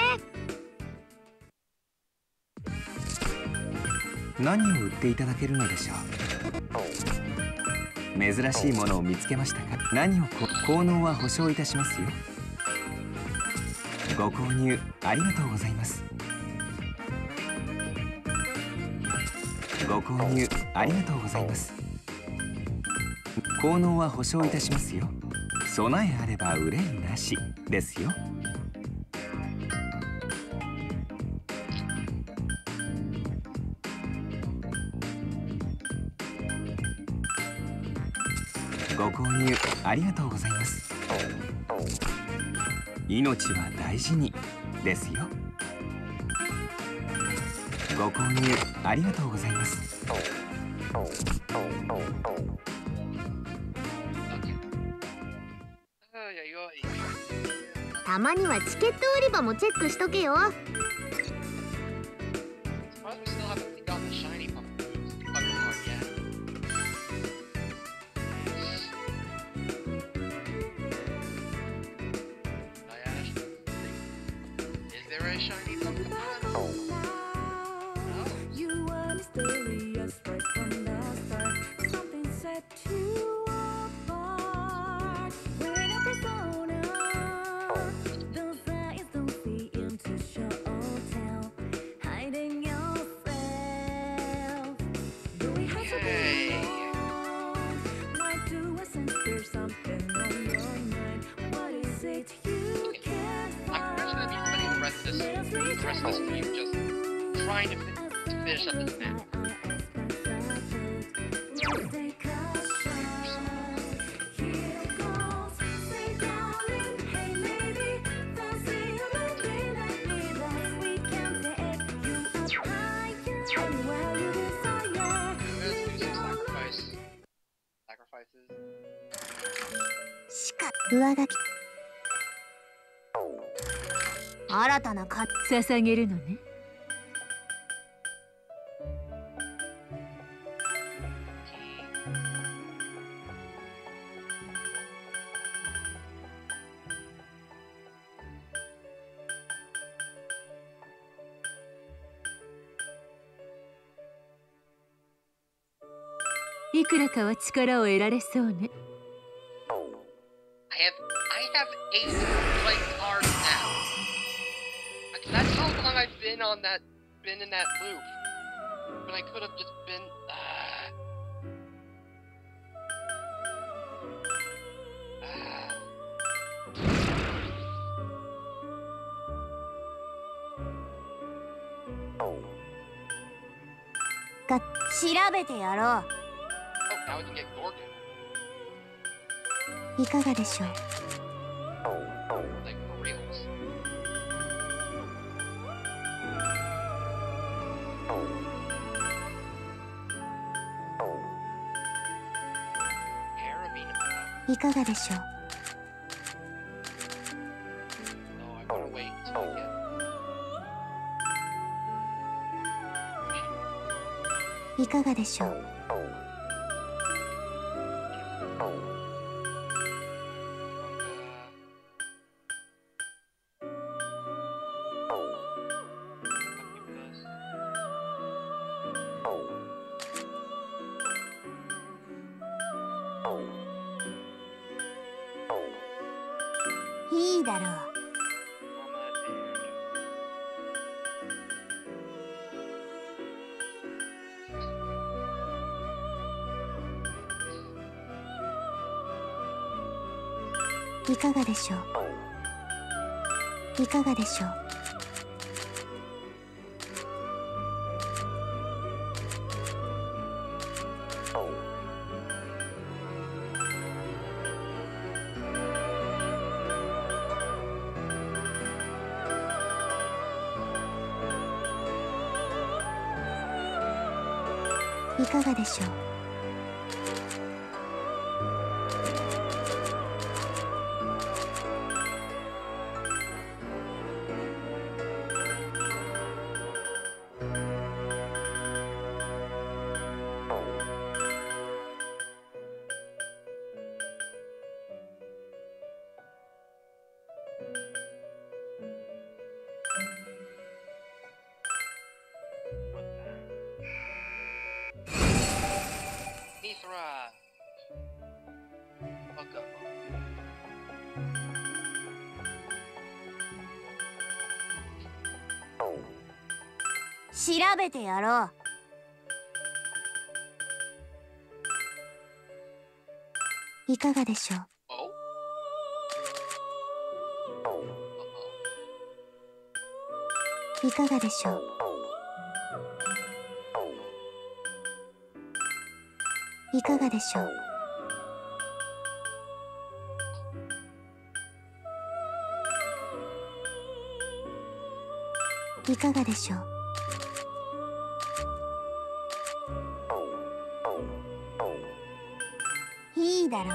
何を売っていただけるのでしょう。珍しいものを見つけましたか。何を効能は保証いたしますよ。ご購入ありがとうございます。ご購入ありがとうございます。効能は保証いたしますよ。備えあれば憂いなしですよ。ご購入ありがとうございます。命は大事にですよ。ご購入ありがとうございます。たまにはチケット売り場もチェックしとけよ。Surprised we still haven't gotten the shiny pumpkin card yet. Is there a shiny pumpkin card? No. the rest of this stream just trying to finish up this map. Sacrifices. 上書き新たなか捧げるのね。いくらかは力を得られそうね。I have 8 playing cards now. That's how long I've been in that loop. But I could have just been. が調べてやろ Oh, now we can get Gorgon. う。いかがでしょう。 Like for reals. Carabiner. いかがでしょう。 Oh, I wanna wait until I get. いかがでしょう。 いいだろう。いかがでしょう。いかがでしょう。いかがでしょう。Mithra! Fuck up. 調べてやろう。いかがでしょう。 Oh? Uh-oh. いかがでしょう。いかがでしょう。いかがでしょう。いいだろう。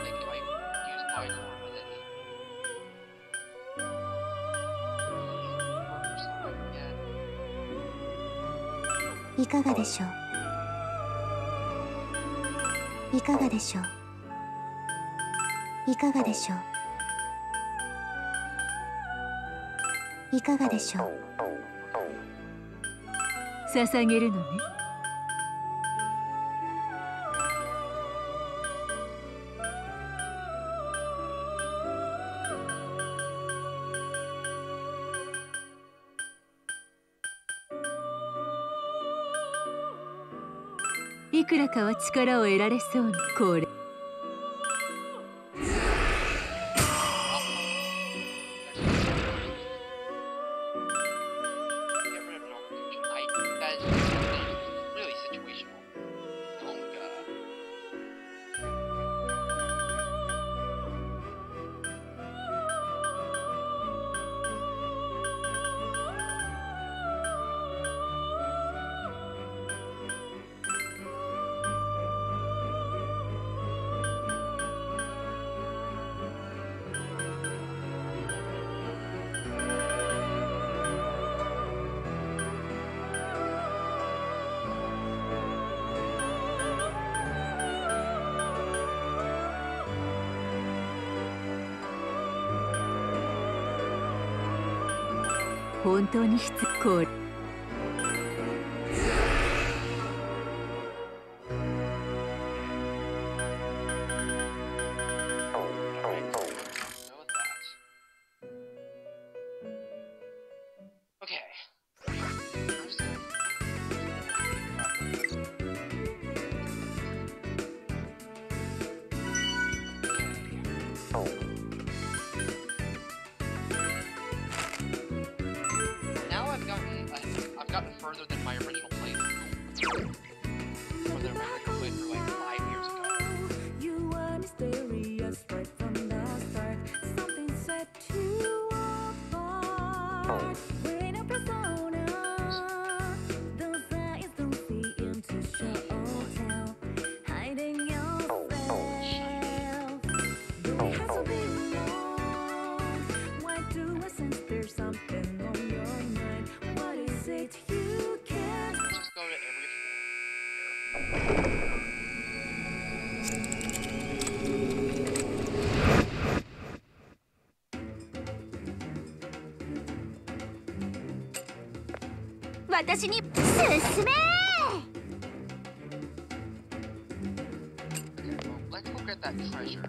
Like, do I use Bicorn with it? Or something like that? いかがでしょう。いかがでしょう。いかがでしょう。いかがでしょう。捧げるのね。いくらかは力を得られそうに。これ本当にこれNow I've gotten further than my original playthrough. From the original playthrough like 5 years ago. You were mysterious right from the start. Something set you apart. We're in a persona. Those eyes don't see into show tell. Hiding yourself. Don't have to be alone. Why do I sense there's something on your mind? What is it you can't? Just go to every floor. 私に進め Okay, well, let's go get that treasure.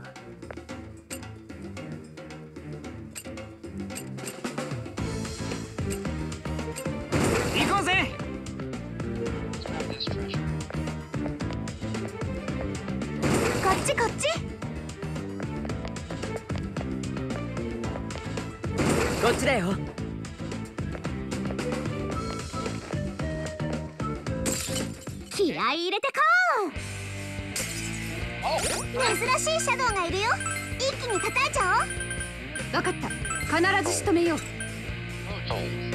Let's grab this treasure. こっちこっちこっちだよ。気合い入れてこう珍しいシャドウがいるよ一気に叩いちゃおう分かった必ず仕留めよう Oh, jeez.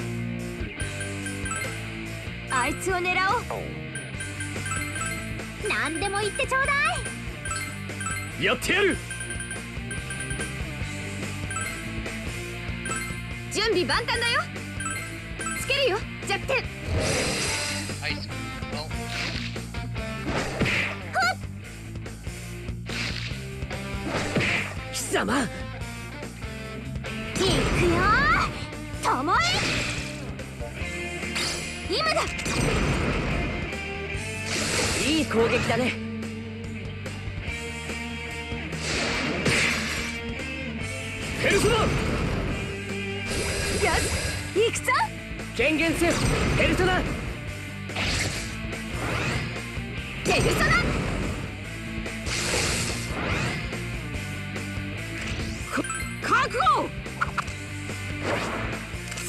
あいつを狙おう何でも言ってちょうだいやってやる。準備万端だよつけるよ弱点 Ice. Well, 貴様。いくよともえ今だいい攻撃だね。ペルソナ。よし行くぞ権限せよペルソナ。ペルソナ覚悟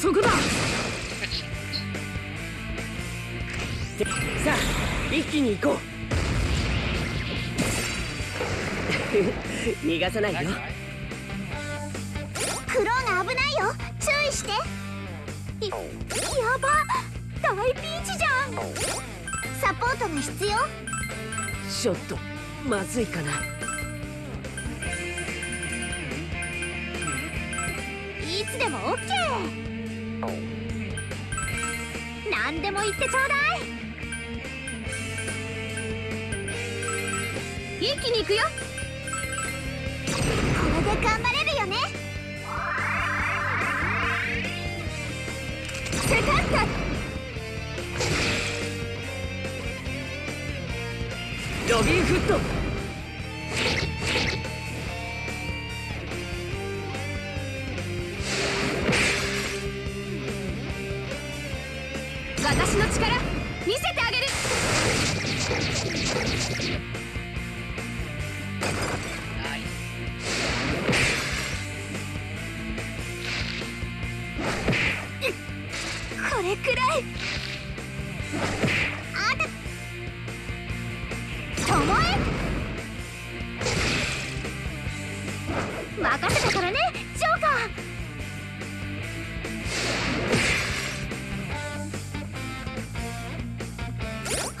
そこださあ一気に行こう。逃がさないよ。 that guy. クローが危ないよ注意してやば大ピンチじゃんサポートが必要ちょっとまずいかな。いつでも OK 何でも言ってちょうだい一気に行くよこれで頑張れるよねセカンドロビンフット。私の力見せてあげる これくらいあたともえ任せたからねジョーカー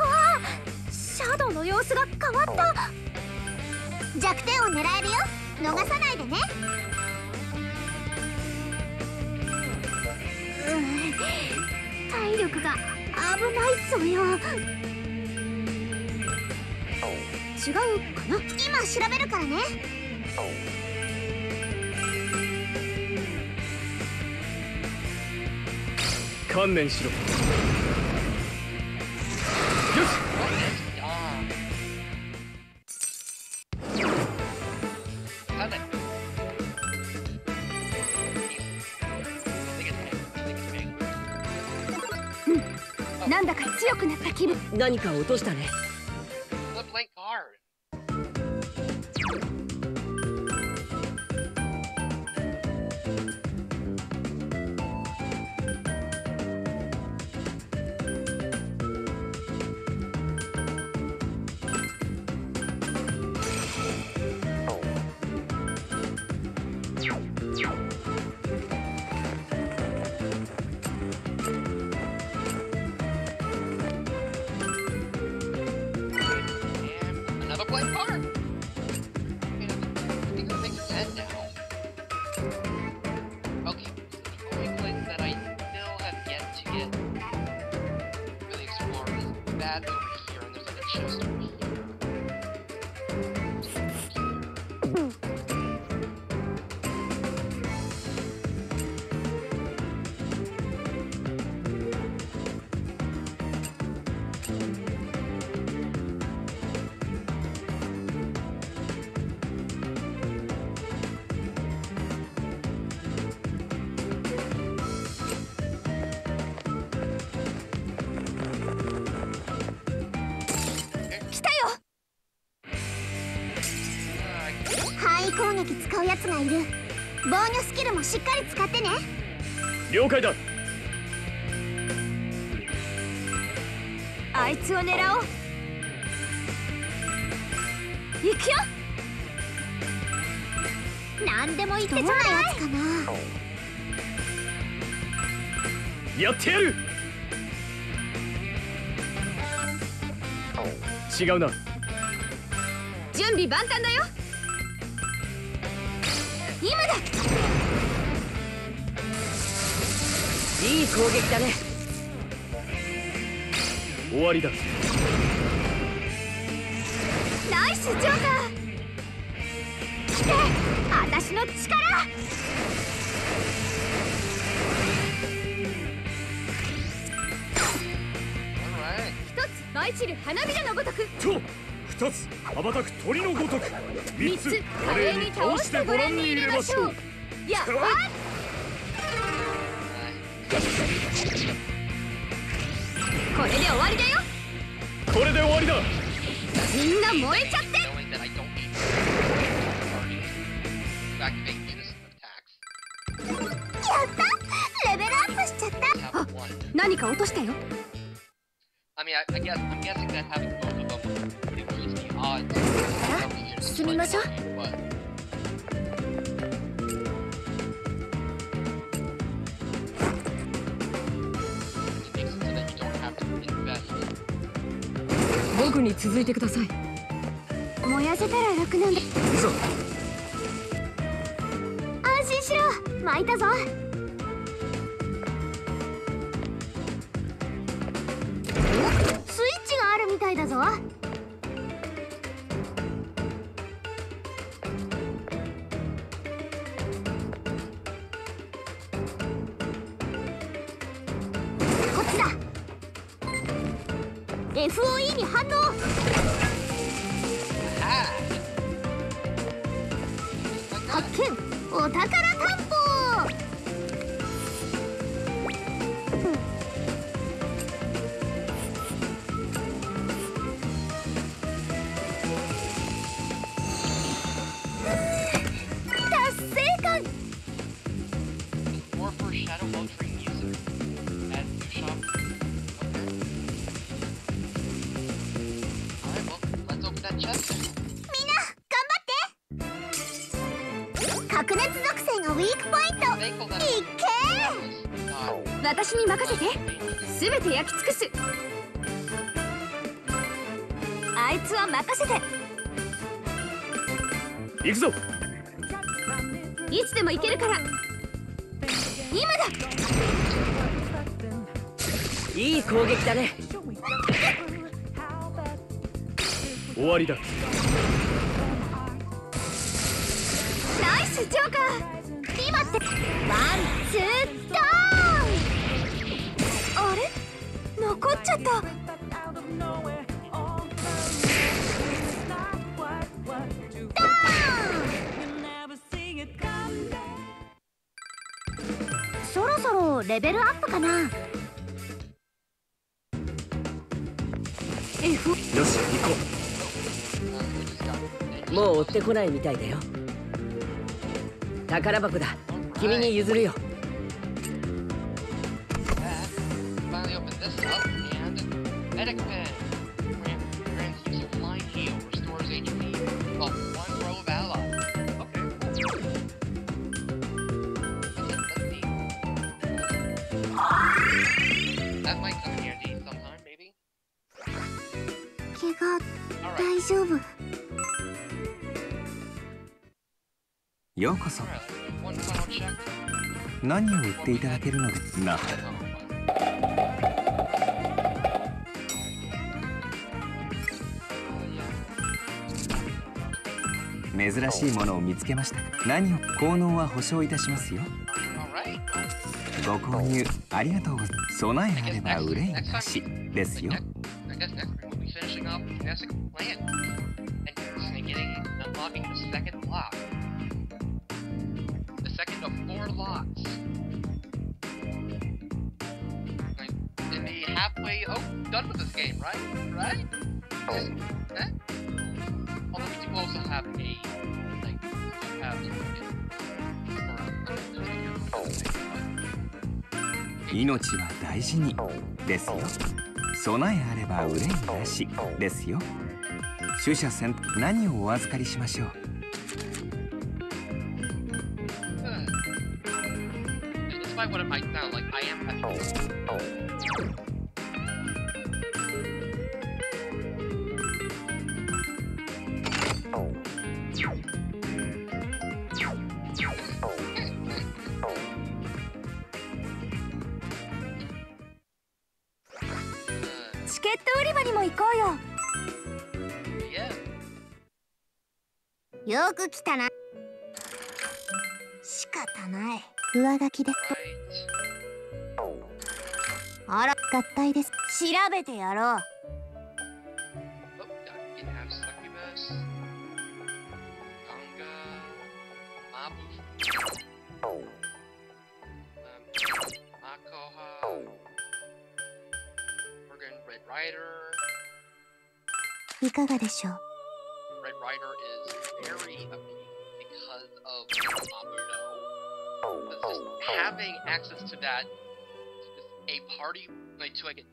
ああシャドウの様子が変わった弱点を狙えるよ逃さないでね体力が危ないぞよ違うかな今調べるからね観念しろ。よし。なんだか強くなった気分。何か落としたね。攻撃使うやつがいる。防御スキルもしっかり使ってね。了解だ。あいつを狙おう。行くよ。何でも言ってちょうだい。やつかな。やってやる。違うな。準備万端だよ。今だ。いい攻撃だね。終わりだ。ナイスジョーカー。来て、私の力。一つ舞い散る花びらのごとく。と二つ羽ばたく鳥のごとく、三つ華麗に倒してご覧に入れましょう。やっこれで終わりだよ。これで終わりだ。みんな燃えちゃって。やった、レベルアップしちゃった。あ、何か落としたよ。進みましょう。僕に続いてください。燃やせたら楽なんだ。いざ。安心しろ、巻いたぞ。スイッチがあるみたいだぞ。こっちだ。FOE に反応。発見、お宝担保。達成感。みんな頑張って。白熱属性がウィークポイント。いっけー。私に任せて。すべて焼き尽くす。あいつは任せて。行くぞ。いつでも行けるから。今だ。いい攻撃だね。終わりだ。ナイスジョーカー。今ってワンツードーン。怒っちゃった。そろそろレベルアップかな。 F。 よし行こもう追ってこないみたいだよ。宝箱だ。君に譲るよ。Finally open this up and medic pen. Grants use a flying heal, restores HP of one row of allies. Okay, cool. That's neat. That might come in handy sometime, maybe. 怪我大丈夫？ようこそ。 Alright, one final check. 何を売っていただけるのでな。珍しいものを見つけました。何を効能は保証いたしますよ。Alright. ご購入ありがとうございます。備えあれば憂いなしですよ。 I guess next we'll be finishing off the Kinetic Plant and unlocking the second lock. The second of 4 locks. Like, in the halfway done with this game, right? Right? Eh? Although we do also have a命は大事にですよ。備えあれば憂いなしですよ。取捨選何をお預かりしましょう。Despite what it might sound like, I amチケット売り場にも行こうよ。 yeah. よく来たな。仕方ない。上書きで。あら、合体です。調べてやろう。 Oh, you can have Succubus, Ganga, Mabu, Makoha, Morgan, Red Rider. いかがでしょう。 Red Rider is very appealing because of Mabudo. Just having access to that, just a party, like to like an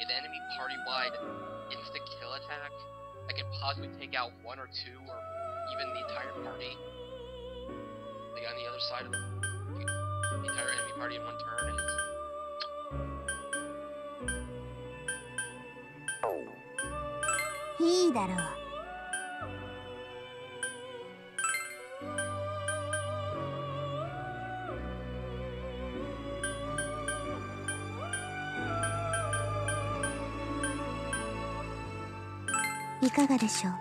enemy party-wide instant kill attack, that can possibly take out 1 or 2 or even the entire party. Like on the other side of the entire enemy party in one turn is. いいだろう。いかがでしょう。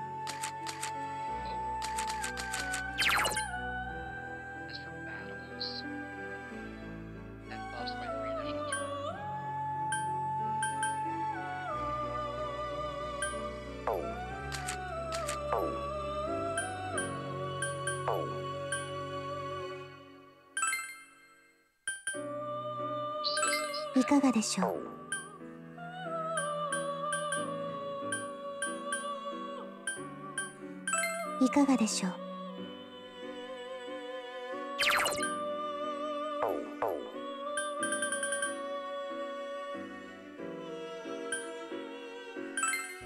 As for battles, that buffs by 3 additional turns. Persistence. いかがでしょう。いかがでしょう。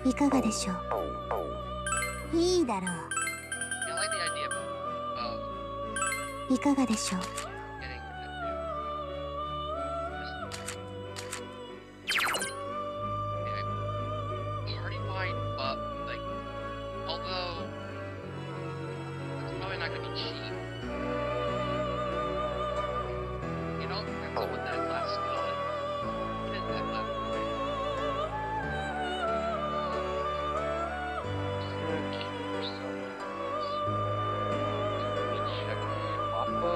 いかがでしょう。いいだろう。 Yeah, I like the idea of いかがでしょう。 getting party-wide buff, like, although it's probably not gonna be cheap. You know, depends on what that last skill is. What is that last skill? Okay, personas. Let me check Wapo.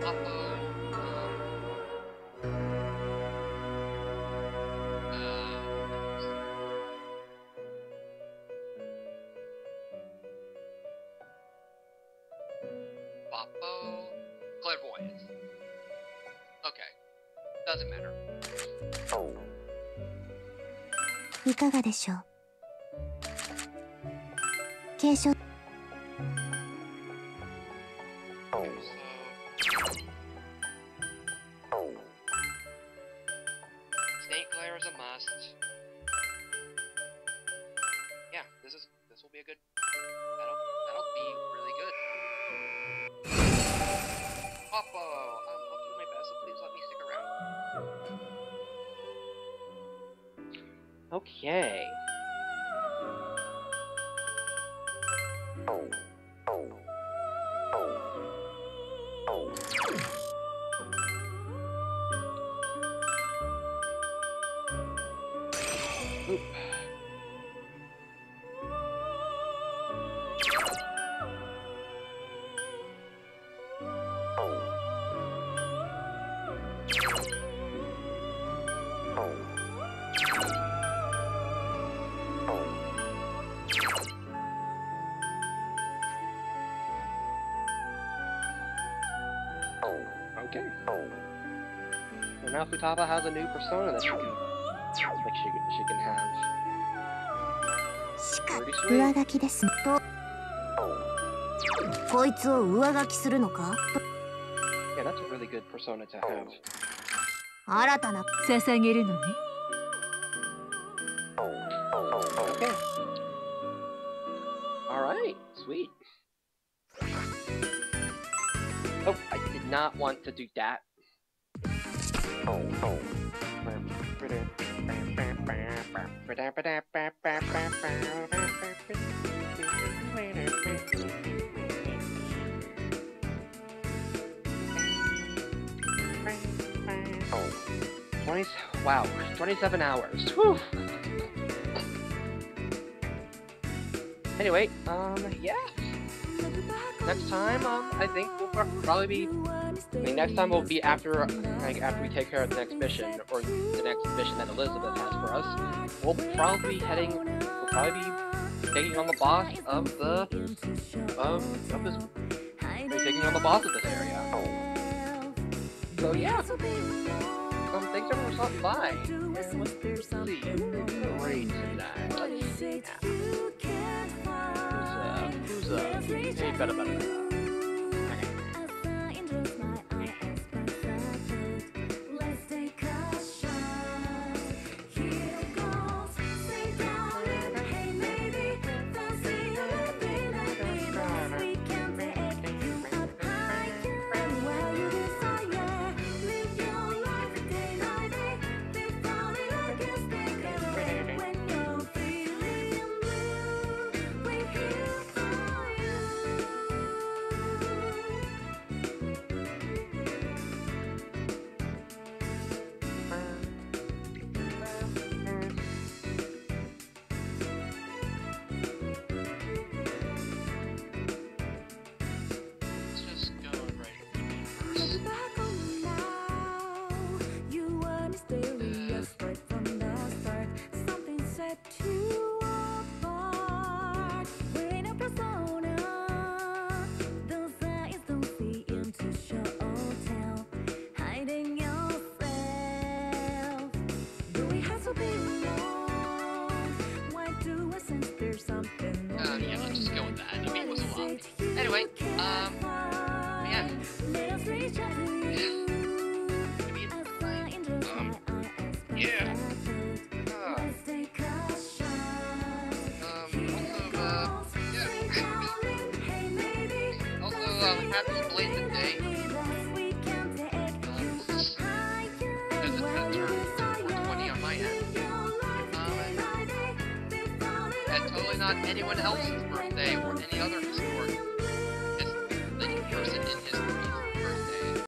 Wapo. Clairvoyance. Okay. Doesn't matter. いかがでしょう。継承 Snake Glare is a must. Yeah, this will be a good. That'll be really good. Oppo, I'll do my best, so please let me stick around. Okay. Oop. Okay. So now Futaba has a new persona that she can have. しか Pretty sweet. 上書きですとこいつを上書きするのか Yeah, that's a really good persona to have. 新たな捧げるのね。 Okay. Alright, sweet. Oh, I did not want to do that. Wow, 27 hours. Whew. Anyway, yeah. Next time, I think we'll probably be. I mean, next time will be after, after we take care of the next mission, or the next mission that Elizabeth has for us. We'll probably be taking on the boss of the, taking on the boss of this area. So yeah. Thanks everyone for stopping by. And let's see. Great tonight. Let's see now. Who's hey, better. Yeah, let's just go with that. I mean, it was a lot. Anyway, yeah. Yeah. Happy belated day. As it has turned 420 on my end. And totally not anyone else's birthday or any other historic person in